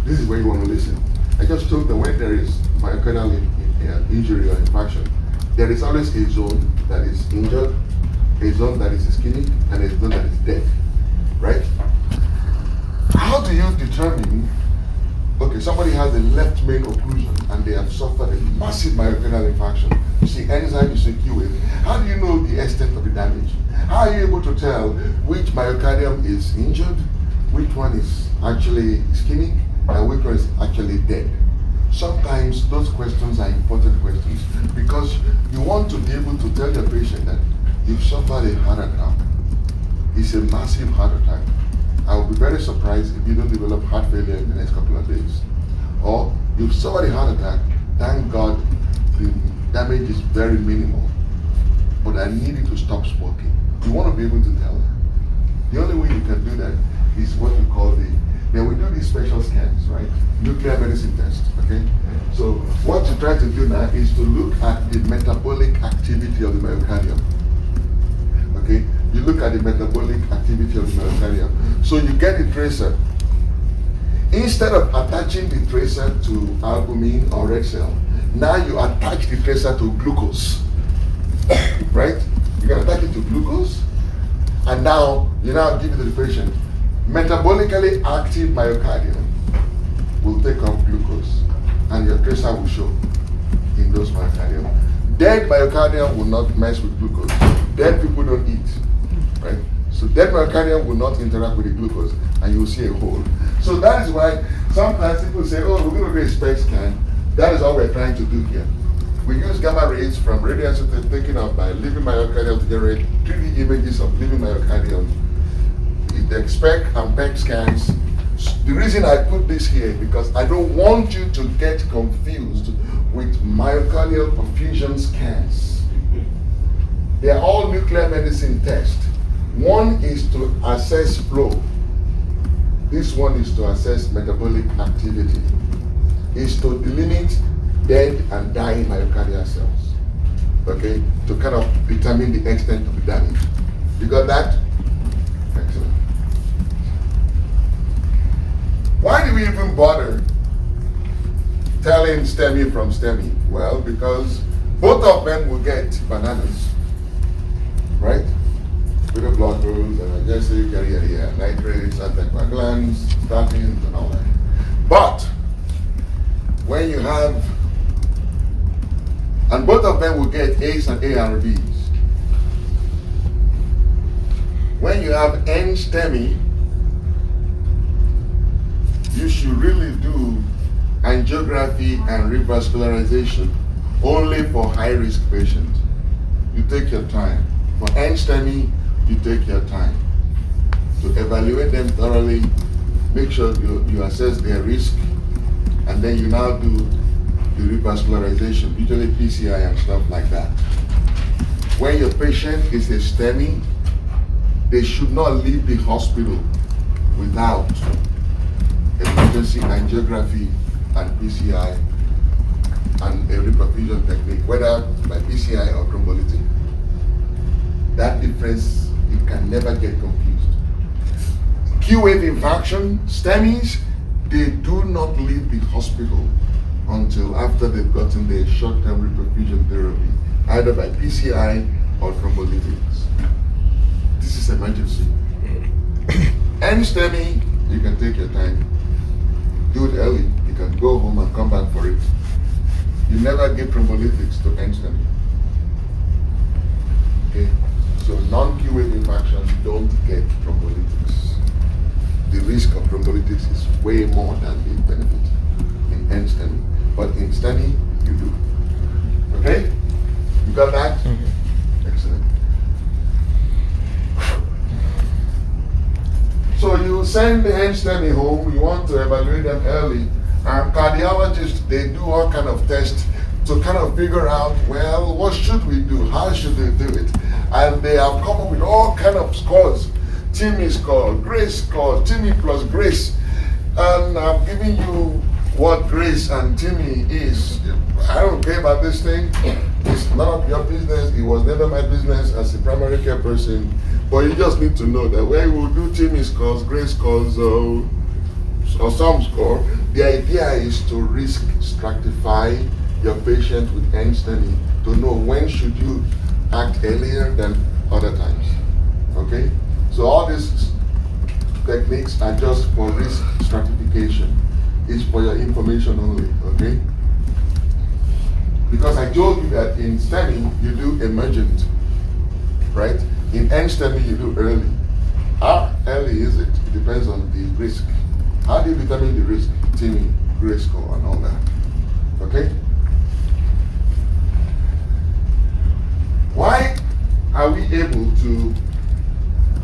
This is where you want to listen. I just told that when there is myocardial injury or infarction, there is always a zone that is injured, a zone that is ischemic, and a zone that is dead, right? How do you determine, okay, somebody has a left main occlusion and they have suffered a massive myocardial infarction. You see enzyme, you see Q wave. How do you know the extent of the damage? How are you able to tell which myocardium is injured, which one is actually ischemic, and which one is actually dead? Sometimes those questions are important questions because you want to be able to tell your patient that if somebody had a heart attack, it's a massive heart attack. I will be very surprised if you don't develop heart failure in the next couple of days. Or if somebody had a heart attack, thank God the damage is very minimal, but I need you to stop smoking. You want to be able to tell that. The only way you can do that is what we call then we do these special scans, right? Nuclear medicine test, okay? So what you try to do now is to look at the metabolic activity of the myocardium, okay? You look at the metabolic activity of the myocardium. So you get a tracer. Instead of attaching the tracer to albumin or red cell, now you attach the tracer to glucose, right? You can attach it to glucose, and now you give it to the patient. Metabolically active myocardium will take up glucose and your tracer will show in those myocardium. Dead myocardium will not mess with glucose. Dead people don't eat, right? So dead myocardium will not interact with the glucose and you will see a hole. So that is why sometimes people say, oh, we're going to do a SPECT scan. That is all we're trying to do here. We use gamma rays from radioisotope taken out by living myocardium to generate 3D images of living myocardium. The SPECT and PET scans. The reason I put this here is because I don't want you to get confused with myocardial perfusion scans. They are all nuclear medicine tests. One is to assess flow. This one is to assess metabolic activity. Is to delimit dead and dying myocardial cells. Okay? To kind of determine the extent of the damage. You got that? Excellent. Why do we even bother telling STEMI from STEMI? Well, because both of them will get bananas, right? Beta blockers, analgesic, nitrates, anticoagulants, statins, and all that. But when you have, and both of them will get ACE and ARBs. When you have N-STEMI, you should really do angiography and revascularization only for high-risk patients. You take your time. For N-STEMI, you take your time to evaluate them thoroughly, make sure you assess their risk, and then you now do the revascularization, usually PCI and stuff like that. When your patient is a STEMI, they should not leave the hospital without emergency angiography and PCI and a reperfusion technique, whether by PCI or thrombolytic. That difference, you can never get confused. Q-wave infarction, STEMIs, they do not leave the hospital until after they've gotten their short-term reperfusion therapy, either by PCI or thrombolytics. This is emergency. Any STEMI, you can take your time. Do it early. You can go home and come back for it. You never give thrombolytics to end STEMI. Okay? So non-Q-wave infarction don't get thrombolytics. The risk of thrombolytics is way more than the benefit in end STEMI. But in STEMI, you do. Okay? You got that? Mm-hmm. Excellent. So you send the end STEMI home, you want to evaluate them early, and cardiologists, they do all kind of tests to kind of figure out, well, what should we do? How should they do it? And they have come up with all kind of scores. Timmy score, Grace score, Timmy plus Grace. And I'm giving you what Grace and Timmy is. I don't care about this thing. It's none of your business. It was never my business as a primary care person. But you just need to know that when we will do Timmy scores, Grace scores, or some score, the idea is to risk stratify your patient with end STEMI to know when should you act earlier than other times. Okay? So all these techniques are just for risk stratification. It's for your information only, okay? Because I told you that in STEMI, you do emergent, right? In end STEMI, you do early. How early is it? It depends on the risk. How do you determine the risk? Timmy, Grace score, and all that. Okay? Why are we able to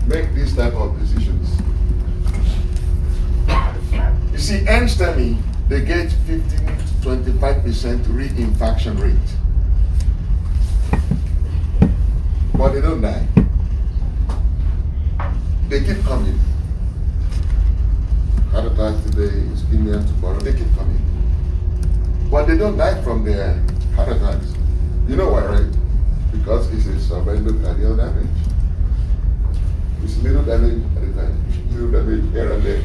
make these type of decisions? You see, end STEMI, they get 15 to 25% reinfarction rate. But they don't die. They keep coming. Heart attack today, ischemia tomorrow, they keep coming. But they don't die from their heart attacks. You know why, right? Because it's a subendocardial damage. It's little damage at a time, little damage here and there.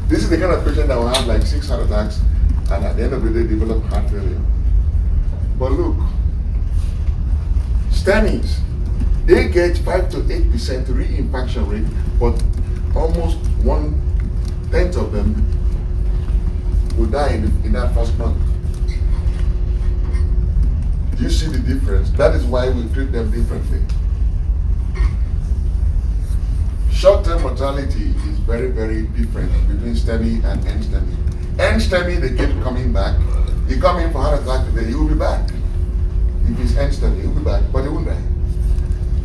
This is the kind of patient that will have like 6 heart attacks and at the end of the day develop heart failure. But look, STEMIs, they get 5 to 8% reinfarction rate, but almost 1/10 of them will die in that first month. Do you see the difference? That is why we treat them differently. Short-term mortality is very, very different between STEMI and end-STEMI. End-STEMI, they keep coming back. You come in for heart attack today, he will be back. If it's end-STEMI, he'll be back, but he won't die.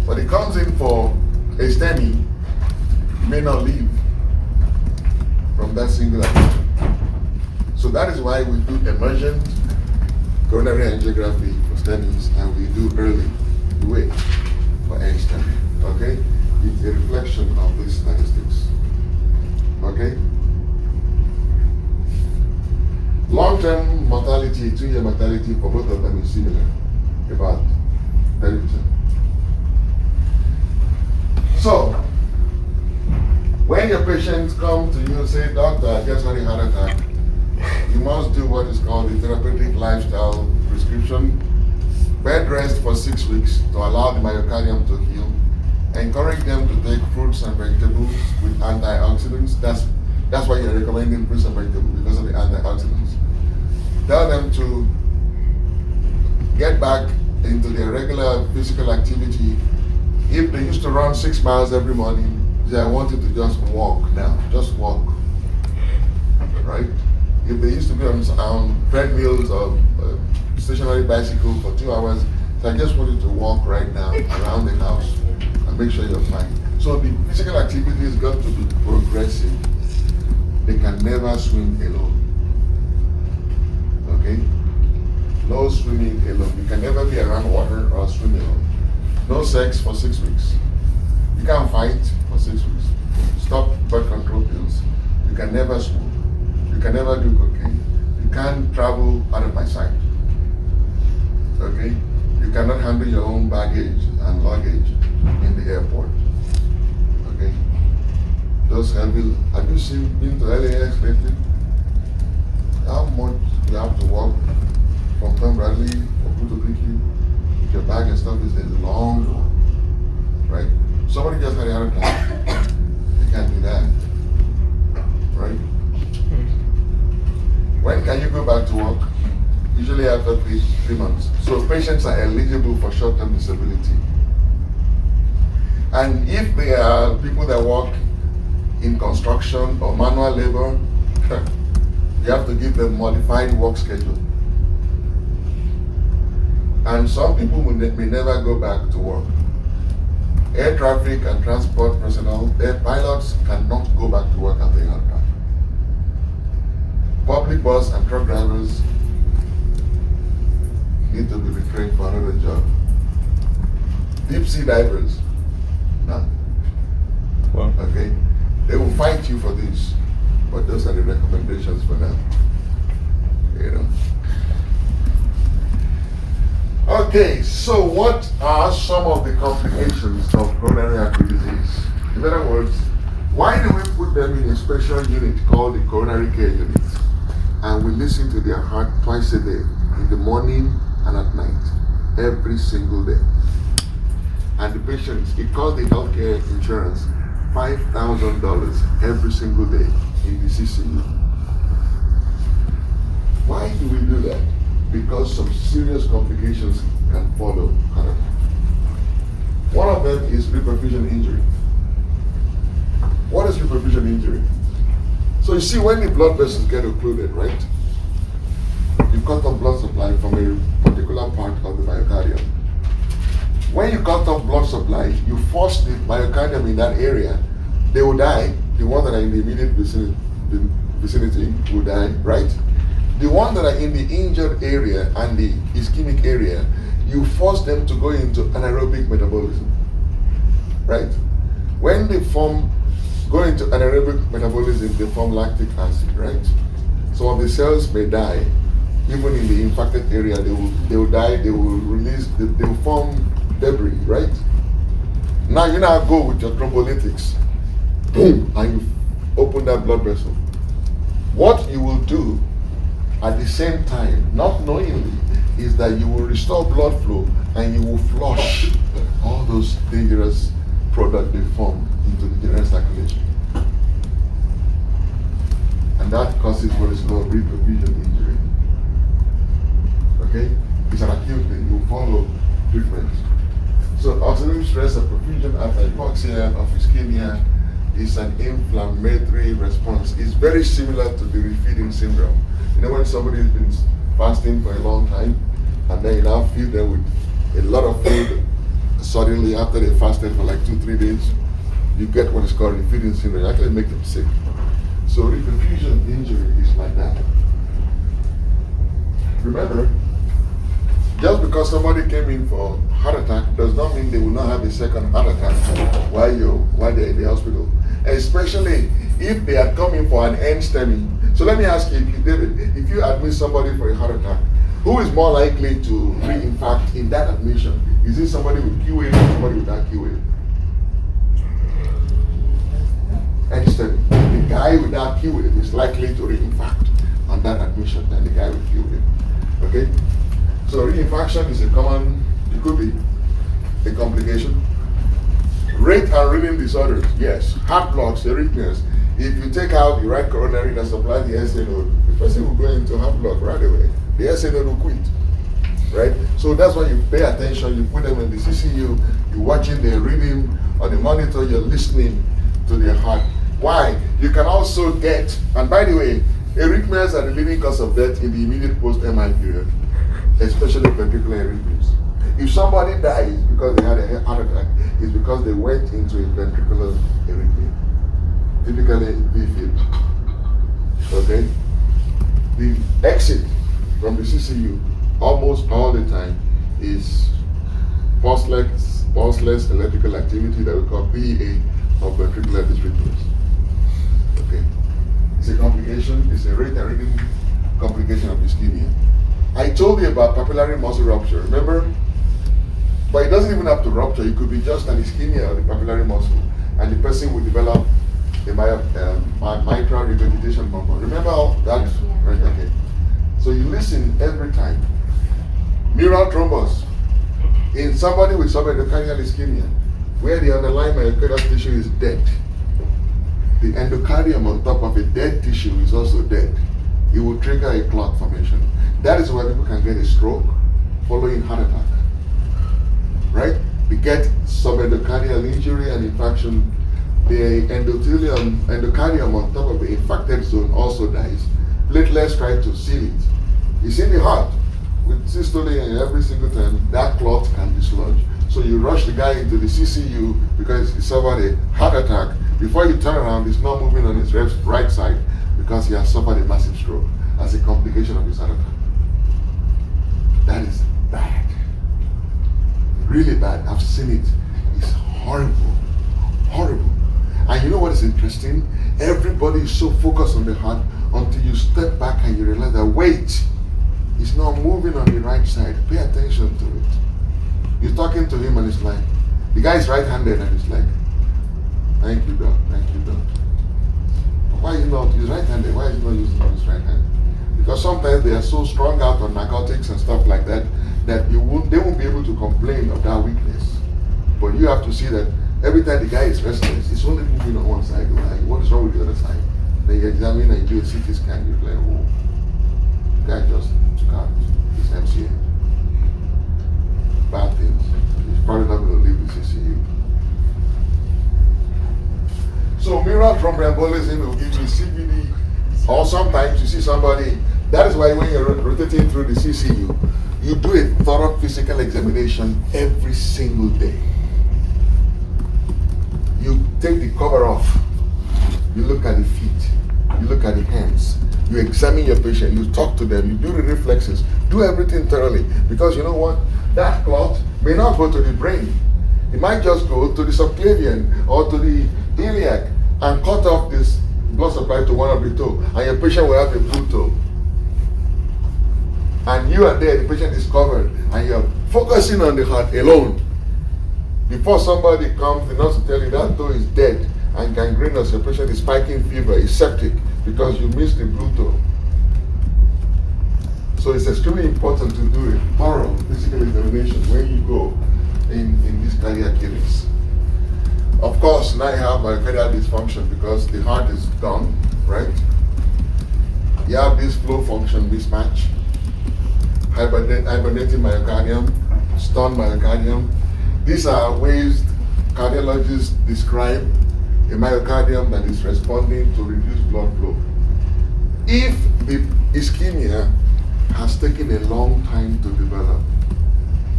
But he comes in for a STEMI, he may not live from that single attack. So that is why we do emergent coronary angiography for STEMIs, and we do early wait for end-STEMI. Okay? It's a reflection of these statistics. Okay? Long-term mortality, 2-year mortality for both of them is similar, about 30%. So, when your patients come to you and say, doctor, I just had a heart attack, you must do what is called the therapeutic lifestyle prescription, bed rest for 6 weeks to allow the myocardium to heal, encourage them to take fruits and vegetables with antioxidants. That's why you're recommending fruits and vegetables, because of the antioxidants. Tell them to get back into their regular physical activity. If they used to run 6 miles every morning, say, I want you to just walk now, just walk, right? If they used to be on treadmills or stationary bicycle for 2 hours, so I just want you to walk right now around the house and make sure you're fine. So the physical activity has got to be progressive. They can never swim alone. Okay? No swimming alone. You can never be around water or swim alone. No sex for 6 weeks. You can't fight for 6 weeks. Stop birth control pills. You can never smoke. You can never do cocaine. You can't travel out of my sight. Okay? You cannot handle your own baggage and luggage in the airport. Okay? Those heavy, have you been to LAX lately? How much you have to walk from Tom Bradley or Kutubiki? Your bag and stuff is a long one, right? Somebody just had a heart attack. They can't do that, right? When can you go back to work? Usually after 3 months. So patients are eligible for short-term disability. And if they are people that work in construction or manual labor, you have to give them modified work schedule. And some people may never go back to work. Air traffic and transport personnel, air pilots cannot go back to work after a heart attack. Public bus and truck drivers need to be retrained for another job. Deep sea divers, none. Wow. Okay? They will fight you for this, but those are the recommendations for now. You know? Okay, so what are some of the complications of coronary artery disease? In other words, why do we put them in a special unit called the coronary care unit? And we listen to their heart twice a day, in the morning and at night, every single day. And the patients, it costs the healthcare insurance $5,000 every single day in the CCU. Why do we do that? Because some serious complications can follow. One of them is reperfusion injury. What is reperfusion injury? So you see, when the blood vessels get occluded, right? You cut off blood supply from a particular part of the myocardium. When you cut off blood supply, you force the myocardium in that area, they will die. The ones that are in the immediate vicinity will die, right? The ones that are in the injured area and the ischemic area, you force them to go into anaerobic metabolism, right? When they go into anaerobic metabolism, they form lactic acid, right? Some of the cells may die. Even in the impacted area, they will die, they will release, they will form debris, right? Now you now go with your thrombolytics, boom, and you open that blood vessel. What you will do at the same time, not knowingly, is that you will restore blood flow and you will flush all those dangerous products they form into the general circulation. and that causes what is called reperfusion injury. Okay? It's an acute thing. You follow treatment. So oxidative stress of perfusion after hypoxia of ischemia is an inflammatory response. It's very similar to the refeeding syndrome. You know when somebody has been fasting for a long time and then you now feed them with a lot of food suddenly after they fasted for like 2-3 days, you get what is called refeeding syndrome. You actually make them sick. So reperfusion injury is like that. Remember, just because somebody came in for heart attack does not mean they will not have a second heart attack while they're in the hospital. Especially if they are coming for an end STEMI. So let me ask you, David, if you admit somebody for a heart attack, who is more likely to reinfarct in that admission? Is it somebody with QA or somebody without QA? End STEMI. The guy without QA is likely to reinfarct on that admission than the guy with QA. Okay? So reinfarction is a common, it could be a complication. Rate and rhythm disorders, yes. Heart blocks, arrhythmias. If you take out the right coronary that supplies the SA node, the person will go into heart block right away. The SA node will quit, right? So that's why you pay attention, you put them in the CCU, you're watching their rhythm on the monitor, you're listening to their heart. Why? You can also get, and by the way, arrhythmias are the leading cause of death in the immediate post-MI period, especially ventricular arrhythmias. If somebody dies because they had a heart attack, it's because they went into a ventricular arrhythmia, typically VFib. Okay? The exit from the CCU almost all the time is pulseless electrical activity that we call PEA of ventricular dysrhythmias. Okay? It's a complication, it's a rate and rhythm complication of ischemia. I told you about papillary muscle rupture, remember? But it doesn't even have to rupture. It could be just an ischemia of the papillary muscle, and the person will develop a mitral regurgitation bumper. Remember all that? Yeah. Right, okay. So you listen every time. Mural thrombus in somebody with subendocardial ischemia, where the underlying myocardial tissue is dead. The endocardium on top of a dead tissue is also dead. It will trigger a clot formation. That is why people can get a stroke following heart attack. Right? We get subendocardial injury and infarction. The endocardium on top of the infarcted zone also dies. Platelets try to seal it. It's in the heart. With systole and every single time, that clot can dislodge. So you rush the guy into the CCU because he suffered a heart attack. Before you turn around, he's not moving on his right side because he has suffered a massive stroke as a complication of his heart attack. That is bad. Really bad. I've seen it. It's horrible. Horrible. And you know what is interesting? Everybody is so focused on the heart until you step back and you realize that wait, it's not moving on the right side. Pay attention to it. You're talking to him and it's like, the guy is right-handed and it's like, thank you, Doc. Thank you, Doc. Why is he not? He's right-handed. Why is he not using his right hand? Because sometimes they are so strung out on narcotics and stuff like that that they won't be able to complain of that weakness. But you have to see that every time the guy is restless, it's only moving on one side. Like, what is wrong with the other side? Then you examine and do a CT scan. You're like, oh, the guy just took out his MCA. Bad things. He's probably not going to leave the CCU. So mural thromboembolism will give you CVD, or sometimes you see somebody. That is why when you're rotating through the CCU, you do a thorough physical examination every single day. You take the cover off, you look at the feet, you look at the hands, you examine your patient, you talk to them, you do the reflexes, do everything thoroughly. Because you know what? That clot may not go to the brain. It might just go to the subclavian or to the iliac and cut off this blood supply to one of the toe, and your patient will have a blue toe. And you are there, the patient is covered, and you're focusing on the heart alone. Before somebody comes, the nurse will tell you that toe is dead and gangrenous, your patient is spiking fever, is septic, because you missed the blue toe. So it's extremely important to do a thorough physical examination when you go in these cardiac killings. Of course, now you have myocardial dysfunction because the heart is done, right? You have this flow function mismatch, hibernating myocardium, stunned myocardium. These are ways cardiologists describe a myocardium that is responding to reduced blood flow. If the ischemia has taken a long time to develop,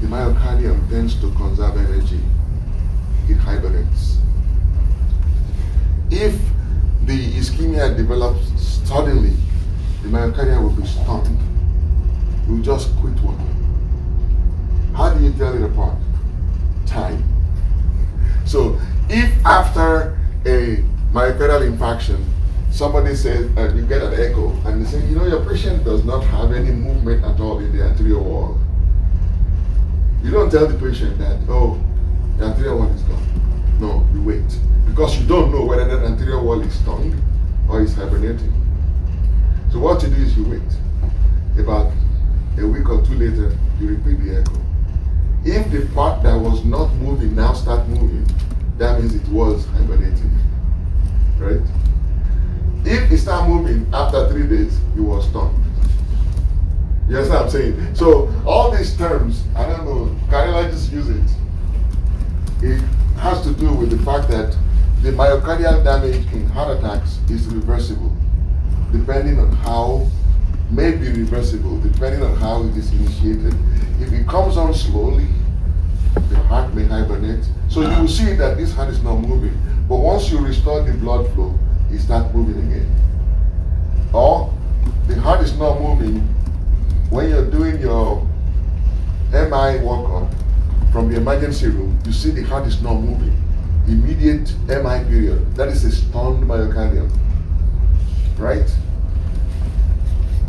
the myocardium tends to conserve energy. It hibernates. If the ischemia develops suddenly, the myocardium will be stunned. It will just quit working. How do you tell it apart? Time. So if after a myocardial infarction, somebody says, you get an echo, and they say, you know, your patient does not have any movement at all in the anterior wall. You don't tell the patient that, oh, the anterior wall is gone. No, you wait. Because you don't know whether that anterior wall is stunned or is hibernating. So what you do is you wait. About a week or two later, you repeat the echo. If the part that was not moving now start moving, that means it was hibernating. Right? If it start moving after 3 days, it was stunned. You understand what I'm saying? So all these terms, I don't know, cardiologists use it. It has to do with the fact that the myocardial damage in heart attacks is reversible, depending on how, may be reversible, depending on how it is initiated. If it comes on slowly, the heart may hibernate. So you will see that this heart is not moving. But once you restore the blood flow, it starts moving again. Or the heart is not moving when you're doing your MI workup from the emergency room, you see the heart is not moving. Immediate MI period. That is a stunned myocardium. Right?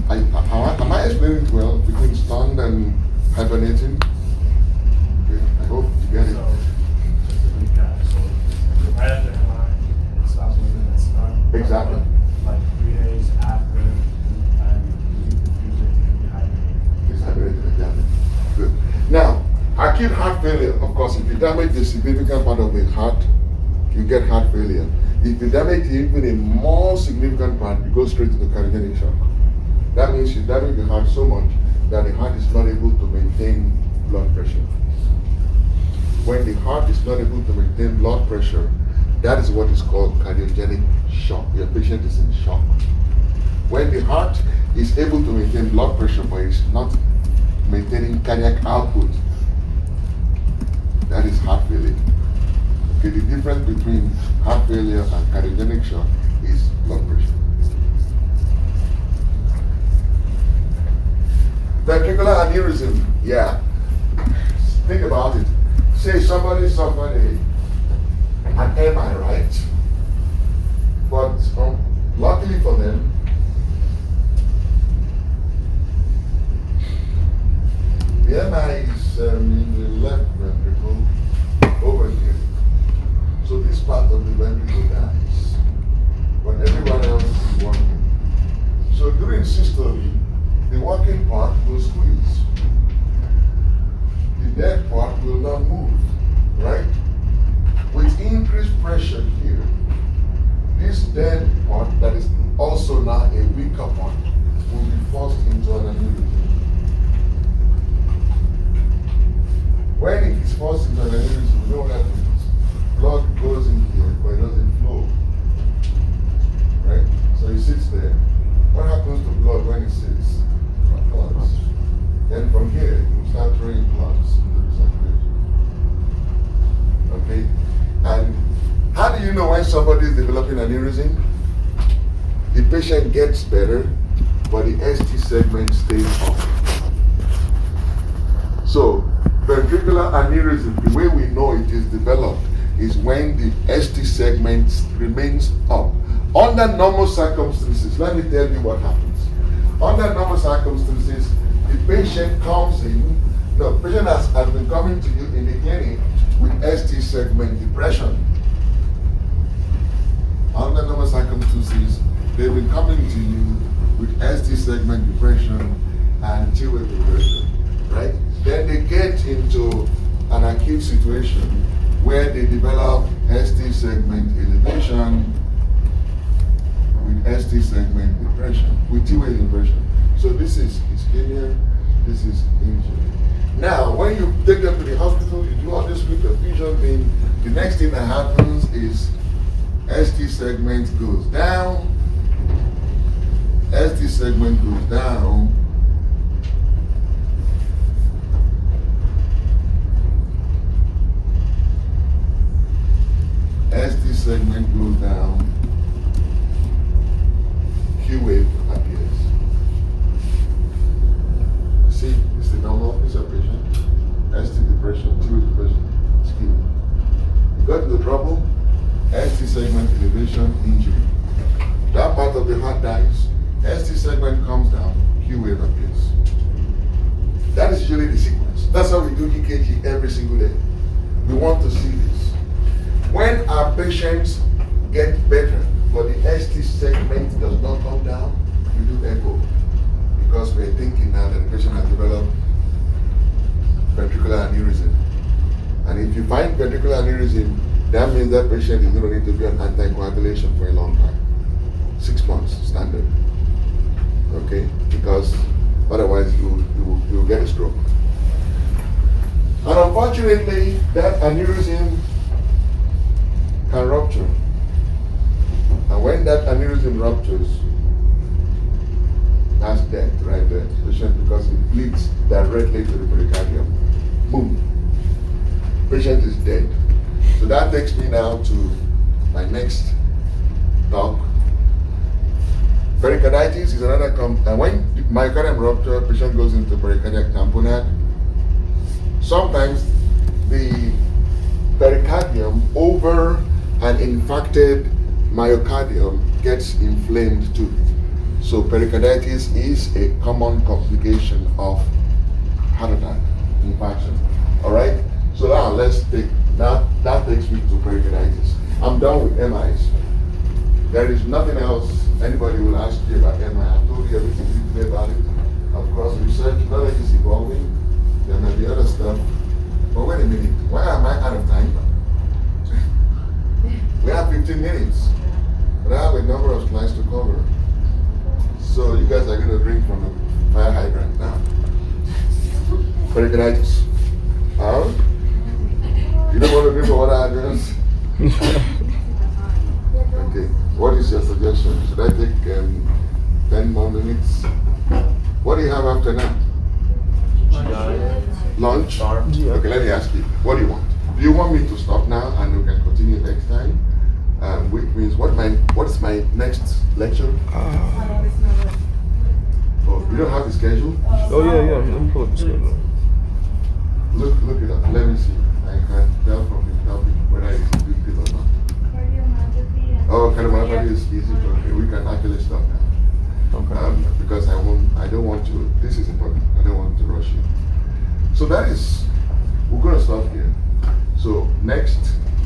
Am I explaining it well between stunned and hibernating? Okay, I hope you get it. So, just to recap, so right after MI, it stops moving and stunned. Exactly. Like 3 days after, and you use it to be hibernated. It's hibernating, exactly. Good. Now, acute heart failure, of course, if you damage a significant part of the heart, you get heart failure. If you damage even a more significant part, you go straight to the cardiogenic shock. That means you damage the heart so much that the heart is not able to maintain blood pressure. When the heart is not able to maintain blood pressure, that is what is called cardiogenic shock. Your patient is in shock. When the heart is able to maintain blood pressure but it's not maintaining cardiac output, that is heart failure. Okay, the difference between heart failure and cardiogenic shock is blood pressure. Ventricular aneurysm, yeah. Think about it. Say somebody suffered an MI, right? But luckily for them, the MI is in the left ventricle over here. So this part of the ventricle dies, but everyone else is working. So during systole, the working part will squeeze. The dead part will not move, right? With increased pressure here, this dead part that is also now a weaker part will be forced into an aneurysm. When it is forced into an aneurysm, you know what happens? Blood goes in here, but it doesn't flow. Right? So it sits there. What happens to blood when it sits? Clots. Then from here, it will start throwing clots into the circulation. Okay? And how do you know when somebody is developing an aneurysm? The patient gets better, but the ST segment stays up. So, ventricular aneurysm, the way we know it is developed is when the ST segment remains up. Under normal circumstances, let me tell you what happens. Under normal circumstances, the patient comes in, the patient has been coming to you in the clinic with ST segment depression. Under normal circumstances, they've been coming to you with ST segment depression and T-wave depression, right? Then they get into an acute situation where they develop ST segment elevation with ST ST segment depression with T-wave inversion. So this is ischemia, this is injury. Now, when you take them to the hospital, you do all this with the fusion thing, the next thing that happens is ST segment goes down, ST segment goes down, ST segment goes down, Q wave appears. See, it's the normal preservation, ST depression, T wave depression, ischemia. You got into trouble, ST segment elevation, injury. That part of the heart dies, ST segment comes down, Q wave appears. That is usually the sequence. That's how we do EKG every single day. We want to see this. When our patients get better, but the ST segment does not come down, we do echo. Because we're thinking now that the patient has developed ventricular aneurysm. And if you find ventricular aneurysm, that means that patient is going to need to be on anticoagulation for a long time. 6 months, standard. Okay? Because otherwise you will get a stroke. And unfortunately, that aneurysm can rupture. And when that aneurysm ruptures, that's death right there, because it bleeds directly to the pericardium. Boom. Patient is dead. So that takes me now to my next talk. Pericarditis is another and when myocardium rupture, patient goes into pericardiac tamponade. Sometimes the pericardium over an infected myocardium gets inflamed too. So pericarditis is a common complication of heart attack, infarction. All right. So now let's take that. That takes me to pericarditis. I'm done with MIs. There is nothing else anybody will ask you about MI. I've told you everything you today about it. Of course, research knowledge is evolving. There may be other stuff. But wait a minute. Why am I out of time? We have 15 minutes, but I have a number of slides to cover. So you guys are going to drink from the fire hydrant now. Pericarditis. You don't want to drink from water hydrants? Okay. What is your suggestion? Should I take 10 more minutes? What do you have after that? Lunch? Yeah. Okay, let me ask you. What do you want? Do you want me to stop now and we can continue next time? Which means what is my next lecture? Oh, you don't have the schedule? Oh yeah. Let me pull up the schedule. Look it up. Let me see. I can tell from the topic whether it's a big deal or not. Oh, cardiomyopathy is easy. Okay, we can actually stop now. Okay. Because I don't want to. This is important. I don't want to rush you. So that is. We're going to stop here. So next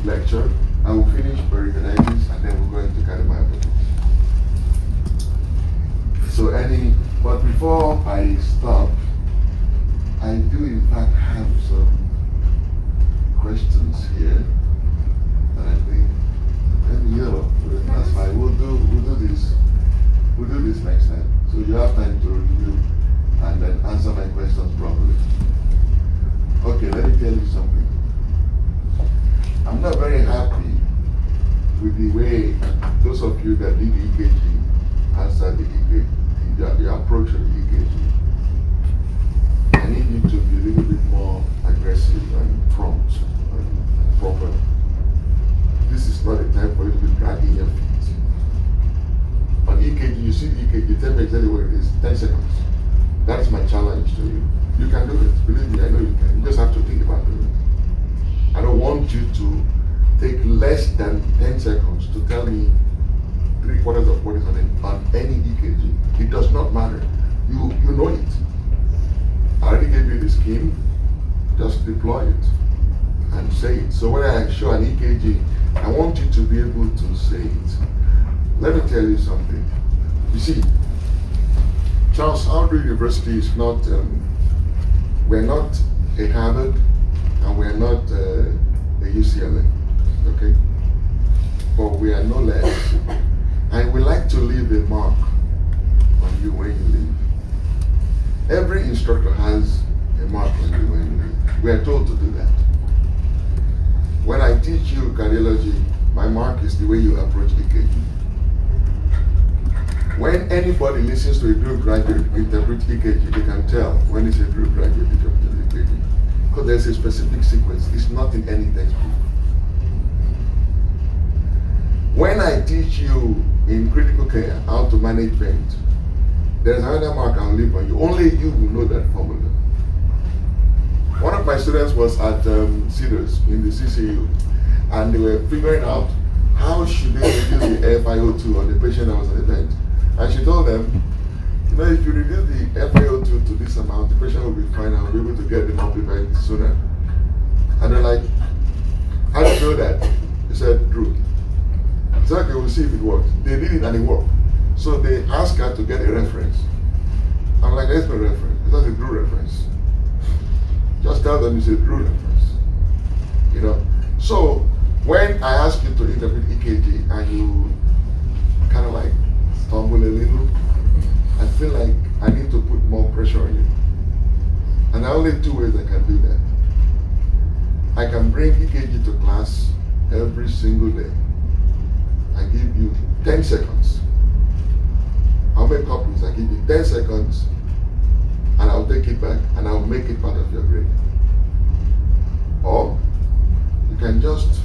lecture, I will finish pericarditis and then we're going to cardiomyopathy. So but before I stop, I do in fact have some questions here that I think, that's fine. We'll do this next time. So you have time to review and then answer my questions properly. Okay, let me tell you something. I'm not very happy with the way those of you that did EKG answered the EKG, the approach of the EKG. I need you to be a little bit more aggressive and prompt and proper. This is not the time for you to be dragging your feet. On EKG, you see the EKG, tell me exactly what it is, 10 seconds. That's my challenge to you. You can do it. Believe me, I know you can. You just have to think about doing it. I don't want you to take less than 10 seconds to tell me 3/4 of what is on any EKG. It does not matter. You know it. I already gave you the scheme. Just deploy it and say it. So when I show an EKG, I want you to be able to say it. Let me tell you something. You see, Charles Alder University is not, we're not a Harvard and we're not a UCLA, okay? But we are no less And we like to leave a mark on you when you leave. Every instructor has a mark on you when you leave. We are told to do that. When I teach you cardiology, my mark is the way you approach EKG. When anybody listens to a new graduate interpret EKG, they can tell when it's a new graduate interpret EKG. Because there's a specific sequence. It's not in any textbook. When I teach you in critical care how to manage pain, there's another mark I'll leave on you. Only you will know that formula. One of my students was at Cedars in the CCU, and they were figuring out how should they reduce the FiO2 on the patient that was on the vent. And she told them, you know, if you reduce the FiO2 to this amount, the patient will be fine and will be able to get them off the vent sooner. And they're like, how do you know that? He said, Drew. I said, okay, we'll see if it works. They did it and it worked. So they asked her to get a reference. I'm like, there's no reference. It's not a Drew reference. Just tell them it's a Drew reference. You know? So when I ask you to interpret EKG and you kind of like stumble a little, I feel like I need to put more pressure on you. And there are only two ways I can do that. I can bring EKG to class every single day and give you 10 seconds. I'll make copies, I give you 10 seconds and I'll take it back and I'll make it part of your grade. Or you can just,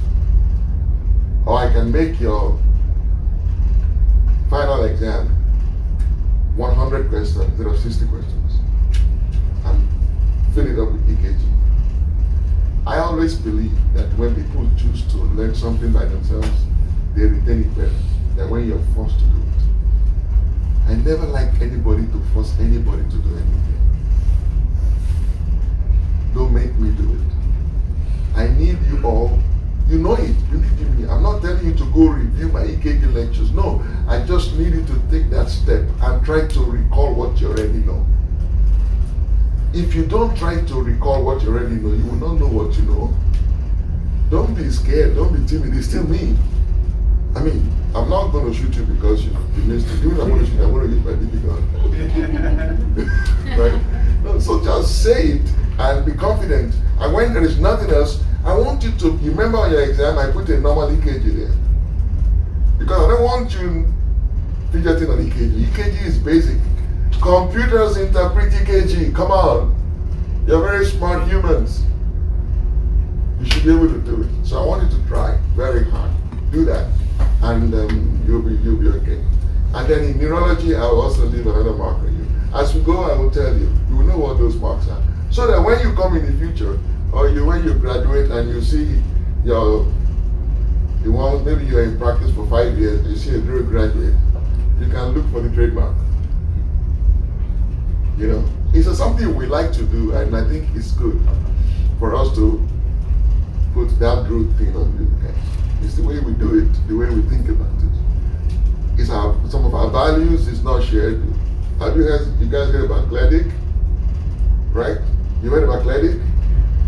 or I can make your final exam 100 questions instead of 60 questions and fill it up with EKG. I always believe that when people choose to learn something by themselves, they retain it better than when you're forced to do it. I never like anybody to force anybody to do anything. Don't make me do it. I need you all. You know it. You need me. I'm not telling you to go review my EKG lectures. No, I just need you to take that step and try to recall what you already know. If you don't try to recall what you already know, you will not know what you know. Don't be scared. Don't be timid. It's still me. I mean, I'm not going to shoot you because you missed it. Even if I'm going to shoot you, I'm going to use my DP gun. Right? No, so just say it and be confident. And when there is nothing else, I want you to remember on your exam, I put a normal EKG there. Because I don't want you fidgeting on EKG. EKG is basic. Computers interpret EKG. Come on. You're very smart humans. You should be able to do it. So I want you to try very hard. Do that. And you'll be okay. And then in neurology, I will also leave another mark on you. As we go, I will tell you. You will know what those marks are. So that when you come in the future, or when you graduate and you see the ones, maybe you're in practice for 5 years, you see a Drew graduate, you can look for the trademark. You know, it's something we like to do, and I think it's good for us to put that Drew thing on you. Okay? It's the way we do it, the way we think about it. It's some of our values is not shared. Have you guys heard about CLEDIC? Right? You heard about CLEDIC?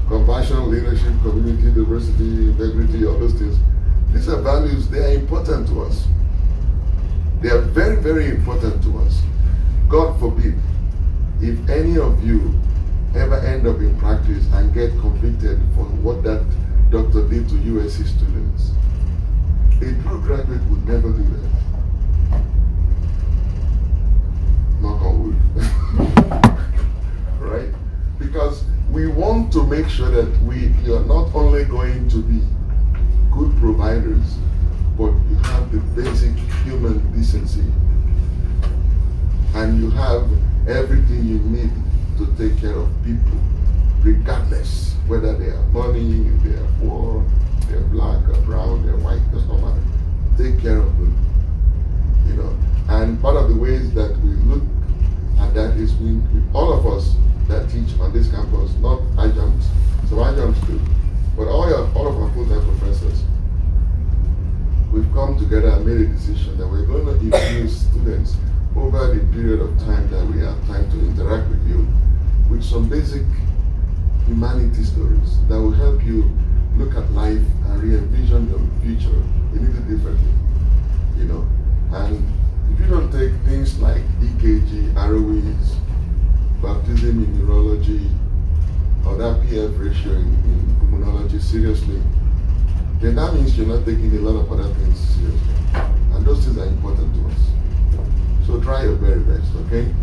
Compassion, leadership, community, diversity, integrity, all those things. These are values, they are important to us. They are very, very important to us. God forbid, if any of you ever end up in practice and get convicted for what that doctor did to USC students, a true graduate would never do that. Knock on wood. Right? Because we want to make sure that you're not only going to be good providers, but you have the basic human decency. And you have everything you need to take care of people, regardless whether they are money, if they are poor, they're black or brown, they're white, doesn't matter. Take care of them. You know. And part of the ways that we look at that is all of us that teach on this campus, not adjuncts, some adjuncts too, but all of our full-time professors, we've come together and made a decision that we're going to infuse students over the period of time that we have time to interact with you with some basic humanity stories that will help you look at life and re-envision your future a little differently, you know. And rheumatism in neurology or that PF ratio in pulmonology seriously, then that means you're not taking a lot of other things seriously. And those things are important to us. So try your very best, okay?